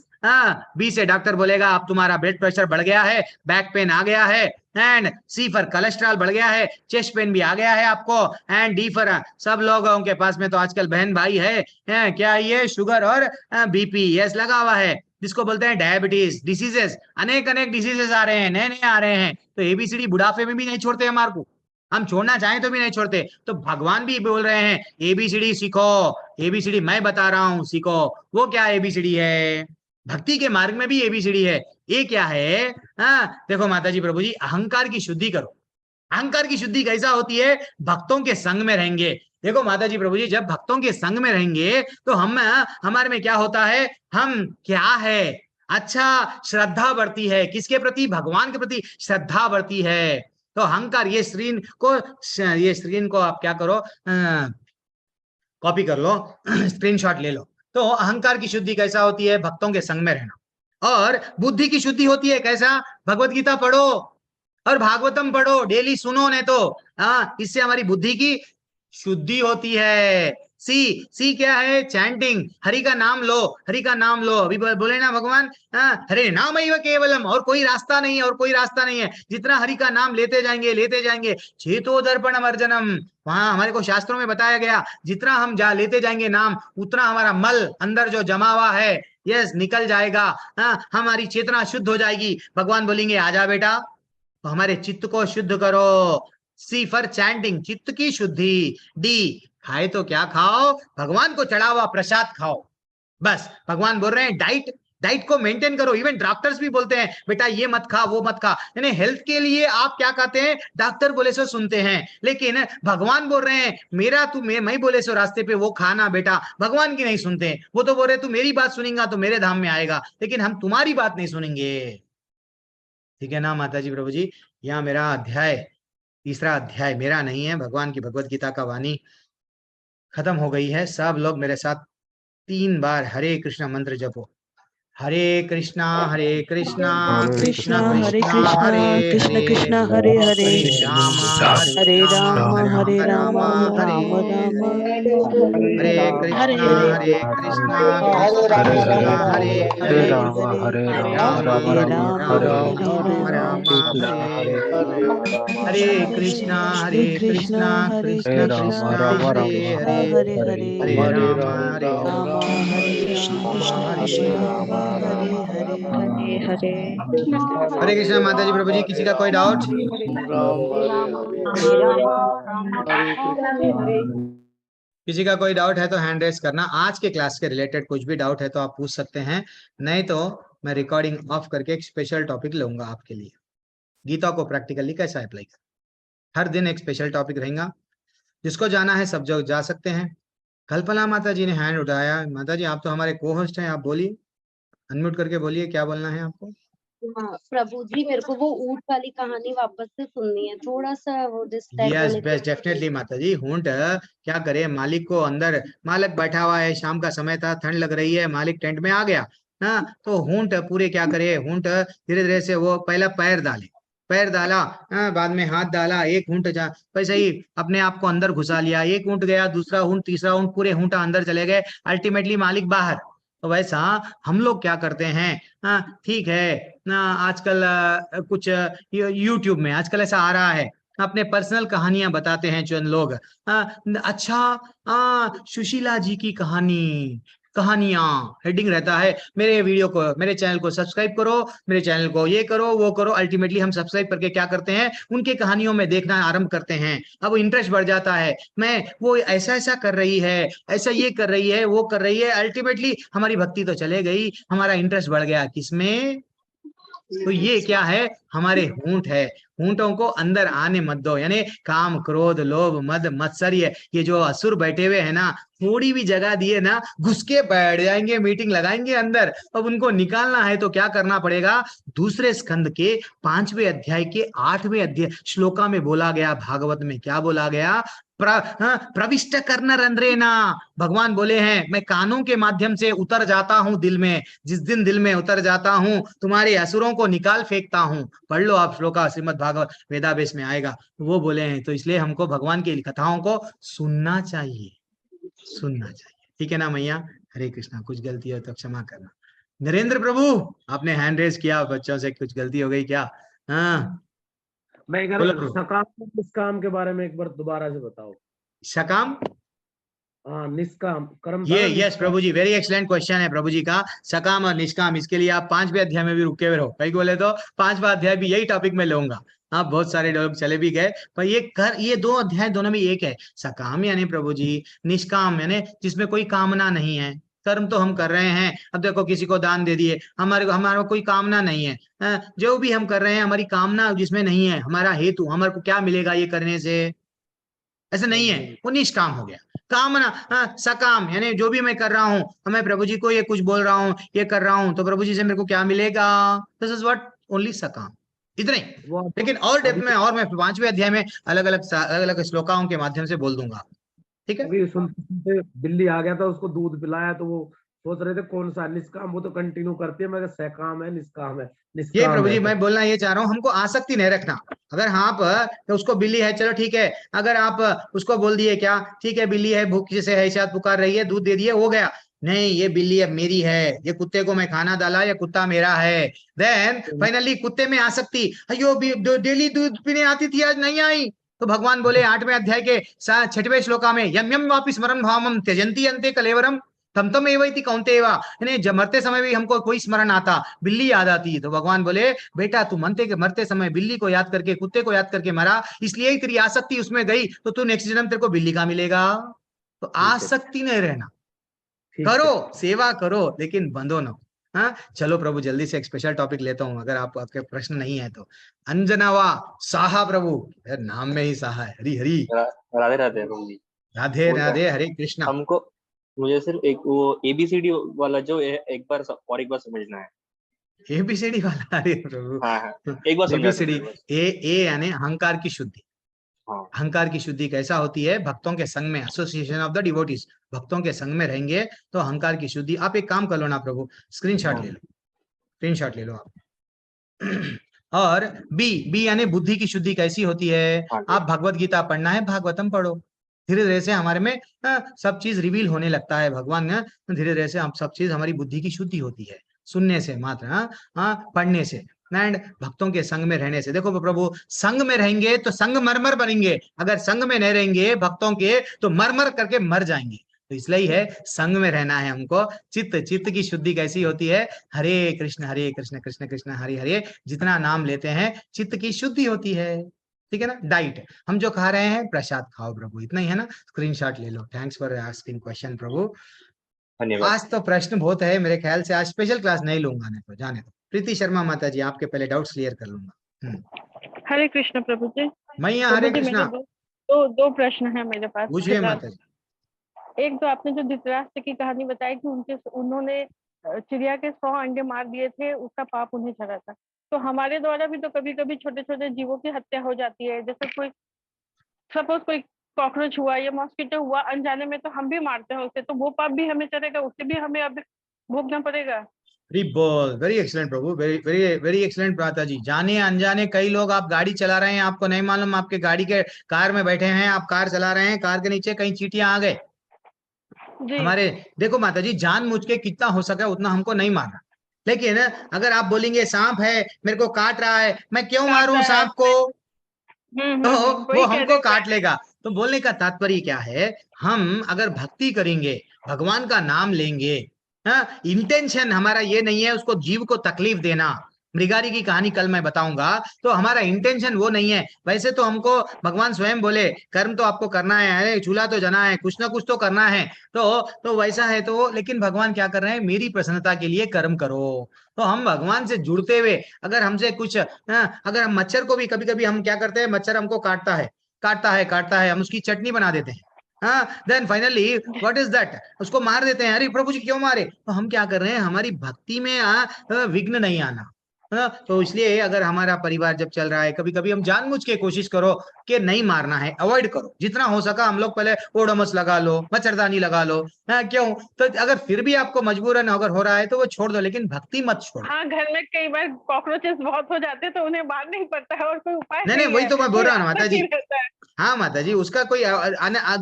बी से डॉक्टर बोलेगा अब तुम्हारा ब्लड प्रेशर बढ़ गया है, बैक पेन आ गया है, एंड सी फॉर कोलेस्ट्रॉल बढ़ गया है, चेस्ट पेन भी आ गया है आपको, एंड डी फॉर सब लोगों के पास में तो आजकल बहन भाई है, क्या ये शुगर और बीपी यस लगा हुआ है, जिसको बोलते हैं डायबिटीज, डिसीजेस, अनेक डिसीजेस आ रहे हैं, नए नए आ रहे हैं। तो एबीसीडी बुढ़ापे में भी नहीं छोड़ते हमारे को, हम छोड़ना चाहें तो भी नहीं छोड़ते। तो भगवान भी बोल रहे हैं एबीसीडी सीखो, एबीसीडी मैं बता रहा हूं सीखो। वो क्या एबीसीडी है? भक्ति के मार्ग में भी एबीसीडी है। ये क्या है? देखो माता जी प्रभु जी, अहंकार की शुद्धि करो। अहंकार की शुद्धि कैसा होती है? भक्तों के संग में रहेंगे। देखो माता जी प्रभु जी, जब भक्तों के संग में रहेंगे तो हम, हमारे में क्या होता है? हम क्या है? अच्छा, श्रद्धा बढ़ती है, किसके प्रति? भगवान के प्रति श्रद्धा बढ़ती है। तो अहंकार, ये स्क्रीन को आप क्या करो, कॉपी कर लो, स्क्रीनशॉट ले लो। तो अहंकार की शुद्धि कैसा होती है? भक्तों के संग में रहना। और बुद्धि की शुद्धि होती है कैसा? भगवत गीता पढ़ो और भागवतम पढ़ो, डेली सुनो, ने तो इससे हमारी बुद्धि की शुद्धि होती है। सी क्या है? चैंटिंग, हरि का नाम लो, हरि का नाम लो। अभी बोले ना भगवान, हरे नाम केवलम, और कोई रास्ता नहीं है, और कोई रास्ता नहीं है। जितना हरि का नाम लेते जाएंगे, चेतो दर्पण अर्जनम, वहां हमारे को शास्त्रों में बताया गया, जितना हम लेते जाएंगे नाम, उतना हमारा मल अंदर जो जमा हुआ है यस निकल जाएगा, हमारी चेतना शुद्ध हो जाएगी। भगवान बोलेंगे आजा बेटा, तो हमारे चित्त को शुद्ध करो। सी फॉर चैंटिंग, चित्त की शुद्धि। डी, खाए तो क्या खाओ? भगवान को चढ़ा हुआ प्रसाद खाओ। बस भगवान बोल रहे हैं डाइट को मेंटेन करो। इवन डॉक्टर्स भी बोलते हैं बेटा ये मत खा, वो मत खा। यानी हेल्थ के लिए आप क्या कहते हैं? डॉक्टर बोले सो सुनते हैं, लेकिन भगवान बोल रहे हैं मैं बोले सो रास्ते पे वो खाना बेटा। भगवान की नहीं सुनते, वो तो बोल रहे तू मेरी बात सुनेगा तो मेरे धाम में आएगा, लेकिन हम तुम्हारी बात नहीं सुनेंगे। ठीक है ना माता जी प्रभु जी? यहाँ मेरा अध्याय, तीसरा अध्याय मेरा नहीं है, भगवान की भगवत गीता का वाणी खत्म हो गई है। सब लोग मेरे साथ 3 बार हरे कृष्णा मंत्र जपो। हरे कृष्णा कृष्णा कृष्णा हरे कृष्णा हरे हरे, राम हरे राम हरे राम राम राम हरे कृष्णा हरे कृष्णा कृष्णा हरे कृष्णा। माता जी प्रभु जी, किसी का कोई डाउट? किसी का कोई डाउट है तो हैंड रेस करना। आज के क्लास के रिलेटेड कुछ भी डाउट है तो आप पूछ सकते हैं, नहीं तो मैं रिकॉर्डिंग ऑफ करके एक स्पेशल टॉपिक लूंगा आपके लिए। गीता को प्रैक्टिकली कैसा अप्लाई कर, हर दिन एक स्पेशल टॉपिक रहेगा। जिसको जाना है सब जो जा सकते हैं। कल्पना माता जी ने हैंड उठाया। माता जी आप तो हमारे को होस्ट हैं, आप बोलिए, अनम्यूट करके बोलिए, क्या बोलना है आपको? प्रभु जी मेरे को वो ऊंट वाली कहानी वापस से सुननी है, थोड़ा सा वो डिस्टर्ब। यस बेस्ट, डेफिनेटली माता जी। ऊंट क्या करे, मालिक को अंदर, मालिक बैठा हुआ है, शाम का समय था, ठंड लग रही है, मालिक टेंट में आ गया ना, तो ऊंट पूरे क्या करे, ऊंट धीरे धीरे से वो पहला पैर डाले, पैर डाला, बाद में हाथ डाला, एक ऊंट जा वैसे ही अपने आप को अंदर घुसा लिया, एक ऊंट गया, दूसरा ऊंट, तीसरा ऊंट, पूरे ऊंटा अंदर चले गए, अल्टीमेटली मालिक बाहर। तो वैसा हम लोग क्या करते हैं, ठीक है ना, आजकल कुछ यूट्यूब में आजकल ऐसा आ रहा है, अपने पर्सनल कहानियां बताते हैं चंद लोग। अच्छा, सुशीला जी की कहानियां हेडिंग रहता है, मेरे वीडियो को, मेरे चैनल को सब्सक्राइब करो, मेरे चैनल को ये करो वो करो। अल्टीमेटली हम सब्सक्राइब करके क्या करते हैं, उनके कहानियों में देखना आरंभ करते हैं। अब इंटरेस्ट बढ़ जाता है, मैं वो ऐसा ऐसा कर रही है, ऐसा ये कर रही है, वो कर रही है, अल्टीमेटली हमारी भक्ति तो चले गई, हमारा इंटरेस्ट बढ़ गया किसमें? तो ये क्या है, हमारे होंठ है, होंठों को अंदर आने मत दो, यानी काम, क्रोध, लोभ, मद, मत्सर्य, ये जो असुर बैठे हुए है ना, थोड़ी भी जगह दिए ना, घुस के बैठ जाएंगे, मीटिंग लगाएंगे अंदर। अब उनको निकालना है तो क्या करना पड़ेगा? दूसरे स्कंद के 5वें अध्याय के 8वें अध्याय श्लोका में बोला गया, भागवत में क्या बोला गया? प्रविष्ट करना रंध्रेना, भगवान बोले हैं मैं कानों के माध्यम से उतर जाता हूं दिल में, जिस दिन दिल में उतर जाता हूं तुम्हारे असुरों को निकाल फेंकता हूं। पढ़ लो आप श्लोका, श्रीमद् भागवत वेदावेश में आएगा, वो बोले हैं। तो इसलिए हमको भगवान की कथाओं को सुनना चाहिए, सुनना चाहिए, ठीक है ना मैया? हरे कृष्णा। कुछ गलती हो तो क्षमा करना। नरेंद्र प्रभु, आपने हैंड रेज किया, बच्चों से कुछ गलती हो गई क्या? हाँ, मैं सकाम निष्काम के बारे में एक बार दोबारा से बताओ। सकाम, हाँ, निष्काम कर्म। ये यस प्रभु जी, वेरी एक्सलेंट क्वेश्चन है प्रभु जी का। सकाम और निष्काम, इसके लिए आप 5वें अध्याय में भी रुके हुए रहो, कहीं बोले तो 5वां अध्याय भी यही टॉपिक में लूंगा। हाँ, बहुत सारे लोग चले भी गए, पर ये 2 अध्याय दोनों में एक है। सकाम यानी प्रभु जी, निष्काम यानी जिसमें कोई कामना नहीं है, कर्म तो हम कर रहे हैं। अब देखो, किसी को दान दे दिए, हमारा कोई कामना नहीं है, जो भी हम कर रहे हैं हमारी कामना जिसमें नहीं है, हमारा हेतु, हमारे को क्या मिलेगा ये करने से, ऐसा नहीं है, वो निष्काम हो गया। कामना, सकाम यानी जो भी मैं कर रहा हूं, मैं प्रभु जी को ये कुछ बोल रहा हूँ, ये कर रहा हूँ, तो प्रभु जी से मेरे को क्या मिलेगा? दिस इज व्हाट ओनली सकाम, इतना ही। लेकिन और डेप्थ में, और मैं 5वें अध्याय में अलग अलग श्लोकाओं के माध्यम से बोल दूंगा, ठीक है? सुनते बिल्ली आ गया था, उसको दूध पिलाया, तो वो सोच रहे थे कौन सा निष्काम, वो तो कंटिन्यू करती है, मैं सकाम है, निष्काम है, ये प्रभु जी मैं बोलना ये चाह रहा हूँ, हमको आसक्ति नहीं रखना। अगर आप तो उसको बिल्ली है, चलो ठीक है, अगर आप उसको बोल दिए क्या, ठीक है बिल्ली है, भूख से है, शायद पुकार रही है, दूध दे दिए, हो गया। नहीं, ये बिल्ली अब मेरी है, ये कुत्ते को मैं खाना डाला, ये कुत्ता मेरा है। देन फाइनली कुत्ते में आसक्ति, अयो डेली दूध पीने आती थी, आज नहीं आई। तो भगवान बोले 8वें अध्याय के 6वें श्लोका में, यम यम वापि स्मरण भावम त्यजंती अंते कलेवरम तम तम एवैति कौन्तेवा, यानी जब मरते समय भी हमको कोई स्मरण आता, बिल्ली याद आती है। तो भगवान बोले बेटा, तू मरते समय बिल्ली को याद करके, कुत्ते को याद करके मरा, इसलिए तेरी आसक्ति उसमें गई, तो तू नेक्स्ट जन्म तेरे को बिल्ली का मिलेगा। तो आसक्ति नहीं रहना, करो सेवा करो, लेकिन बंधो ना। हाँ, चलो प्रभु जल्दी से एक स्पेशल टॉपिक लेता हूँ, अगर आपके प्रश्न नहीं है तो। अंजनावा साहा प्रभु, नाम में ही साहा है। हरी हरी, राधे राधे प्रभु जी। राधे राधे, हरे कृष्णा। हमको, मुझे सिर्फ एक वो ABCD वाला जो एक बार समझना है। ABCD वाला? अरे प्रभु, हाँ, एक बार ABCD, ए यानी अहंकार की शुद्धि। अहंकार की शुद्धि कैसा होती है? भक्तों के संग में, एसोसिएशन ऑफ द डिवोटीज, भक्तों के संग में रहेंगे तो अहंकार की शुद्धि। आप एक काम कर लो ना प्रभु, स्क्रीनशॉट ले लो, स्क्रीनशॉट ले लो आप। और बी यानी बुद्धि की शुद्धि कैसी होती है? आप भगवत गीता पढ़ना है, भागवतम पढ़ो, धीरे धीरे से हमारे में सब चीज रिवील होने लगता है। भगवान धीरे धीरे से हम सब चीज, हमारी बुद्धि की शुद्धि होती है सुनने से मात्र, पढ़ने से एंड भक्तों के संग में रहने से। देखो प्रभु, संग में रहेंगे तो संग मरमर बनेंगे, अगर संग में नहीं रहेंगे भक्तों के तो मरमर करके मर जाएंगे। तो इसलिए है संग में रहना है हमको। चित्त की शुद्धि कैसी होती है? हरे कृष्ण कृष्ण कृष्ण हरे हरे, जितना नाम लेते हैं चित्त की शुद्धि होती है, ठीक है ना? डाइट, हम जो खा रहे हैं प्रसाद खाओ प्रभु, इतना ही है ना? स्क्रीनशॉट ले लो। थैंक्स फॉर आस्किंग क्वेश्चन प्रभु। आज तो प्रश्न बहुत है, मेरे ख्याल से आज स्पेशल क्लास नहीं लूंगा, नहीं तो जाने दो। प्रीति शर्मा माता जी, आपके पहले डाउट्स क्लियर कर लूंगा। हरे कृष्ण प्रभु जी। मैया हरे कृष्णा। दो प्रश्न है मेरे पास। पूछिए माता जी। एक तो आपने जो धृतराष्ट्र की कहानी बताई कि उन्होंने चिड़िया के 100 अंडे मार दिए थे, उसका पाप उन्हें चढ़ा था। तो हमारे द्वारा भी तो कभी कभी छोटे छोटे जीवों की हत्या हो जाती है, जैसे कोई सपोज कोई कॉकरोच हुआ या मॉस्किटो हुआ, अनजाने में तो हम भी मारते हैं उसे, तो वो पाप भी हमें चलेगा, उसे भी हमें अब भोगना पड़ेगा। बोल, वेरी एक्सीलेंट प्रभु, वेरी वेरी वेरी एक्सीलेंट माता जी। जाने अनजाने कई लोग, आप गाड़ी चला रहे हैं, आपको नहीं मालूम, आपके गाड़ी के कार में बैठे हैं, आप कार चला रहे हैं, कार के नीचे कहीं चींटियां आ गए हमारे। देखो माता जी, जानबूझ के कितना हो सके उतना हमको नहीं मारना, लेकिन अगर आप बोलेंगे सांप है मेरे को काट रहा है, मैं क्यों मारूं सांप को, तो वो हमको काट लेगा। तो बोलने का तात्पर्य क्या है, हम अगर भक्ति करेंगे, भगवान का नाम लेंगे, हाँ, इंटेंशन हमारा ये नहीं है उसको जीव को तकलीफ देना। मृगारी की कहानी कल मैं बताऊंगा, तो हमारा इंटेंशन वो नहीं है। वैसे तो हमको भगवान स्वयं बोले कर्म तो आपको करना है, चूल्हा तो जना है, कुछ ना कुछ तो करना है, तो वैसा है। तो लेकिन भगवान क्या कर रहे हैं, मेरी प्रसन्नता के लिए कर्म करो। तो हम भगवान से जुड़ते हुए अगर हमसे कुछ, अगर हम मच्छर को भी कभी कभी हम क्या करते हैं, मच्छर हमको काटता है, हम उसकी चटनी बना देते हैं, हाँ, then finally what is that, उसको मार देते हैं। अरे प्रभु जी क्यों मारे, तो हम क्या कर रहे हैं, हमारी भक्ति में विघ्न नहीं आना। तो इसलिए अगर हमारा परिवार जब चल रहा है, कभी कभी हम जानबूझ के कोशिश करो कि नहीं मारना है, अवॉइड करो जितना हो सका। हम लोग पहले ओडोमस लगा लो, मच्छरदानी लगा लो, क्यों, तो अगर फिर भी आपको मजबूरन अगर हो रहा है तो वो छोड़ दो, लेकिन भक्ति मत छोड़ो। हाँ, घर में कई बार कॉकरोचेस बहुत हो जाते हैं तो उन्हें मार नहीं पड़ता है और कोई उपाय नहीं, वही तो मैं बोल रहा हूँ माता जी। रहता है। हाँ माता जी, उसका कोई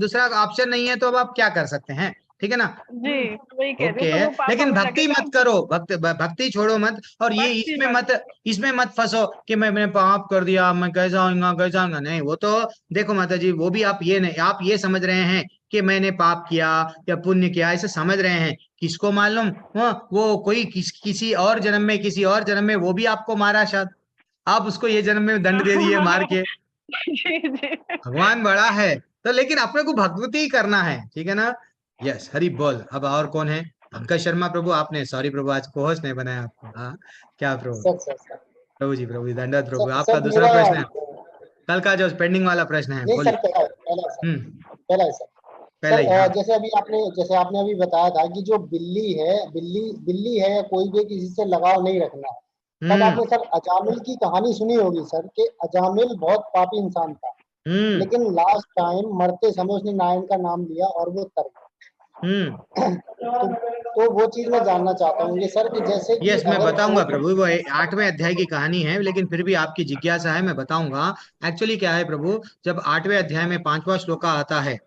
दूसरा ऑप्शन नहीं है, तो अब आप क्या कर सकते हैं, ठीक है ना जी, वही कह रही ओके। हूँ, तो वो पाप लेकिन हमें भक्ति लगेगा। मत करो, भक्ति छोड़ो मत। और ये इसमें मत फंसो कि मैंने पाप कर दिया, मैं कैसा होऊंगा नहीं। वो तो देखो माता जी, वो भी आप ये नहीं, आप ये समझ रहे हैं कि मैंने पाप किया या पुण्य किया, ऐसे समझ रहे हैं। किसको मालूम, वो कोई किसी और जन्म में, किसी और जन्म में वो भी आपको मारा शायद, आप उसको ये जन्म में दंड दे दिए मार के। भगवान बड़ा है, तो लेकिन अपने को भक्ति करना है, ठीक है ना। यस, हरि बोल। अब और कौन है, पंकज शर्मा प्रभु, आपने, सॉरी प्रभु, आज को होस्ट नहीं बनाया आपको, हाँ क्या प्रभु। प्रभु जी दंडवत प्रभु। आपका दूसरा प्रश्न है, कल का जो पेंडिंग वाला प्रश्न है, नहीं बोलिए। सर, पहला है सर। पहले ही, हाँ। जैसे आपने अभी बताया था कि जो बिल्ली है या कोई भी किसी से लगाव नहीं रखना है। तब आपने सर अजामिल की कहानी सुनी होगी सर, कि अजामिल बहुत पापी इंसान था, लेकिन लास्ट टाइम मरते समय उसने नारायण का नाम लिया और वो तर गया। तो वो चीज मैं जानना चाहता हूँ ये सर, कि जैसे कि यस, मैं बताऊंगा प्रभु, वो 8वें अध्याय की कहानी है, लेकिन फिर भी आपकी जिज्ञासा है, मैं बताऊंगा। एक्चुअली क्या है प्रभु, जब 8वें अध्याय में 5वां श्लोका आता है,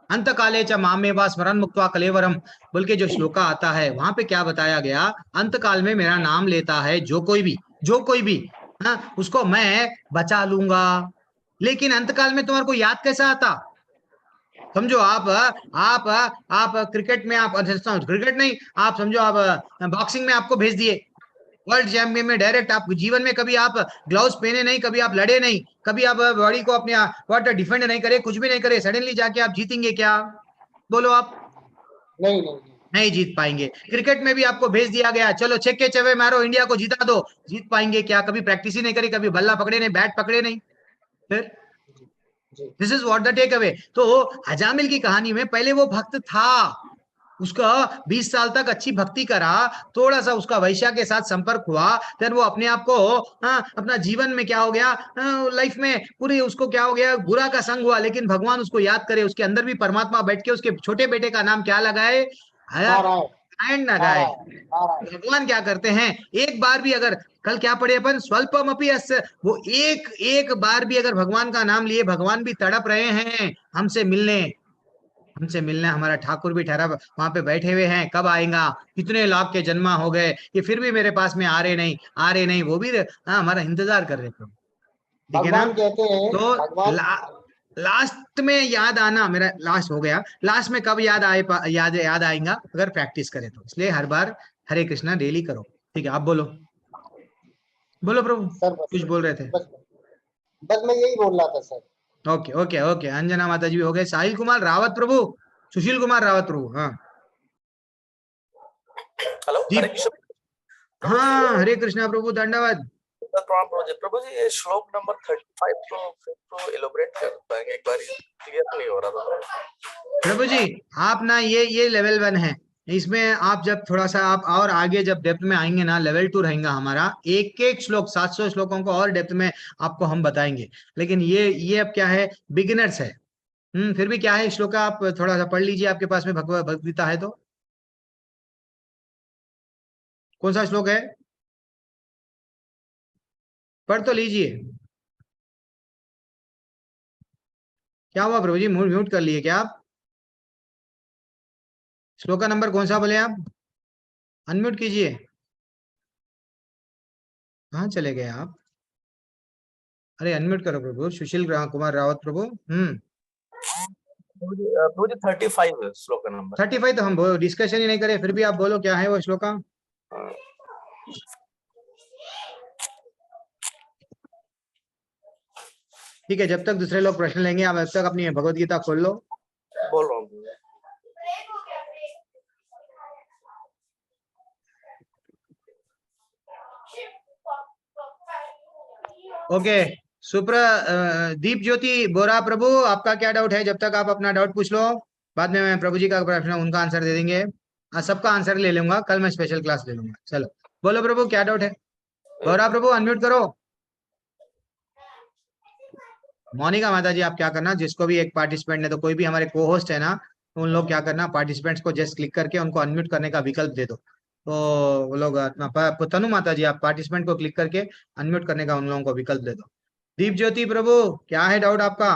अंत काले च मामेवा स्मरण मुक्त्वा कलेवरम बोल के जो श्लोका आता है, वहां पे क्या बताया गया, अंत काल में मेरा नाम लेता है जो कोई भी, हाँ, उसको मैं बचा लूंगा। लेकिन अंत काल में तुम्हारे को याद कैसा आता, समझो आप क्रिकेट में, आप क्रिकेट नहीं, आप समझो आप बॉक्सिंग में आपको भेज दिए वर्ल्ड चैंपियन में डायरेक्ट, आप जीवन में कभी आप ग्लव्स पहने नहीं, कभी आप लड़े नहीं, कभी आप बॉडी को अपने वाटर डिफेंड नहीं करे, कुछ भी नहीं करे, सडनली जाके आप जीतेंगे क्या, बोलो आप। नहीं जीत पाएंगे। क्रिकेट में भी आपको भेज दिया गया, चलो छक्के चौके मारो, इंडिया को जिता दो, जीत पाएंगे क्या, कभी प्रैक्टिस ही नहीं करी, कभी बल्ला पकड़े नहीं, बैट पकड़े नहीं, फिर this is what the take away. तो अजामिल की कहानी में पहले वो भक्त था, उसका 20 साल तक अच्छी भक्ति करा, थोड़ा सा उसका वैश्या के साथ संपर्क हुआ, देन वो अपने आप को अपना जीवन में क्या हो गया, लाइफ में पूरी उसको क्या हो गया, बुरा का संग हुआ। लेकिन भगवान उसको याद करे, उसके अंदर भी परमात्मा बैठ के उसके छोटे बेटे का नाम क्या लगाए, नारायण लगाए। भगवान क्या करते हैं, एक बार भी अगर, कल क्या पढ़े अपन, स्वल्पम अपि अस्य, वो एक बार भी अगर भगवान का नाम लिए, भगवान भी तड़प रहे हैं हमसे मिलने, हमारा ठाकुर भी ठहरा वहां पे बैठे हुए हैं, कब आएगा, कितने लाख के जन्म हो गए, ये फिर भी मेरे पास में आ रहे नहीं, वो भी हमारा इंतजार कर रहे थे, ठीक है ना। तो लास्ट में याद आना, मेरा लास्ट हो गया, लास्ट में कब याद आएगा, अगर प्रैक्टिस करें तो। इसलिए हर बार हरे कृष्णा डेली करो, ठीक है। आप बोलो प्रभु, कुछ बोल रहे थे। बस मैं यही बोल रहा था सर। ओके, अंजना माता जी भी हो गए, साहिल कुमार रावत प्रभु, सुशील कुमार रावत प्रभु, हाँ। हेलो, हाँ, हरे कृष्णा प्रभु, दंडवत प्रभु जी। ये श्लोक नंबर 35 को एलोबरेट कर पाएंगे एक बार, क्लियर नहीं हो रहा था प्रभु जी। आप ना ये लेवल 1 है, इसमें आप जब थोड़ा सा आप और आगे जब डेप्थ में आएंगे ना, लेवल 2 रहेगा हमारा, एक श्लोक 700 श्लोकों को और डेप्थ में आपको हम बताएंगे। लेकिन ये अब क्या है, बिगिनर्स है। फिर भी क्या है, श्लोक आप थोड़ा सा पढ़ लीजिए, आपके पास में भगवत गीता है तो। कौन सा श्लोक है? पढ़ तो लीजिए। क्या हुआ प्रभु जी, म्यूट कर लिए क्या आप? श्लोक का नंबर कौन सा बोले आप? अनम्यूट कीजिए। कहाँ चले गए आप? अरे अनम्यूट करो प्रभु। सुशील कुमार रावत प्रभु। प्रभु जी 35 है श्लोक का नंबर। 35 तो हम डिस्कशन ही नहीं करें, फिर भी आप बोलो क्या है वो श्लोका। ठीक है, जब तक दूसरे लोग प्रश्न लेंगे आप अब तक अपनी भगवत गीता खोल लो। बोल रहा हूँ। ओके, दीप ज्योति बोरा प्रभु, आपका क्या डाउट है? जब तक आप अपना डाउट पूछ लो, बाद में मैं प्रभु जी का प्रश्न उनका आंसर दे देंगे। सबका आंसर ले लूंगा, कल मैं स्पेशल क्लास ले लूंगा। चलो बोलो प्रभु, क्या डाउट है? बोरा प्रभु अनम्यूट करो। मोनिका माता जी, आप क्या करना, जिसको भी एक पार्टिसिपेंट ने, तो कोई भी हमारे को होस्ट है ना, तो उन लोग क्या करना, पार्टिसिपेंट्स को जस्ट क्लिक करके उनको अनम्यूट करने का विकल्प दे दो। तो वो लोग तनु माता जी, आप पार्टिसिपेंट को क्लिक करके अनम्यूट करने का उन लोगों को विकल्प दे दो। दीप ज्योति प्रभु, क्या है डाउट आपका?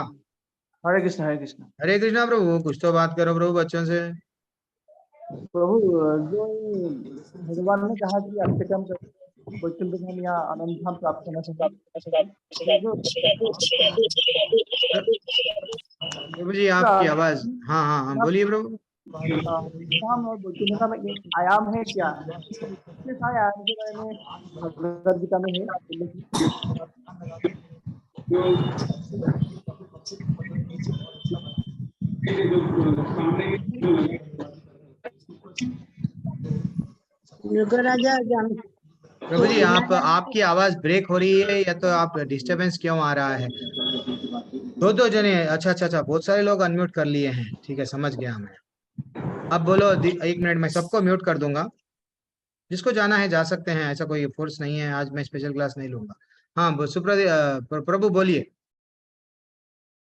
हरे कृष्णा हरे कृष्णा। हरे कृष्णा प्रभु, कुछ तो बात करो प्रभु बच्चों से। प्रभु, जो भगवान ने कहा कि अच्छे काम कर वैकुंठ धाम या आनंद धाम प्राप्त करना चाहिए, प्रभु जी आपकी आवाज, हाँ हाँ हाँ बोलिए प्रभु। धाम और वैकुंठ धाम एक आयाम है क्या? कितने सारे आयाम के बारे में भगवद गीता में है? प्रभु जी आपकी आवाज ब्रेक हो रही है, या तो आप डिस्टरबेंस क्यों आ रहा है? दो जने, अच्छा, बहुत सारे लोग अनम्यूट कर लिए हैं। ठीक है, समझ गया मैं। अब बोलो, 1 मिनट में सबको म्यूट कर दूंगा। जिसको जाना है जा सकते हैं, ऐसा कोई फोर्स नहीं है। आज मैं स्पेशल क्लास नहीं लूंगा। हाँ सुप्रदीप प्रभु बोलिए।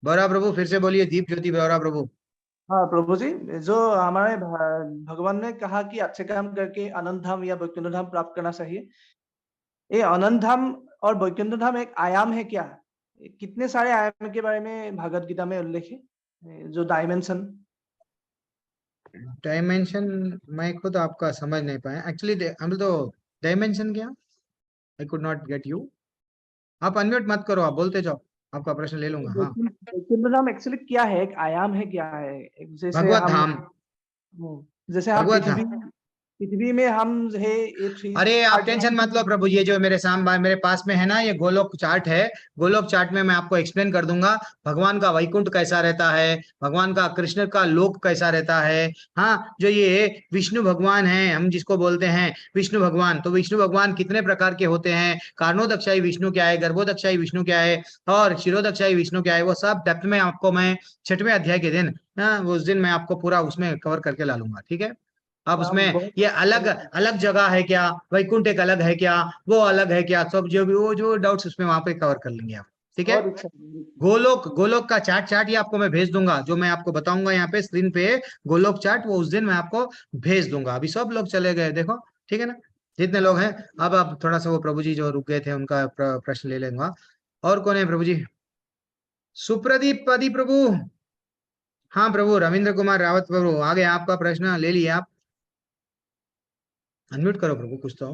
बोरा प्रभु फिर से बोलिए। दीप ज्योति बोरा प्रभु। हाँ प्रभु जी, जो हमारे भगवान ने कहा कि अच्छे काम करके अनंत धाम या वैकुंठ धाम प्राप्त करना चाहिए, ये अनंत धाम और वैकुंठ धाम एक आयाम है क्या? कितने सारे आयाम के बारे में भगवद गीता में उल्लेख है, जो डायमेंशन मैं खुद आपका समझ नहीं पाया एक्चुअली। हम तो डायमेंशन क्या, I could not get you. आप अनम्यूट मत करो, आप बोलते जाओ, आपका प्रश्न ले लूंगा। हाँ, वैकुंठ धाम एक्चुअली क्या है? एक आयाम है क्या है? जैसे भगवत धाम, जैसे हम भगवत धाम। पृथ्वी में हम है एक। अरे आप टेंशन मत लो प्रभु, ये जो मेरे सामने मेरे पास में है ना, ये गोलोक चार्ट है। गोलोक चार्ट में मैं आपको एक्सप्लेन कर दूंगा भगवान का वैकुंठ कैसा रहता है, भगवान का कृष्ण का लोक कैसा रहता है। हाँ, जो ये विष्णु भगवान है, हम जिसको बोलते हैं विष्णु भगवान, तो विष्णु भगवान कितने प्रकार के होते हैं, कारणोदक्षाई विष्णु क्या है, गर्भोदक्षाई विष्णु क्या है, और शिरोदक्षाई विष्णु क्या है, वो सब डेप्थ में आपको मैं 6वें अध्याय के दिन, उस दिन मैं आपको पूरा उसमें कवर करके ला लूंगा। ठीक है, अब उसमें ये अलग अलग जगह है क्या, वैकुंठ एक अलग है क्या, वो अलग है क्या, सब जो भी वो जो डाउट्स उसमें वहां पे कवर कर लेंगे आप। ठीक है, गोलोक का चार्ट ये आपको मैं भेज दूंगा, जो मैं आपको बताऊंगा यहाँ पे स्क्रीन पे गोलोक चार्ट, वो उस दिन मैं आपको भेज दूंगा। अभी सब लोग चले गए देखो, ठीक है ना, जितने लोग हैं। अब थोड़ा सा वो प्रभु जी जो रुक गए थे उनका प्रश्न ले लेंगे। और कौन है प्रभु जी? सुप्रदीप पदी प्रभु। हाँ प्रभु, रविंद्र कुमार रावत प्रभु आ गए, आपका प्रश्न ले लिया आप। अनम्यूट करो प्रभु, कुछ तो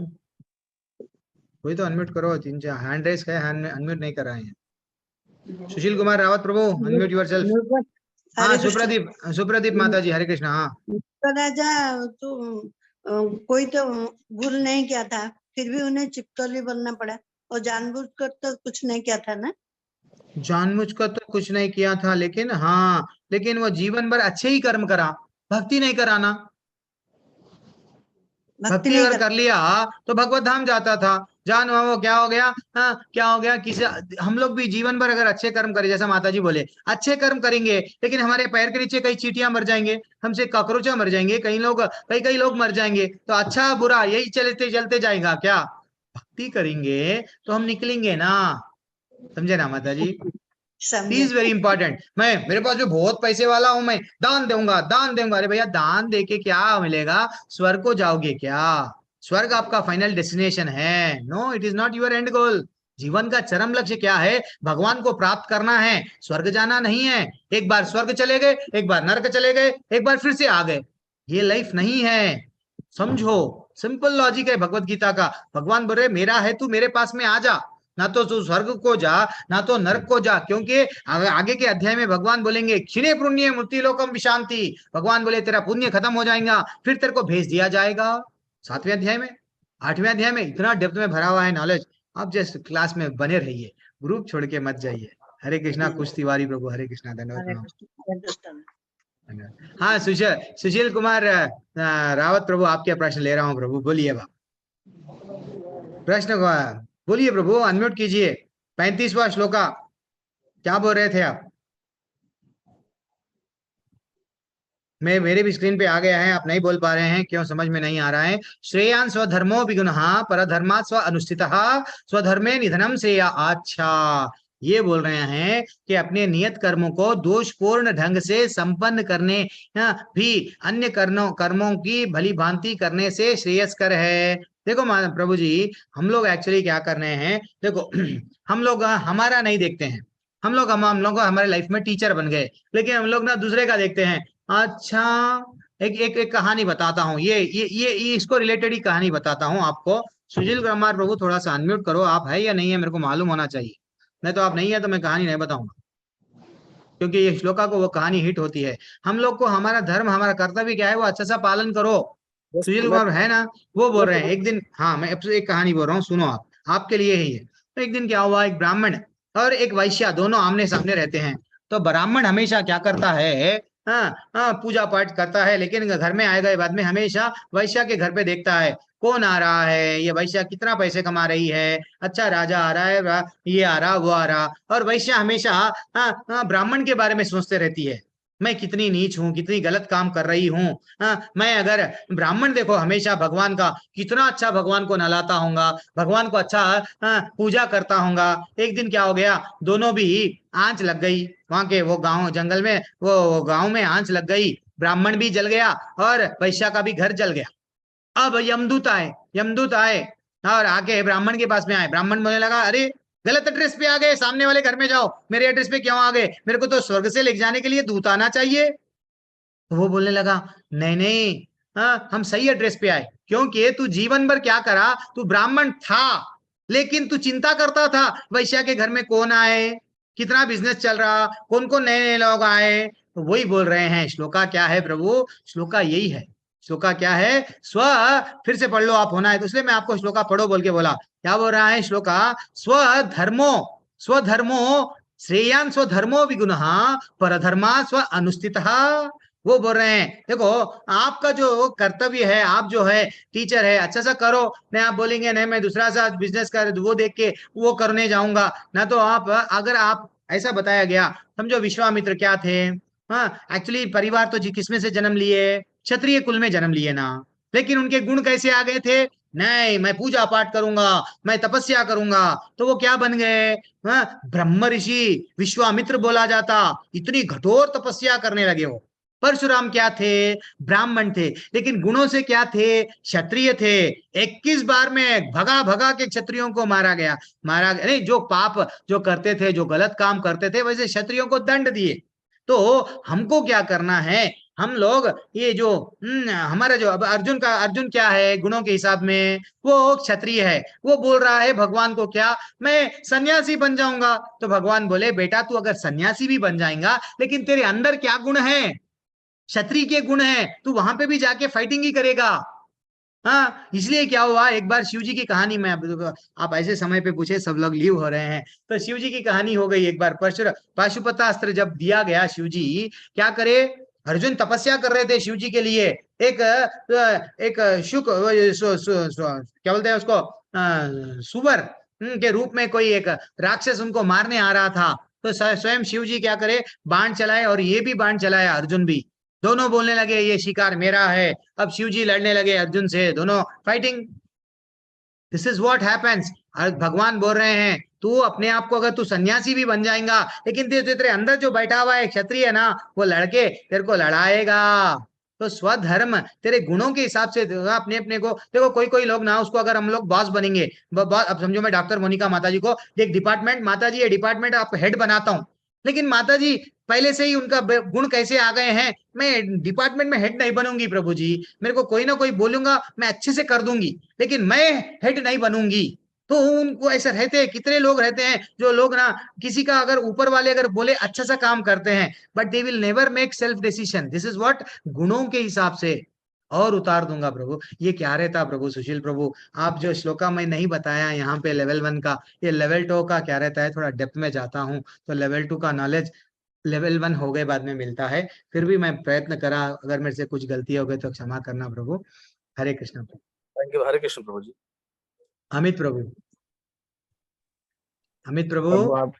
कोई तो अनम्यूट करो। 3-4 हैंड रेस है, अनम्यूट नहीं कर रहे हैं। सुशील कुमार रावत प्रभु, अनम्यूट योरसेल्फ। हाँ सुप्रदीप माता जी, हरे कृष्णा। हाँ राजा, तो कोई तो भूल नहीं किया था, फिर भी उन्हें चिपकली बनना पड़ा, और जानबूझकर तो कुछ नहीं किया था ना? जानबूझकर तो कुछ नहीं किया था, लेकिन हाँ, लेकिन वो जीवन भर अच्छे ही कर्म करा, भक्ति नहीं कराना। भक्ति अगर कर लिया तो भगवत धाम जाता था। जान वो क्या हो गया, हाँ क्या हो गया, किसी हम लोग भी जीवन भर अगर अच्छे कर्म करें, जैसा माता जी बोले अच्छे कर्म करेंगे, लेकिन हमारे पैर के नीचे कई चींटियां मर जाएंगे, हमसे कॉकरोचा मर जाएंगे, कई लोग मर जाएंगे, तो अच्छा बुरा यही चलते जाएगा क्या? भक्ति करेंगे तो हम निकलेंगे ना, समझे ना माता जी? Is very important. मेरे पास जो बहुत पैसे वाला हूं, मैं दान दूंगा। अरे भैया, दान देके क्या मिलेगा? स्वर्ग को जाओगे क्या? स्वर्ग आपका फाइनल डेस्टिनेशन है। No, it is not your end goal. जीवन का चरम लक्ष्य क्या है? भगवान को प्राप्त करना है, स्वर्ग जाना नहीं है। एक बार स्वर्ग चले गए, एक बार नरक चले गए, एक बार फिर से आ गए, ये लाइफ नहीं है। समझो, सिंपल लॉजिक है भगवत गीता का। भगवान बोल रहे मेरा है तू मेरे पास में आ जा, ना तो तू स्वर्ग को जा ना तो नरक को जा, क्योंकि आगे के अध्याय में भगवान बोलेंगे क्षीणे पुण्य मुक्ति लोकम विशांति। भगवान बोले तेरा पुण्य खत्म हो जाएगा, फिर तेरे को भेज दिया जाएगा। 7वें अध्याय में, 8वें अध्याय में इतना डेप्थ में भरा हुआ है नॉलेज। आप जस्ट क्लास में बने रहिए, ग्रुप छोड़ के मत जाइए। हरे कृष्णा। कुछ तिवारी प्रभु, हरे कृष्णा। धन्यवाद। हाँ, सुशील कुमार रावत प्रभु, आपके प्रश्न ले रहा हूँ प्रभु, बोलिए। प्रश्न बोलिए प्रभु, अनम्यूट कीजिए। 35वां श्लोका, क्या बोल रहे थे आप? मेरे भी स्क्रीन पे आ गया है, आप नहीं बोल पा रहे हैं, क्यों समझ में नहीं आ रहा है। श्रेयान स्वधर्मो विगुणः परधर्मात् स्व अनुष्ठितः स्वधर्मे निधनम श्रेया। अच्छा, ये बोल रहे हैं कि अपने नियत कर्मों को दोषपूर्ण ढंग से संपन्न करने भी अन्य कर्मों की भली भांति करने से श्रेयस्कर है। देखो प्रभु जी, हम लोग एक्चुअली क्या कर रहे हैं, देखो हम लोग हमारा नहीं देखते हैं। हम लोग हमारे लाइफ में टीचर बन गए, लेकिन हम लोग ना दूसरे का देखते हैं। अच्छा, एक कहानी बताता हूँ, ये इसको रिलेटेड ही कहानी बताता हूँ आपको। सुशील कुमार प्रभु, थोड़ा सा अनम्यूट करो। आप है या नहीं है, मेरे को मालूम होना चाहिए। नहीं तो आप नहीं है तो मैं कहानी नहीं बताऊंगा, क्योंकि ये श्लोका को वो कहानी हिट होती है। हम लोग को हमारा धर्म, हमारा कर्तव्य क्या है, वो अच्छा सा पालन करो। सुशील कुमार है ना, वो बोल रहे हैं एक दिन, हाँ मैं एक कहानी बोल रहा हूँ, सुनो आप, आपके लिए ही है। तो एक दिन क्या हुआ, एक ब्राह्मण और एक वैश्या दोनों आमने सामने रहते हैं। तो ब्राह्मण हमेशा क्या करता है, पूजा पाठ करता है, लेकिन घर में आए गए बाद में हमेशा वैश्या के घर पे देखता है कौन आ रहा है, ये वैश्या कितना पैसे कमा रही है, अच्छा राजा आ रहा है, ये आ रहा वो आ रहा। और वैश्या हमेशा ब्राह्मण के बारे में सोचते रहती है, मैं कितनी नीच हूँ, कितनी गलत काम कर रही हूँ। मैं अगर ब्राह्मण देखो हमेशा भगवान का कितना अच्छा भगवान को नहलाता होगा, भगवान को अच्छा पूजा करता होगा। एक दिन क्या हो गया, दोनों भी आंच लग गई। वहां के वो गांव जंगल में, वो गांव में आंच लग गई, ब्राह्मण भी जल गया और वैश्या का भी घर जल गया। अब यमदूत आए और आके ब्राह्मण के पास में आए। ब्राह्मण बोलने लगा, अरे गलत एड्रेस पे आ गए, सामने वाले घर में जाओ, मेरे एड्रेस पे क्यों आ गए, मेरे को तो स्वर्ग से ले जाने के लिए दूत आना चाहिए। तो वो बोलने लगा, नहीं, हम सही एड्रेस पे आए, क्योंकि तू जीवन भर क्या करा, तू ब्राह्मण था लेकिन तू चिंता करता था वैश्या के घर में कौन आए, कितना बिजनेस चल रहा, कौन कौन नए नए लोग आए। तो वही बोल रहे हैं। श्लोका क्या है प्रभु, श्लोका यही है। श्लोका क्या है, फिर से पढ़ लो आप, होना है तो, इसलिए मैं आपको श्लोका पढ़ो बोल के बोला। क्या बोल रहा है श्लोका, स्वधर्मो श्रेयान स्वधर्मो विगुणः परधर्मा स्व अनुष्ठितः। वो बोल रहे हैं देखो, आपका जो कर्तव्य है, आप जो है टीचर है, अच्छा सा करो। नहीं आप बोलेंगे नहीं मैं दूसरा सा बिजनेस कर, वो देख के वो करने जाऊंगा ना। तो आप, अगर आप ऐसा बताया गया, समझो विश्वामित्र क्या थे, एक्चुअली परिवार तो किसमें से जन्म लिए, क्षत्रिय कुल में जन्म लिए ना, लेकिन उनके गुण कैसे आ गए थे, नहीं मैं पूजा पाठ करूंगा, मैं तपस्या करूंगा, तो वो क्या बन गए, ब्रह्म ऋषि विश्वामित्र बोला जाता। इतनी कठोर तपस्या करने लगे वो। परशुराम क्या थे, ब्राह्मण थे, लेकिन गुणों से क्या थे, क्षत्रिय थे। 21 बार में भगा के क्षत्रियों को मारा नहीं, जो पाप जो करते थे, जो गलत काम करते थे, वैसे क्षत्रियों को दंड दिए। तो हमको क्या करना है, हम लोग ये जो हमारा जो अब अर्जुन क्या है गुणों के हिसाब में, वो क्षत्रिय है। वो बोल रहा है भगवान को क्या, मैं सन्यासी बन जाऊंगा। तो भगवान बोले बेटा तू अगर सन्यासी भी बन जाएगा, लेकिन तेरे अंदर क्या गुण है, क्षत्रिय के गुण है, तू वहां पे भी जाके फाइटिंग ही करेगा। हाँ, इसलिए क्या हुआ, एक बार शिव जी की कहानी में, आप ऐसे समय पे पूछे, सब लोग लीव हो रहे हैं, तो शिव जी की कहानी हो गई। एक बार पाशुपतास्त्र जब दिया गया, शिव जी क्या करे, अर्जुन तपस्या कर रहे थे शिव जी के लिए। एक शुक क्या बोलते हैं उसको, सुवर के रूप में कोई एक राक्षस उनको मारने आ रहा था। तो स्वयं शिव जी क्या करे, बाण चलाए, और ये भी बाण चलाया, अर्जुन भी। दोनों बोलने लगे ये शिकार मेरा है। अब शिव जी लड़ने लगे अर्जुन से, दोनों fighting. This is what happens. भगवान बोल रहे हैं तू अपने आप को, अगर तू सन्यासी भी बन जाएगा, लेकिन तेरे अंदर जो बैठा हुआ है क्षत्रिय है ना, वो लड़के तेरे को लड़ाएगा। तो स्वधर्म तेरे गुणों के हिसाब से अपने अपने को देखो। कोई कोई लोग ना, उसको अगर हम लोग बॉस बनेंगे, अब समझो मैं डॉक्टर मोनिका माता जी को एक डिपार्टमेंट, माता जी ये डिपार्टमेंट आप हेड बनाता हूँ, लेकिन माता जी पहले से ही उनका गुण कैसे आ गए हैं, मैं डिपार्टमेंट में हेड नहीं बनूंगी प्रभु जी, मेरे को कोई ना कोई बोलूंगा मैं अच्छे से कर दूंगी, लेकिन मैं हेड नहीं बनूंगी। तो उनको ऐसा रहते हैं, कितने लोग रहते हैं जो लोग ना किसी का अगर ऊपर वाले अगर बोले अच्छा सा काम करते हैं, but they will never make self decision. This is what, गुणों के हिसाब से और उतार दूंगा प्रभु। ये क्या रहता प्रभु सुशील प्रभु, आप जो श्लोका में नहीं बताया यहाँ पे लेवल 1 का, ये लेवल 2 का क्या रहता है, थोड़ा डेप्थ में जाता हूँ तो लेवल 2 का नॉलेज लेवल 1 हो गए बाद में मिलता है। फिर भी मैं प्रयत्न करा, अगर मेरे से कुछ गलती हो गई तो क्षमा करना प्रभु। हरे कृष्ण प्रभु। थैंक यू, हरे कृष्ण प्रभु जी। अमित प्रभु, अमित प्रभु। आप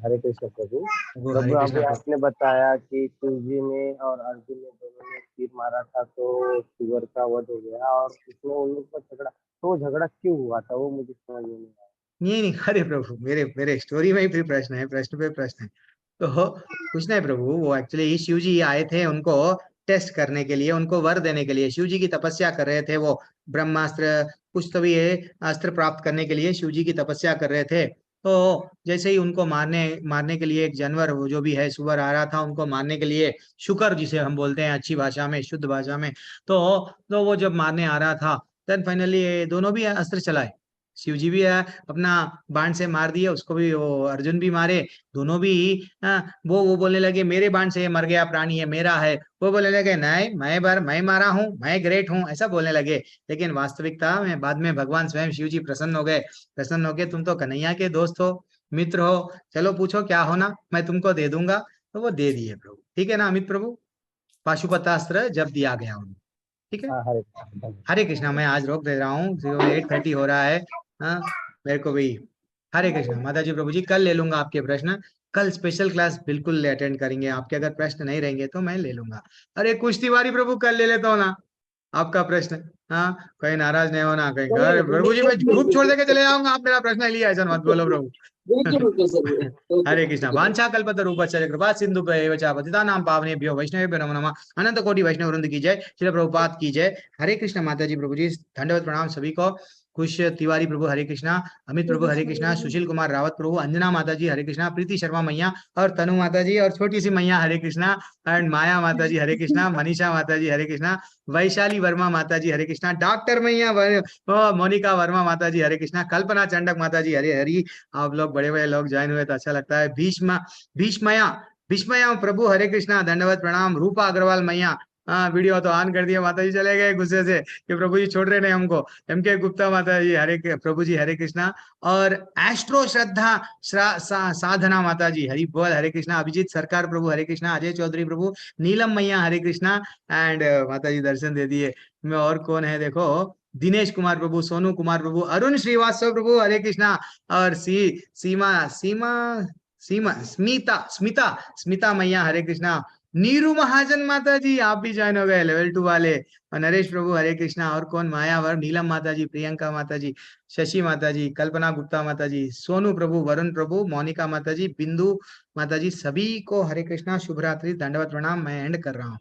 हरे कृष्ण प्रभु। हरे अभी कृष्ण। आपने बताया कि शिव जी ने और अर्जुन ने दोनों ने तीर मारा था तो शिवर का वध हो गया, और उसमें उन लोग का झगड़ा, तो झगड़ा क्यों हुआ था वो मुझे समझ में नहीं आया। नहीं, हरे प्रभु, मेरे स्टोरी में ही फिर प्रश्न है, प्रश्न पे प्रश्न है। तो कुछ नहीं प्रभु, वो एक्चुअली शिव जी आए थे उनको टेस्ट करने के लिए, उनको वर देने के लिए। शिव जी की तपस्या कर रहे थे, वो ब्रह्मास्त्र कुछ तो भी अस्त्र प्राप्त करने के लिए शिव जी की तपस्या कर रहे थे। तो जैसे ही उनको मारने के लिए एक जानवर, वो जो भी है सुअर आ रहा था उनको मारने के लिए, शुकर जिसे हम बोलते हैं अच्छी भाषा में, शुद्ध भाषा में, तो वो जब मारने आ रहा था, देन फाइनली दोनों भी अस्त्र चलाए। शिव जी भी अपना बाण से मार दिए उसको भी, वो अर्जुन भी मारे, दोनों भी वो बोलने लगे मेरे बाण से ये मर गया प्राणी, ये मेरा है। वो बोलने लगे नहीं, मैं मारा हूँ, मैं ग्रेट हूँ, ऐसा बोलने लगे। लेकिन वास्तविकता में बाद में भगवान स्वयं शिव जी प्रसन्न हो गए, तुम तो कन्हैया के दोस्त हो, मित्र हो, चलो पूछो क्या होना, मैं तुमको दे दूंगा। तो वो दे दिए प्रभु। ठीक है ना अमित प्रभु, पाशुपतास्त्र जब दिया गया उन्हें। ठीक है, हरे कृष्णा। मैं आज रोक दे रहा हूँ, 8:30 हो रहा है। हाँ, मेरे को भी हरे कृष्णा। माता जी प्रभु जी, कल ले लूंगा आपके प्रश्न, कल स्पेशल क्लास बिल्कुल अटेंड करेंगे। आपके अगर प्रश्न नहीं रहेंगे तो मैं ले लूंगा। अरे कुछ तिवारी प्रभु, कल ले लेता हूँ ना आपका प्रश्न। हाँ, कहीं नाराज नहीं होना, कहीं घर प्रभु जी मैं ग्रुप छोड़ देके चले जाऊंगा, आप मेरा प्रश्न लिया ऐसा मत बोलो प्रभु। हरे कृष्णा। वांछा कल्पतरूपश्च कृपा सिंधु पतितानां पावनेभ्यो वैष्णवेभ्यो नमो नमः। अनंत कोटि वैष्णव वृंद की जय, श्रील प्रभुपाद की जय। हरे कृष्णा। माता जी प्रभु जी दंडवत प्रणाम सभी को। खुश तिवारी प्रभु हरे कृष्णा, अमित प्रभु हरे कृष्णा, सुशील कुमार रावत प्रभु, अंजना माता जी हरे कृष्णा, प्रीति शर्मा मैया और तनु माता जी और छोटी सी मैया हरे कृष्णा, एंड माया माता जी हरे कृष्णा, मनीषा माता जी हरे कृष्णा, वैशाली वर्मा माता जी हरे कृष्णा, डॉक्टर मैया मोनिका वर्मा माता जी हरे कृष्णा, कल्पना चंडक माता जी हरे हरि। आप लोग बड़े बड़े लोग ज्वाइन हुए तो अच्छा लगता है। भीष्मया प्रभु हरे कृष्णा, दंडवत प्रणाम। रूपा अग्रवाल मैया, हाँ वीडियो तो ऑन कर दिया, माता जी चले गए गुस्से से कि प्रभु जी छोड़ रहे नहीं हमको। एम के गुप्ता माता जी प्रभु जी हरे कृष्णा, और एस्ट्रो श्रद्धा साधना माता जी हरि बोल हरे कृष्णा, अभिजीत सरकार प्रभु हरे कृष्णा, अजय चौधरी प्रभु, नीलम मैया हरे कृष्णा, एंड माता जी दर्शन दे दिए। मैं और कौन है देखो, दिनेश कुमार प्रभु, सोनू कुमार प्रभु, अरुण श्रीवास्तव प्रभु हरे कृष्णा, और स्मिता मैया हरे कृष्णा, नीरू महाजन माता जी आप भी ज्वाइन हो गए लेवल 2 वाले, और नरेश प्रभु हरे कृष्णा, और कौन मायावर, नीलम माता जी, प्रियंका माता जी, शशि माता जी, कल्पना गुप्ता माता जी, सोनू प्रभु, वरुण प्रभु, मोनिका माता जी, बिंदु माता जी, सभी को हरे कृष्णा, शुभ रात्रि, दंडवत प्रणाम। मैं एंड कर रहा हूँ।